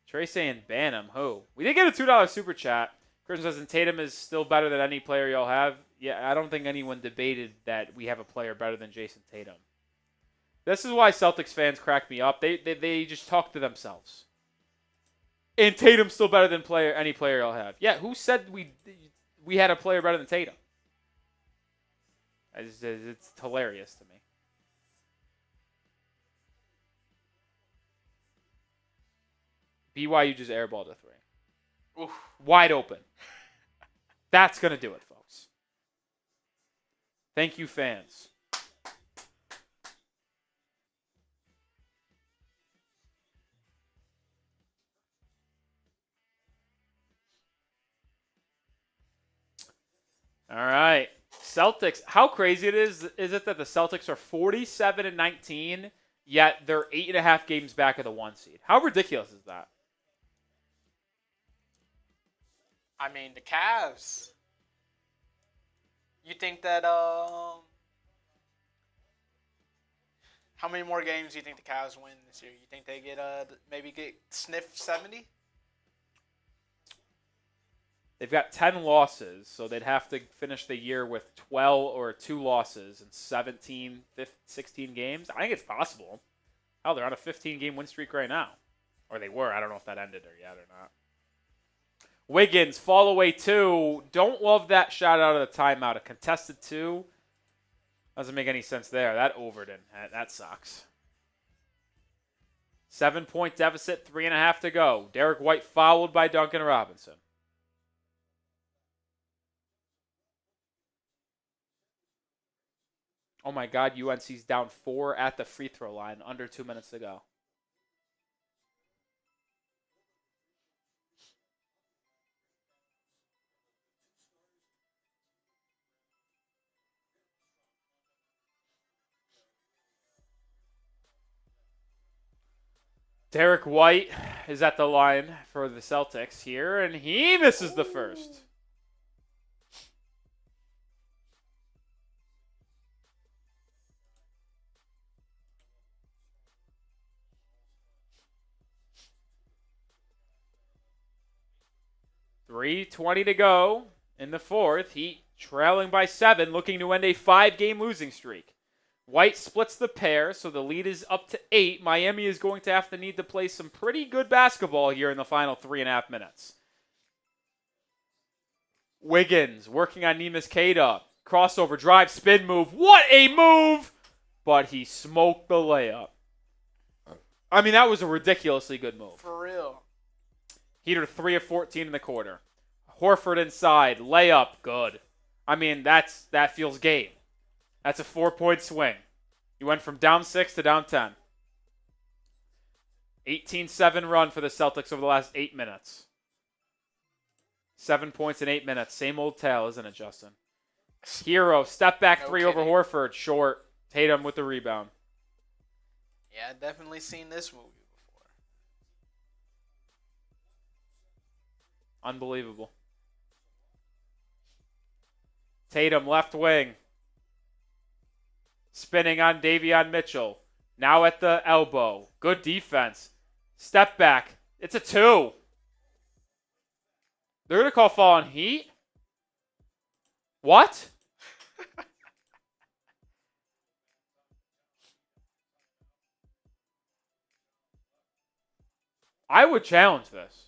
Speaker 1: Trey saying ban him. Who? We did get a $2 super chat. Christian says, and Tatum is still better than any player y'all have. Yeah, I don't think anyone debated that we have a player better than Jayson Tatum. This is why Celtics fans crack me up. They just talk to themselves. And Tatum's still better than any player y'all have. Yeah, who said we had a player better than Tatum? It's hilarious to me. BYU just airballed a 3.
Speaker 2: Oof.
Speaker 1: Wide open. That's going to do it, folks. Thank you, fans. All right. Celtics. How crazy is it that the Celtics are 47-19, yet they're 8.5 games back of the 1 seed? How ridiculous is that?
Speaker 2: I mean, the Cavs. You think that how many more games do you think the Cavs win this year? You think they get maybe get sniff 70?
Speaker 1: They've got 10 losses, so they'd have to finish the year with 12 or 2 losses in 16 games. I think it's possible. Hell, they're on a 15-game win streak right now. Or they were. I don't know if that ended or yet or not. Wiggins, fall away 2. Don't love that shot out of the timeout. A contested 2. Doesn't make any sense there. That Overton. That sucks. 7-point deficit, 3.5 to go. Derrick White fouled by Duncan Robinson. Oh my God, UNC's down 4 at the free throw line, under 2 minutes to go. Derrick White is at the line for the Celtics here, and he misses the first. .320 to go in the fourth. Heat trailing by 7, looking to end a 5-game losing streak. White splits the pair, so the lead is up to 8. Miami is going to have to need to play some pretty good basketball here in the final 3.5 minutes. Wiggins working on Neemias Queta. Crossover, drive, spin move. What a move! But he smoked the layup. I mean, that was a ridiculously good move.
Speaker 2: For real.
Speaker 1: Heat are 3 of 14 in the quarter. Horford inside, layup, good. I mean, that feels game. That's a 4-point swing. You went from down 6 to down 10. 18-7 run for the Celtics over the last 8 minutes. 7 points in 8 minutes. Same old tale, isn't it, Justin? Hero, step back 3 over Horford. Short. Tatum with the rebound.
Speaker 2: Yeah, I've definitely seen this movie before.
Speaker 1: Unbelievable. Tatum, left wing. Spinning on Davion Mitchell. Now at the elbow. Good defense. Step back. It's a 2. They're going to call foul on Heat? What? I would challenge this.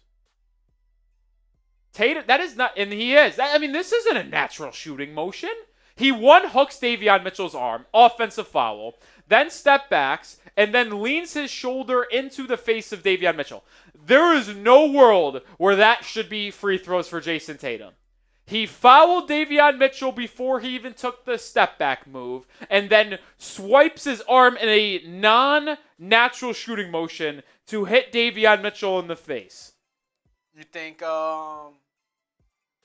Speaker 1: Tatum, that is not, and he is. I mean, this isn't a natural shooting motion. He hooks Davion Mitchell's arm, offensive foul, then step backs, and then leans his shoulder into the face of Davion Mitchell. There is no world where that should be free throws for Jayson Tatum. He fouled Davion Mitchell before he even took the step back move, and then swipes his arm in a non-natural shooting motion to hit Davion Mitchell in the face.
Speaker 2: You think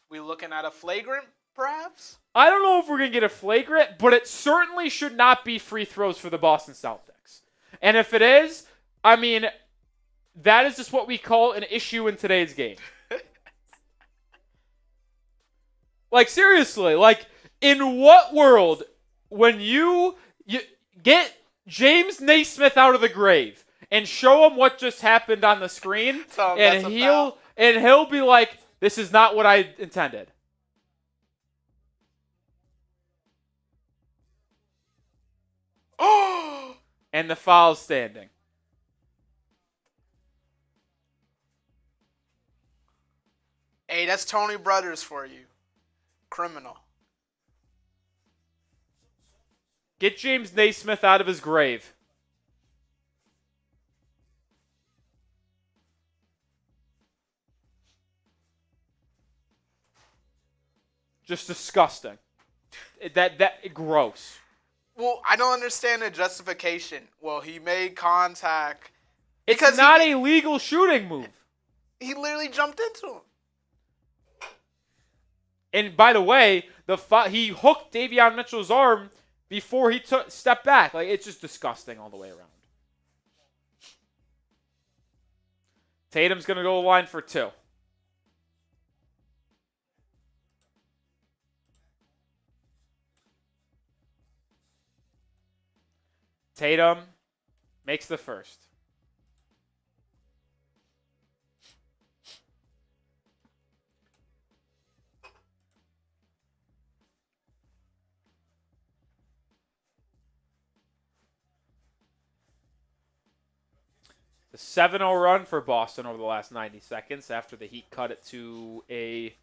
Speaker 2: we looking at a flagrant, perhaps?
Speaker 1: I don't know if we're going to get a flagrant, but it certainly should not be free throws for the Boston Celtics. And if it is, I mean, that is just what we call an issue in today's game. Like, seriously, like, in what world, when you get James Naismith out of the grave and show him what just happened on the screen, and he'll be like, this is not what I intended. And the foul's standing.
Speaker 2: Hey, that's Tony Brothers for you. Criminal.
Speaker 1: Get James Naismith out of his grave. Just disgusting. That gross.
Speaker 2: Well, I don't understand the justification. Well, he made contact.
Speaker 1: It's not a legal shooting move.
Speaker 2: He literally jumped into him.
Speaker 1: And by the way, he hooked Davion Mitchell's arm before he stepped back. Like, it's just disgusting all the way around. Tatum's going to go to the line for 2. Tatum makes the first. The 7-0 run for Boston over the last 90 seconds after the Heat cut it to a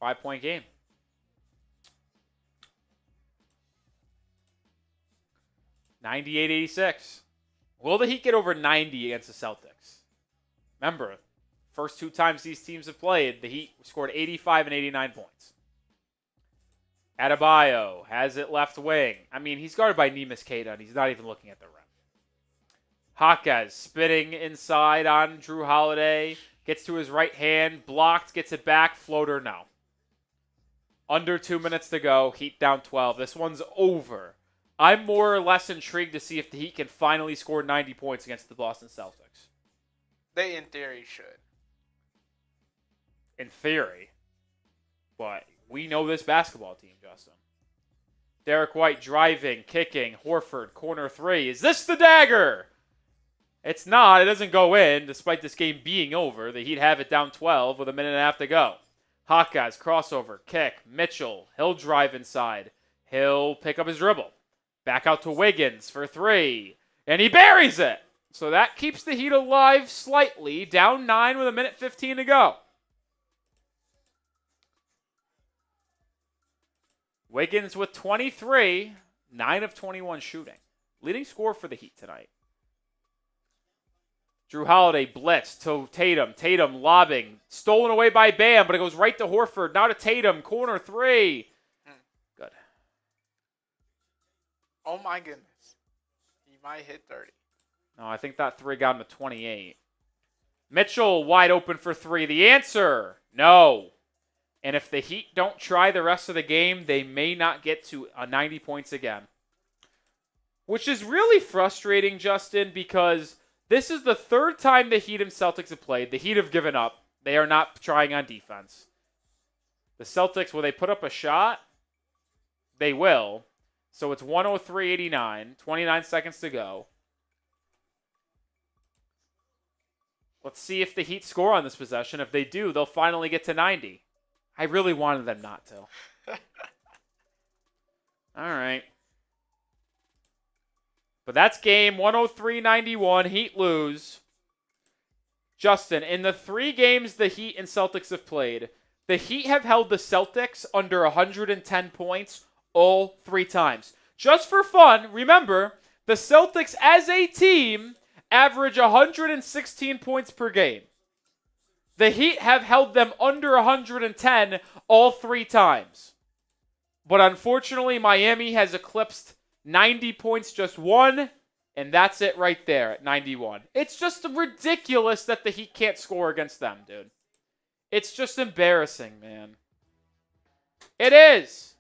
Speaker 1: 5-point game. (98-86). Will the Heat get over 90 against the Celtics? Remember, first 2 times these teams have played, the Heat scored 85 and 89 points. Adebayo has it left wing. I mean, he's guarded by Neemias Queta, and he's not even looking at the rim. Jaquez spitting inside on Drew Holiday. Gets to his right hand, blocked, gets it back, floater, no. Under 2 minutes to go, Heat down 12. This one's over. I'm more or less intrigued to see if the Heat can finally score 90 points against the Boston Celtics.
Speaker 2: They, in theory, should.
Speaker 1: In theory. But we know this basketball team, Justin. Derrick White driving, kicking, Horford, corner 3. Is this the dagger? It's not. It doesn't go in, despite this game being over. The Heat have it down 12 with a minute and a half to go. Jaquez, crossover, kick. Mitchell, he'll drive inside. He'll pick up his dribble. Back out to Wiggins for 3. And he buries it. So that keeps the Heat alive slightly. Down 9 with a minute 15 to go. Wiggins with 23. 9 of 21 shooting. Leading scorer for the Heat tonight. Drew Holiday blitz to Tatum. Tatum lobbing. Stolen away by Bam, but it goes right to Horford. Now to Tatum. Corner 3. Good.
Speaker 2: Oh my goodness. He might hit 30.
Speaker 1: No, I think that 3 got him to 28. Mitchell wide open for 3. The answer, no. And if the Heat don't try the rest of the game, they may not get to 90 points again. Which is really frustrating, Justin, because this is the 3rd time the Heat and Celtics have played. The Heat have given up. They are not trying on defense. The Celtics, will they put up a shot? They will. So it's 103-89. 29 seconds to go. Let's see if the Heat score on this possession. If they do, they'll finally get to 90. I really wanted them not to. All right. But that's game 103-91. Heat lose. Justin, in the 3 games the Heat and Celtics have played, the Heat have held the Celtics under 110 points all 3 times. Just for fun, remember, the Celtics as a team average 116 points per game. The Heat have held them under 110 all 3 times. But unfortunately, Miami has eclipsed 90 points just 1, and that's it right there at 91. It's just ridiculous that the Heat can't score against them, dude. It's just embarrassing, man. It is.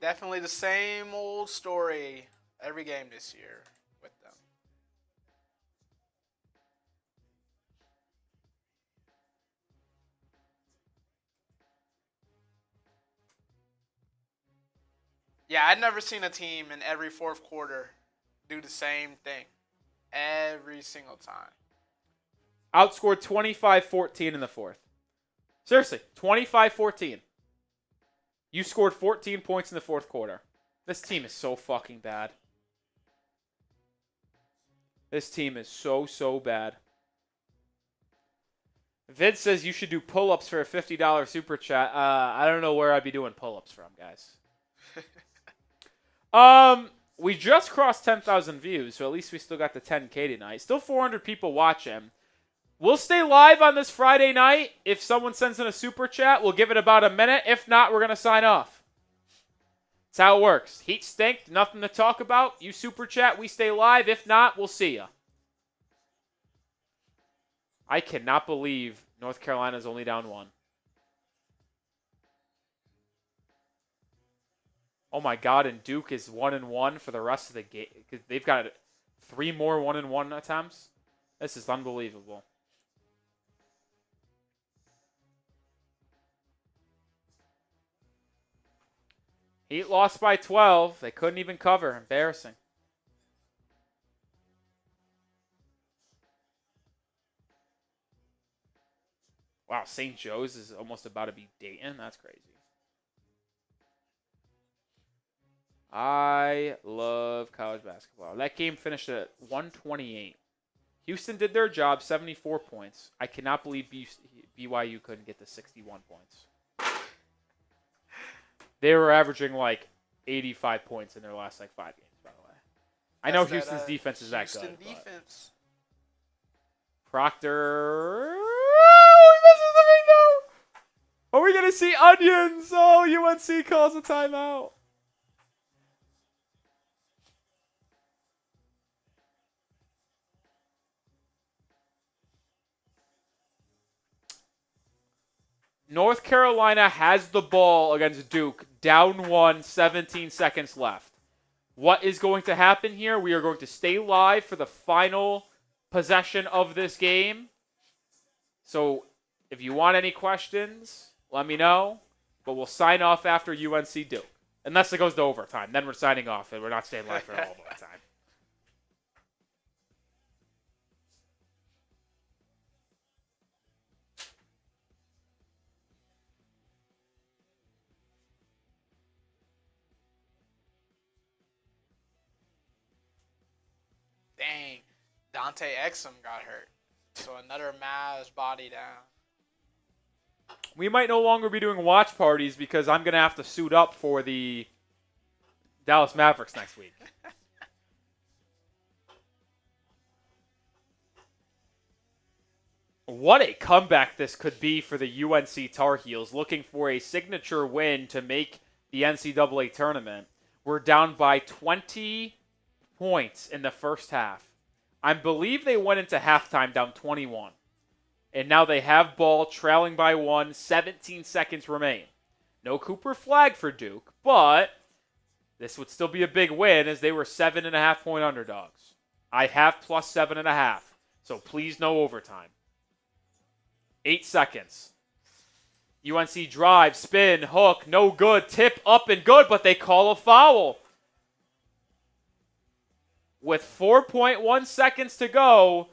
Speaker 2: Definitely the same old story every game this year with them. Yeah, I'd never seen a team in every 4th quarter do the same thing every single time.
Speaker 1: Outscored 25-14 in the 4th. Seriously, 25-14. You scored 14 points in the 4th quarter. This team is so fucking bad. This team is so bad. Vid says you should do pull-ups for a $50 super chat. I don't know where I'd be doing pull-ups from, guys. We just crossed 10,000 views, so at least we still got the 10K tonight. Still 400 people watching. We'll stay live on this Friday night. If someone sends in a super chat, we'll give it about a minute. If not, we're going to sign off. That's how it works. Heat stink, nothing to talk about. You super chat, we stay live. If not, we'll see ya. I cannot believe North Carolina's only down 1. Oh my God, and Duke is 1-1 for the rest of the game. They've got 3 more 1-1 attempts. This is unbelievable. Heat lost by 12. They couldn't even cover. Embarrassing. Wow, St. Joe's is almost about to be Dayton. That's crazy. I love college basketball. That game finished at 128. Houston did their job, 74 points. I cannot believe BYU couldn't get to 61 points. They were averaging like 85 points in their last like 5 games, by the way. I know Houston's defense is that good.
Speaker 2: Houston defense.
Speaker 1: Proctor. Oh, he misses the window. Are we going to see onions? Oh, UNC calls a timeout. North Carolina has the ball against Duke, down 1, 17 seconds left. What is going to happen here? We are going to stay live for the final possession of this game. So if you want any questions, let me know. But we'll sign off after UNC Duke. Unless it goes to overtime. Then we're signing off and we're not staying live for all of overtime.
Speaker 2: Dang. Dante Exum got hurt. So another Mavs body down.
Speaker 1: We might no longer be doing watch parties because I'm going to have to suit up for the Dallas Mavericks next week. What a comeback this could be for the UNC Tar Heels, looking for a signature win to make the NCAA tournament. We're down by 20 points in the first half. I believe they went into halftime down 21. And now they have ball, trailing by 1, 17 seconds remain. No Cooper flag for Duke, but this would still be a big win as they were 7.5-point underdogs. I have plus 7.5, so please no overtime. 8 seconds. UNC drive, spin, hook, no good, tip up and good, but they call a foul. With 4.1 seconds to go,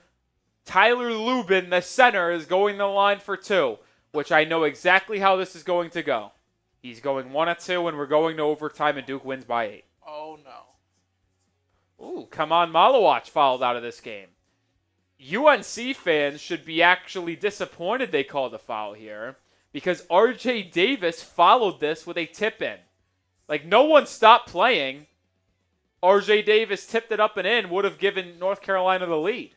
Speaker 1: Tyler Lubin, the center, is going the line for 2, which I know exactly how this is going to go. He's going 1 of 2, and we're going to overtime, and Duke wins by 8.
Speaker 2: Oh, no.
Speaker 1: Ooh, come on, Malawach fouled out of this game. UNC fans should be actually disappointed they called a foul here because RJ Davis followed this with a tip-in. Like, no one stopped playing. RJ Davis tipped it up and in, would have given North Carolina the lead.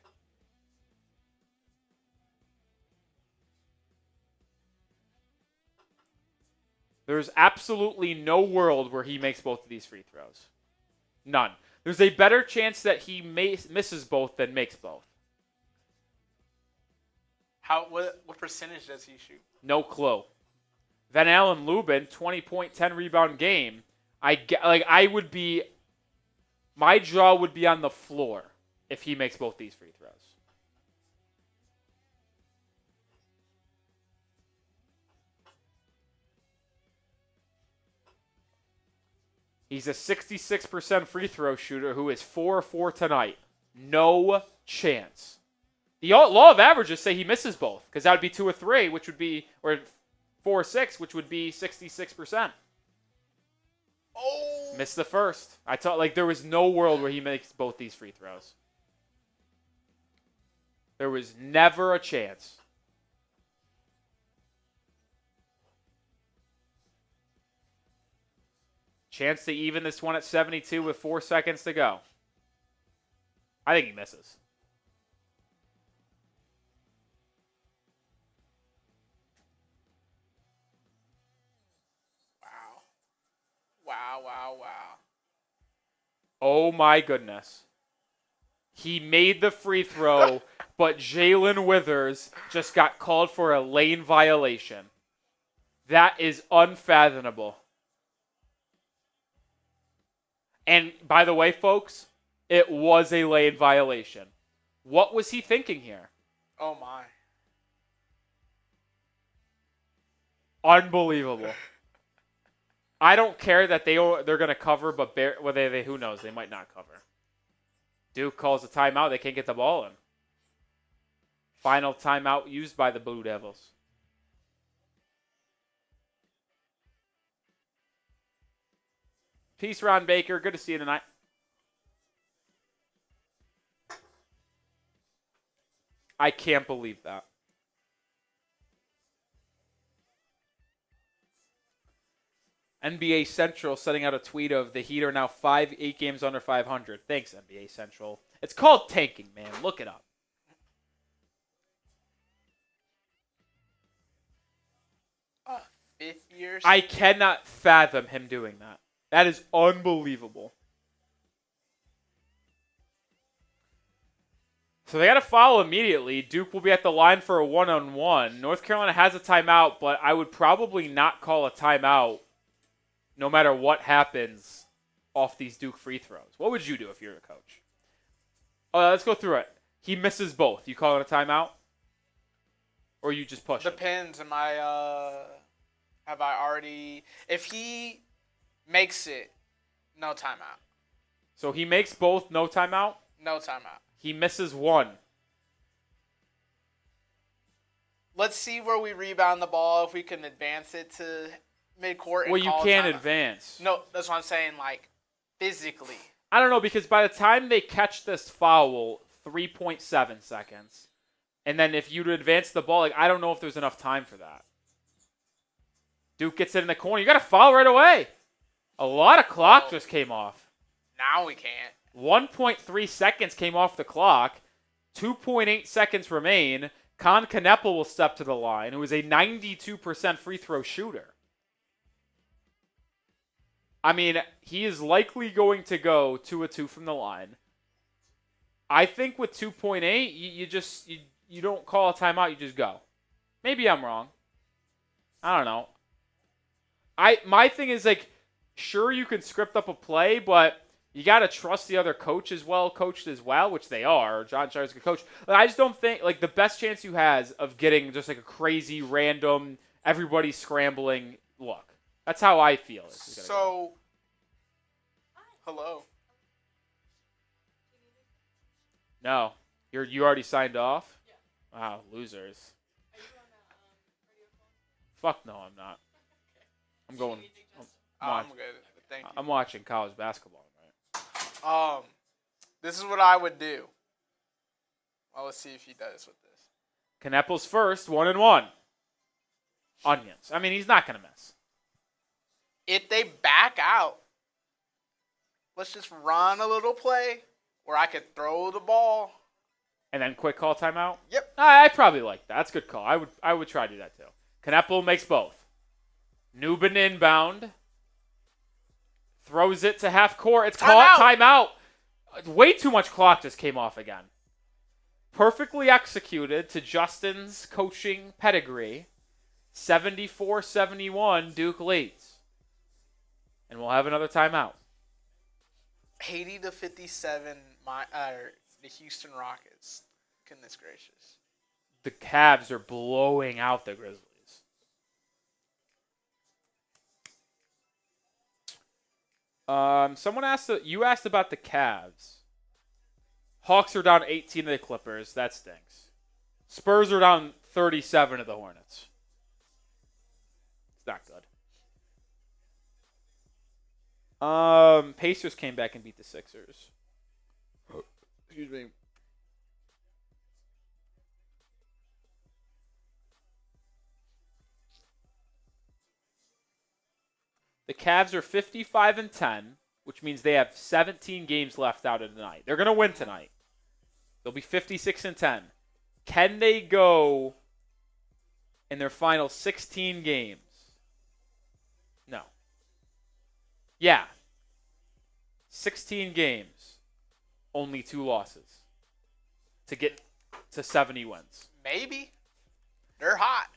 Speaker 1: There's absolutely no world where he makes both of these free throws. None. There's a better chance that he misses both than makes both.
Speaker 2: What percentage does he shoot?
Speaker 1: No clue. Van Allen Lubin, 20-point, 10-rebound game. My jaw would be on the floor if he makes both these free throws. He's a 66% free throw shooter who is 4-4 tonight. No chance. The law of averages say he misses both because that would be 2 or 3, which would be, or 4 or 6, which would be 66%.
Speaker 2: Oh!
Speaker 1: Missed the first. I thought there was no world where he makes both these free throws. There was never a chance. Chance to even this one at 72 with 4 seconds to go. I think he misses.
Speaker 2: Wow.
Speaker 1: Oh my goodness. He made the free throw, but Jalen Withers just got called for a lane violation. That is unfathomable. And by the way, folks, it was a lane violation. What was he thinking here?
Speaker 2: Oh my.
Speaker 1: Unbelievable. I don't care that they're going to cover, but who knows? They might not cover. Duke calls a timeout. They can't get the ball in. Final timeout used by the Blue Devils. Peace, Ron Baker. Good to see you tonight. I can't believe that. NBA Central sending out a tweet of the Heat are now 8 games under 500. Thanks, NBA Central. It's called tanking, man. Look it up.
Speaker 2: Fifth year.
Speaker 1: I cannot fathom him doing that. That is unbelievable. So they got to foul immediately. Duke will be at the line for a one-on-one. North Carolina has a timeout, but I would probably not call a timeout no matter what happens off these Duke free throws. What would you do if you're a coach? Let's go through it. He misses both. You call it a timeout? Or you just push
Speaker 2: Depends. Have I already... If he makes it, no timeout.
Speaker 1: So he makes both, no timeout?
Speaker 2: No timeout.
Speaker 1: He misses one.
Speaker 2: Let's see where we rebound the ball, if we can advance it to midcourt.
Speaker 1: Well, you can't advance.
Speaker 2: No, that's what I'm saying, like, physically.
Speaker 1: I don't know, because by the time they catch this foul, 3.7 seconds. And then if you'd advance the ball, like, I don't know if there's enough time for that. Duke gets it in the corner. You got to foul right away. A lot of clock just came off.
Speaker 2: Now we can't.
Speaker 1: 1.3 seconds came off the clock. 2.8 seconds remain. Con Canepa will step to the line, who is a 92% free throw shooter. I mean, he is likely going to go 2-2 from the line. I think with 2.8, you don't call a timeout, you just go. Maybe I'm wrong. I don't know. My thing is, like, sure, you can script up a play, but you got to trust the other coached as well, which they are. John Shar's a good coach. But I just don't think, like, the best chance you has of getting just like a crazy, random, everybody scrambling look. That's how I feel.
Speaker 2: So, hello.
Speaker 1: No, you already signed off. Yeah. Wow, losers.
Speaker 3: Are you on radio phone?
Speaker 1: Fuck no, I'm not. I'm going.
Speaker 2: I'm good. Thank you.
Speaker 1: I'm watching college basketball, right?
Speaker 2: This is what I would do. Well, let's see if he does with this.
Speaker 1: Canepa's first, 1-1. Onions. I mean, he's not gonna miss.
Speaker 2: If they back out, let's just run a little play where I could throw the ball.
Speaker 1: And then quick call timeout?
Speaker 2: Yep.
Speaker 1: I probably like that. That's a good call. I would try to do that too. Canepa makes both. Newbin inbound. Throws it to half court. It's caught. Timeout. Way too much clock just came off again. Perfectly executed to Justin's coaching pedigree. 74-71, Duke leads. And we'll have another timeout.
Speaker 2: 80-57, the Houston Rockets. Goodness gracious.
Speaker 1: The Cavs are blowing out the Grizzlies. Someone asked, you asked about the Cavs. Hawks are down 18 to the Clippers. That stinks. Spurs are down 37 to the Hornets. It's not good. Pacers came back and beat the Sixers. Excuse me. The Cavs are 55-10, which means they have 17 games left out of tonight. They're going to win tonight. They'll be 56-10. Can they go in their final 16 games? No. Yeah. 16 games. Only 2 losses. To get to 70 wins.
Speaker 2: Maybe. They're hot.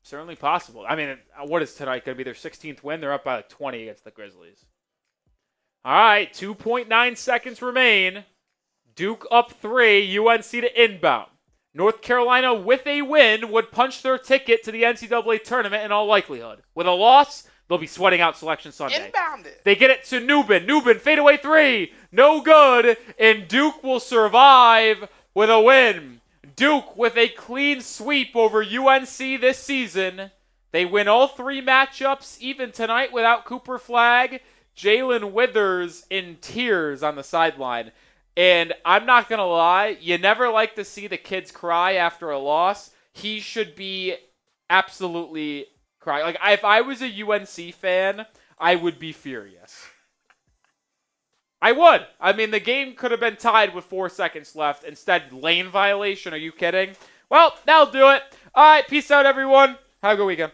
Speaker 1: Certainly possible. I mean, what is tonight going to be their 16th win? They're up by like 20 against the Grizzlies. All right, 2.9 seconds remain. Duke up 3, UNC to inbound. North Carolina with a win would punch their ticket to the NCAA tournament in all likelihood. With a loss, They'll be sweating out Selection Sunday.
Speaker 2: Inbound it.
Speaker 1: They get it to Nubin. Nubin, fadeaway three. No good. And Duke will survive with a win. Duke with a clean sweep over UNC this season. They win all 3 matchups even tonight without Cooper Flagg. Jalen Withers in tears on the sideline. And I'm not going to lie, you never like to see the kids cry after a loss. He should be absolutely crying. Like, if I was a UNC fan, I would be furious. I would. I mean, the game could have been tied with 4 seconds left. Instead, lane violation. Are you kidding? Well, that'll do it. All right, peace out, everyone. Have a good weekend.